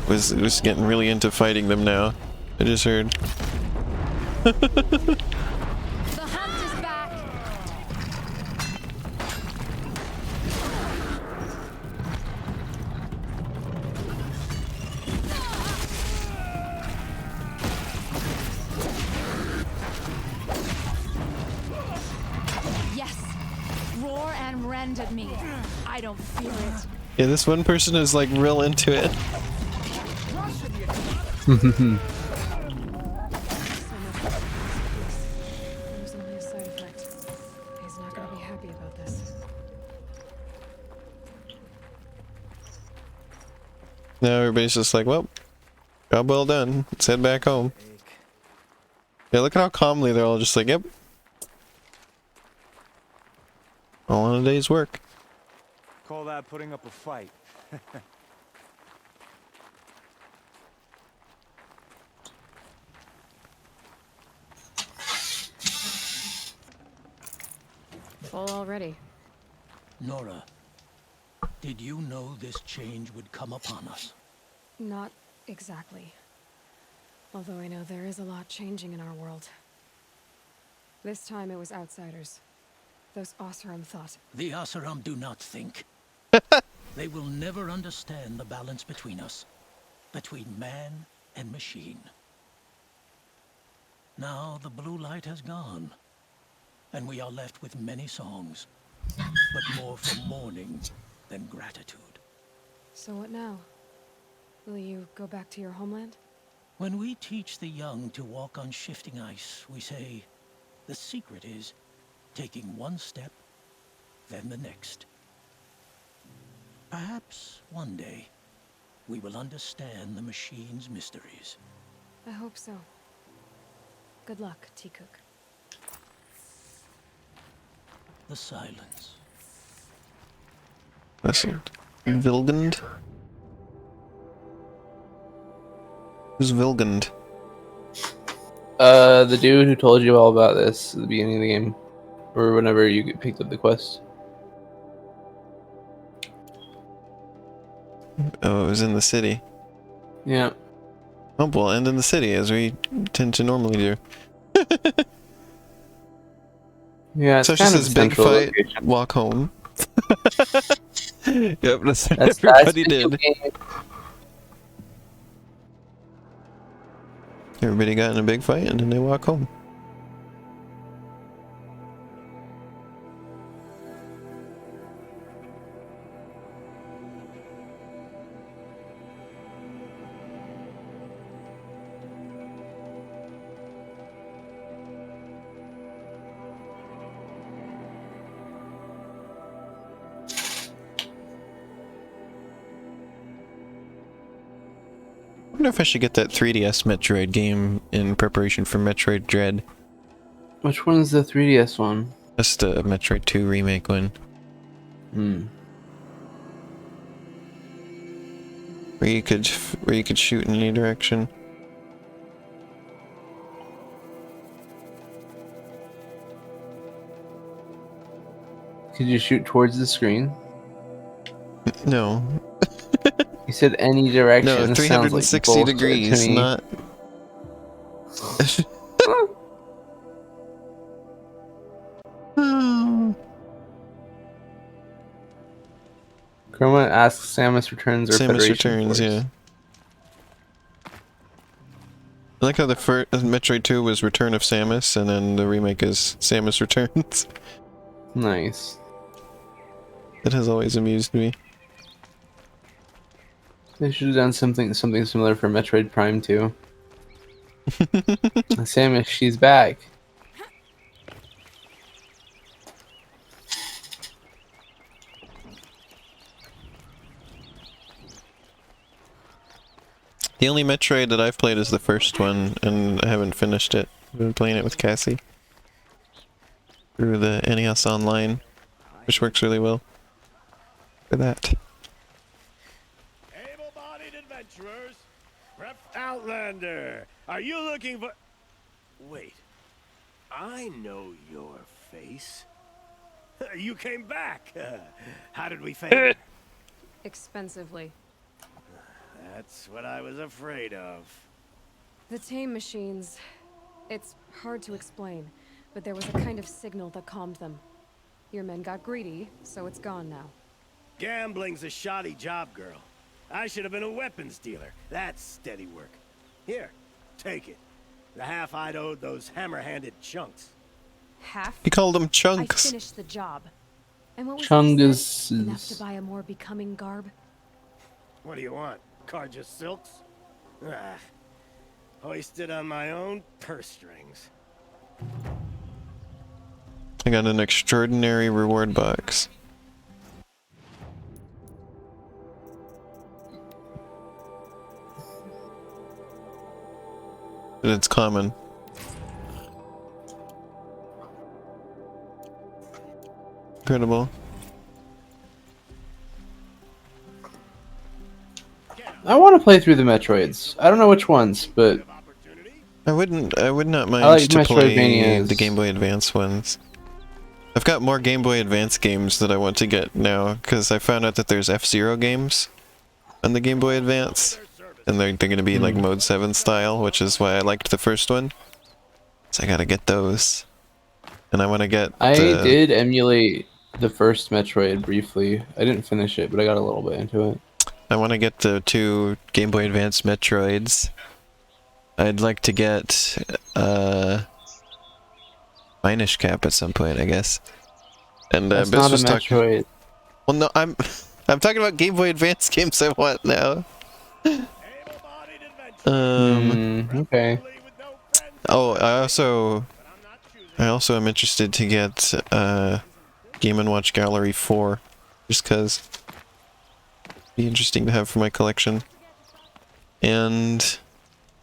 [SPEAKER 1] was getting really into fighting them now. I just heard.
[SPEAKER 7] The hunt is back. Yes. Roar and rend at me. I don't fear it.
[SPEAKER 1] Yeah, this one person is like real into it.
[SPEAKER 4] There's only a side effect. He's not gonna be happy about this.
[SPEAKER 1] Now everybody's just like, well, job well done. Let's head back home. Yeah, look at how calmly they're all just like, yep. All on a day's work.
[SPEAKER 5] Call that putting up a fight.
[SPEAKER 4] Full already.
[SPEAKER 14] Nora, did you know this change would come upon us?
[SPEAKER 4] Not exactly. Although I know there is a lot changing in our world. This time it was outsiders. Those Oseram thought.
[SPEAKER 14] The Oseram do not think. They will never understand the balance between us. Between man and machine. Now the blue light has gone. And we are left with many songs. But more for mourning than gratitude.
[SPEAKER 4] So what now? Will you go back to your homeland?
[SPEAKER 14] When we teach the young to walk on shifting ice, we say, the secret is taking one step, then the next. Perhaps one day, we will understand the machine's mysteries.
[SPEAKER 4] I hope so. Good luck, T-Cook.
[SPEAKER 14] The silence.
[SPEAKER 1] Listen. Vilgund? Who's Vilgund?
[SPEAKER 2] The dude who told you all about this at the beginning of the game. Or whenever you picked up the quest.
[SPEAKER 1] Oh, it was in the city.
[SPEAKER 2] Yeah.
[SPEAKER 1] Oh, we'll end in the city, as we tend to normally do.
[SPEAKER 2] Yeah, it's
[SPEAKER 1] so
[SPEAKER 2] kind
[SPEAKER 1] she
[SPEAKER 2] of
[SPEAKER 1] says big
[SPEAKER 2] central
[SPEAKER 1] fight,
[SPEAKER 2] location.
[SPEAKER 1] walk home. Yep, that's what
[SPEAKER 2] That's
[SPEAKER 1] everybody
[SPEAKER 2] video
[SPEAKER 1] did.
[SPEAKER 2] game.
[SPEAKER 1] Everybody got in a big fight and then they walk home. wonder if I should get that 3DS Metroid game in preparation for Metroid Dread.
[SPEAKER 2] Which one's the 3DS one?
[SPEAKER 1] Just the Metroid 2 remake one. Where you could shoot in any direction.
[SPEAKER 2] Could you shoot towards the screen?
[SPEAKER 1] No.
[SPEAKER 2] You said any direction.
[SPEAKER 1] No,
[SPEAKER 2] It
[SPEAKER 1] 360
[SPEAKER 2] sounds like
[SPEAKER 1] degrees,
[SPEAKER 2] to me.
[SPEAKER 1] not...
[SPEAKER 2] Chroma asks Samus Returns or
[SPEAKER 1] Samus
[SPEAKER 2] Federation
[SPEAKER 1] Returns,
[SPEAKER 2] Force.
[SPEAKER 1] yeah. I like how the first Metroid 2 was Return of Samus, and then the remake is Samus Returns.
[SPEAKER 2] Nice.
[SPEAKER 1] It has always amused me.
[SPEAKER 2] They should have done something similar for Metroid Prime 2. Samus, she's back.
[SPEAKER 1] The only Metroid that I've played is the first one, and I haven't finished it. I've been playing it with Cassie through the NES Online, which works really well for that.
[SPEAKER 3] Able-bodied adventurers, Outlander, are you looking for... Wait, I know your face. You came back. How did we fail?
[SPEAKER 4] Expensively.
[SPEAKER 3] That's what I was afraid of.
[SPEAKER 4] The tame machines. It's hard to explain, but there was a kind of signal that calmed them. Your men got greedy, so it's gone now.
[SPEAKER 3] Gambling's a shoddy job, girl. I should have been a weapons dealer. That's steady work. Here, take it. The half I'd owed those hammer-handed chunks.
[SPEAKER 4] Half?
[SPEAKER 1] He called them chunks.
[SPEAKER 4] I finished the job. And what was
[SPEAKER 2] Chungus
[SPEAKER 4] enough to buy a more becoming garb?
[SPEAKER 3] What do you want? Carja silks? Ah, hoisted on my own purse strings.
[SPEAKER 1] I got an extraordinary reward box. But it's common. Incredible.
[SPEAKER 2] I want to play through the Metroids. I don't know which ones, but
[SPEAKER 1] I would not mind
[SPEAKER 2] like
[SPEAKER 1] to play
[SPEAKER 2] Metroidvanias.
[SPEAKER 1] the Game Boy Advance ones. I've got more Game Boy Advance games that I want to get now, because I found out that there's F-Zero games on the Game Boy Advance, and they're going to be like Mode 7 style, which is why I liked the first one. So I gotta get those. And I want to get...
[SPEAKER 2] I did emulate the first Metroid briefly. I didn't finish it, but I got a little bit into it.
[SPEAKER 1] I want to get the 2 Game Boy Advance Metroids. I'd like to get Minish Cap at some point, I guess. And
[SPEAKER 2] That's
[SPEAKER 1] Biss
[SPEAKER 2] not a
[SPEAKER 1] was
[SPEAKER 2] Metroid.
[SPEAKER 1] Well, no, I'm talking about Game Boy Advance games I want now.
[SPEAKER 2] Okay.
[SPEAKER 1] Oh, I also am interested to get Game & Watch Gallery 4, just cause be interesting to have for my collection. And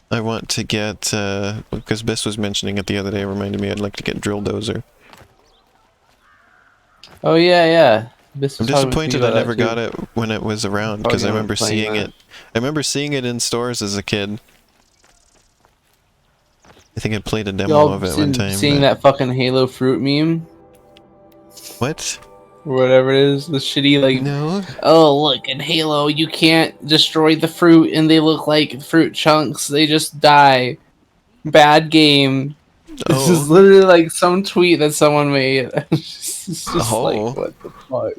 [SPEAKER 1] I want to get because Biss was mentioning it the other day, reminded me I'd like to get Drill Dozer.
[SPEAKER 2] Oh yeah.
[SPEAKER 1] I'm disappointed I never got it when it was around, because I remember seeing it. I remember seeing it in stores as a kid. I think I played a demo of it one time.
[SPEAKER 2] Seeing that fucking Halo fruit meme?
[SPEAKER 1] What?
[SPEAKER 2] Or whatever it is, the shitty like.
[SPEAKER 1] No.
[SPEAKER 2] Oh look, in Halo you can't destroy the fruit, and they look like fruit chunks. They just die. Bad game. This is literally like some tweet that someone made. It's just like, what the fuck?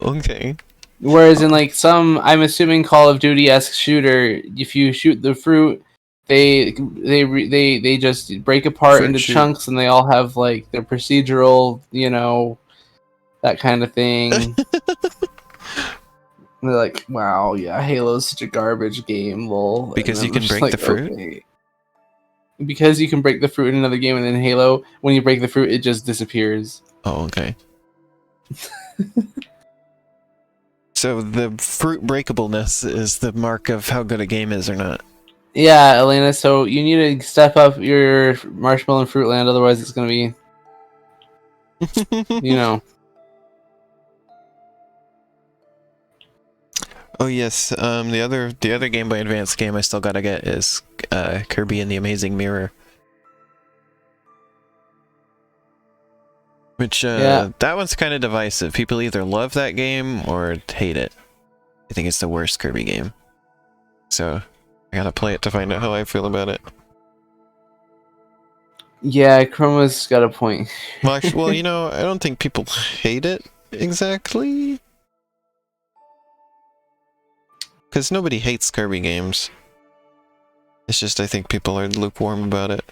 [SPEAKER 1] Okay.
[SPEAKER 2] Whereas in like some, I'm assuming Call of Duty-esque shooter, if you shoot the fruit, they just break apart into chunks, and they all have like their procedural, you know, that kind of thing. And they're like, wow, yeah, Halo's such a garbage game, lol.
[SPEAKER 1] Because you can break the fruit?
[SPEAKER 2] Okay. Because you can break the fruit in another game, and in Halo, when you break the fruit, it just disappears.
[SPEAKER 1] Oh, okay. So the fruit breakableness is the mark of how good a game is or not.
[SPEAKER 2] Yeah, Elena. So you need to step up your marshmallow and fruit land, otherwise it's gonna be, you know.
[SPEAKER 1] Oh yes, the other Game Boy Advance game I still gotta get is Kirby and the Amazing Mirror. Which that one's kind of divisive. People either love that game or hate it. I think it's the worst Kirby game. So I gotta play it to find out how I feel about it.
[SPEAKER 2] Yeah, Chroma's got a point.
[SPEAKER 1] Well, actually, well, you know, I don't think people hate it exactly. Because nobody hates Kirby games. It's just I think people are lukewarm about it.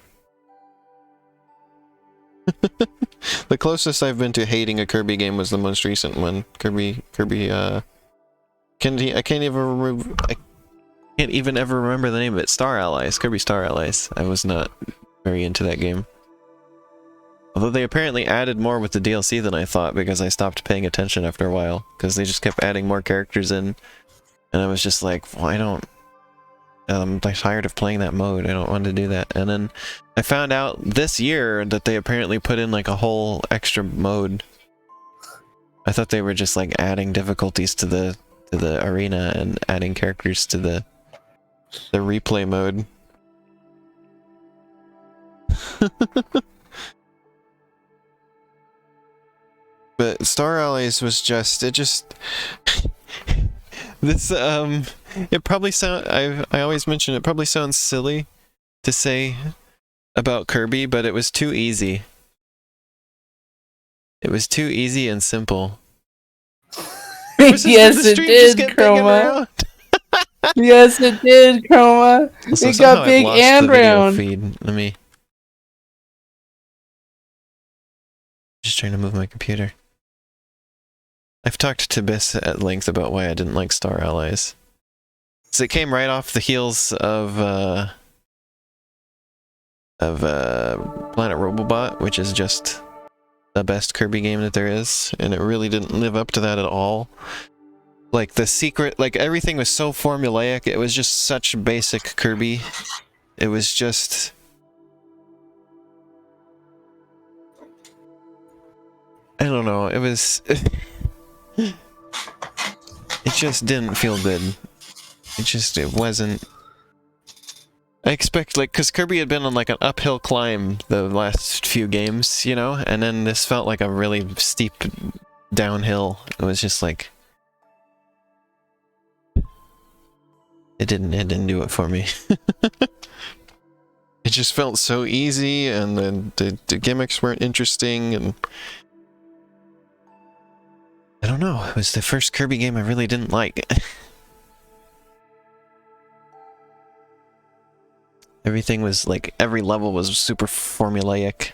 [SPEAKER 1] The closest I've been to hating a Kirby game was the most recent one. I can't even ever remember the name of it. Star Allies. Kirby Star Allies. I was not very into that game. Although they apparently added more with the DLC than I thought, because I stopped paying attention after a while. Because they just kept adding more characters in. And I was just like, well, I'm tired of playing that mode. I don't want to do that. And then I found out this year that they apparently put in like a whole extra mode. I thought they were just like adding difficulties to the arena and adding characters to the replay mode. But Star Allies was just this it probably I always mention it probably sounds silly to say about Kirby, but it was too easy. It was too easy and simple.
[SPEAKER 2] Yes, it did, Chroma. Yes, it did, Chroma.
[SPEAKER 1] Also,
[SPEAKER 2] it got big and round.
[SPEAKER 1] Feed. Let me just trying to move my computer. I've talked to Biss at length about why I didn't like Star Allies. So it came right off the heels of Planet Robobot, which is just the best Kirby game that there is, and it really didn't live up to that at all. Like the secret, like everything was so formulaic. It was just such basic Kirby. It was just I don't know. It was it just didn't feel good. It wasn't. I expect, like, because Kirby had been on, like, an uphill climb the last few games, you know? And then this felt like a really steep downhill. It was just, like... It didn't do it for me. It just felt so easy, and then the gimmicks weren't interesting, and... I don't know, it was the first Kirby game I really didn't like. Everything was, like, every level was super formulaic.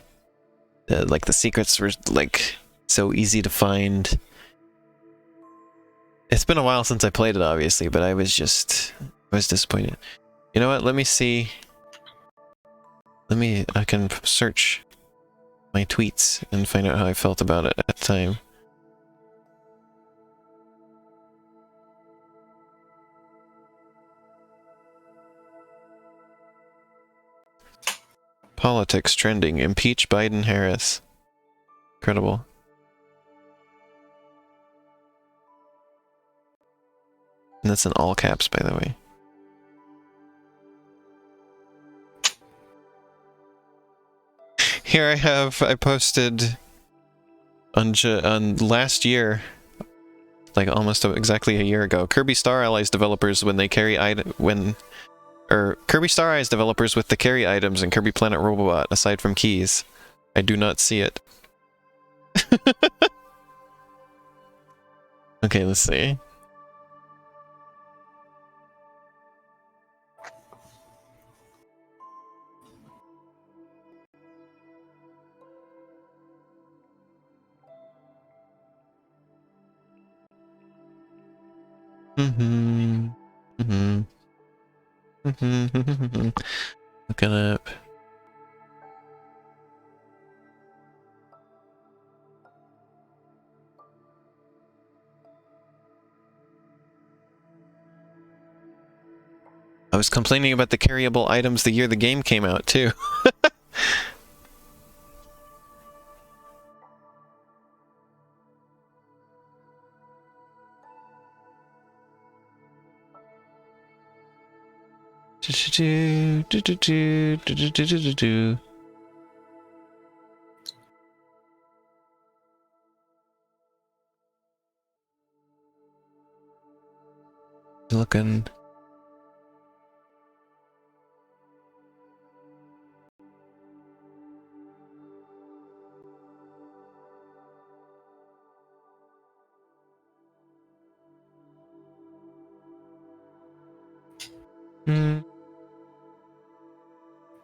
[SPEAKER 1] Like, the secrets were, like, so easy to find. It's been a while since I played it, obviously, but I was disappointed. You know what, let me see. I can search my tweets and find out how I felt about it at the time. Politics trending. Impeach Biden-Harris. Incredible. And that's in all caps, by the way. Here I posted on last year, like almost exactly a year ago, Kirby Star Allies developers Kirby Star Allies developers with the carry items in Kirby Planet Robobot, aside from keys. I do not see it. Okay, let's see. Looking up. I was complaining about the carryable items the year the game came out, too. Looking.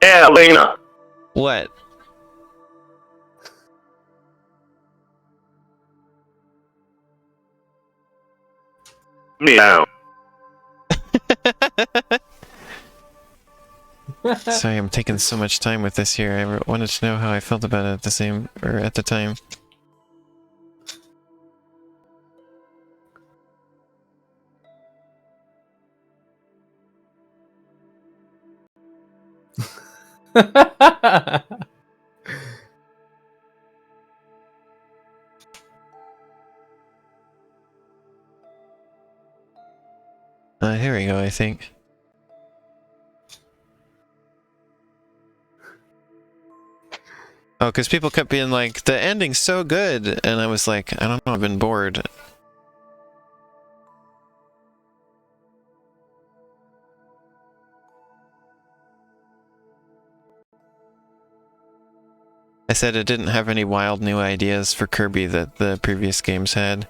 [SPEAKER 18] Yeah, Lena.
[SPEAKER 1] What?
[SPEAKER 18] Meow.
[SPEAKER 1] Sorry, I'm taking so much time with this here. I wanted to know how I felt about it at the time. Here we go, I think. Oh, because people kept being like, the ending's so good, and I was like, I don't know, I've been bored. I said it didn't have any wild new ideas for Kirby that the previous games had.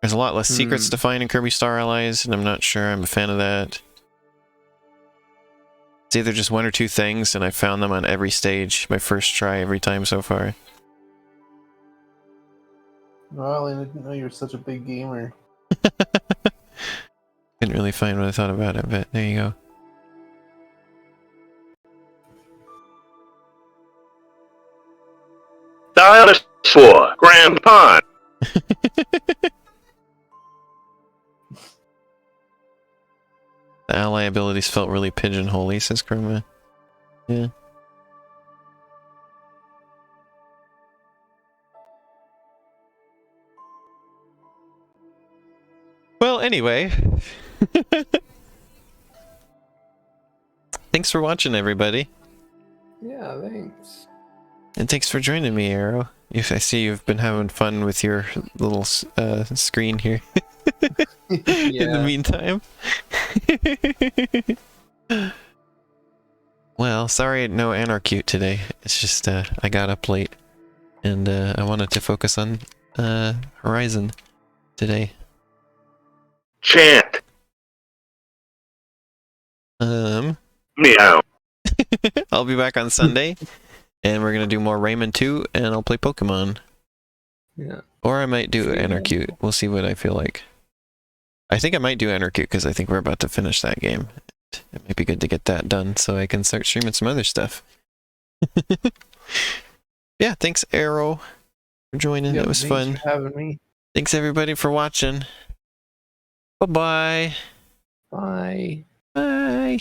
[SPEAKER 1] There's a lot less secrets to find in Kirby Star Allies, and I'm not sure I'm a fan of that. It's either just one or two things, and I found them on every stage, my first try every time so far.
[SPEAKER 2] Well, I didn't know you were such a big gamer.
[SPEAKER 1] Couldn't really find what I thought about it, but there you go.
[SPEAKER 18] Dinosaur. Grand Pond.
[SPEAKER 1] The ally abilities felt really pigeonhole-y, says Chroma. Yeah. Well, anyway. Thanks for watching, everybody.
[SPEAKER 2] Yeah, thanks.
[SPEAKER 1] And thanks for joining me, Arrow. I see you've been having fun with your little screen here. In the meantime. Well, sorry no Anarcute today. It's just I got up late and I wanted to focus on Horizon today.
[SPEAKER 18] Chant. Meow.
[SPEAKER 1] I'll be back on Sunday and we're gonna do more Rayman 2 and I'll play Pokemon.
[SPEAKER 2] Yeah.
[SPEAKER 1] Or I might do Anarcute. We'll see what I feel like. I think I might do Anarcute because I think we're about to finish that game. It might be good to get that done so I can start streaming some other stuff. Yeah, thanks Arrow for joining.
[SPEAKER 2] Yep,
[SPEAKER 1] It was
[SPEAKER 2] thanks
[SPEAKER 1] fun.
[SPEAKER 2] for having me.
[SPEAKER 1] Thanks everybody for watching. Bye-bye.
[SPEAKER 2] Bye.
[SPEAKER 1] Bye.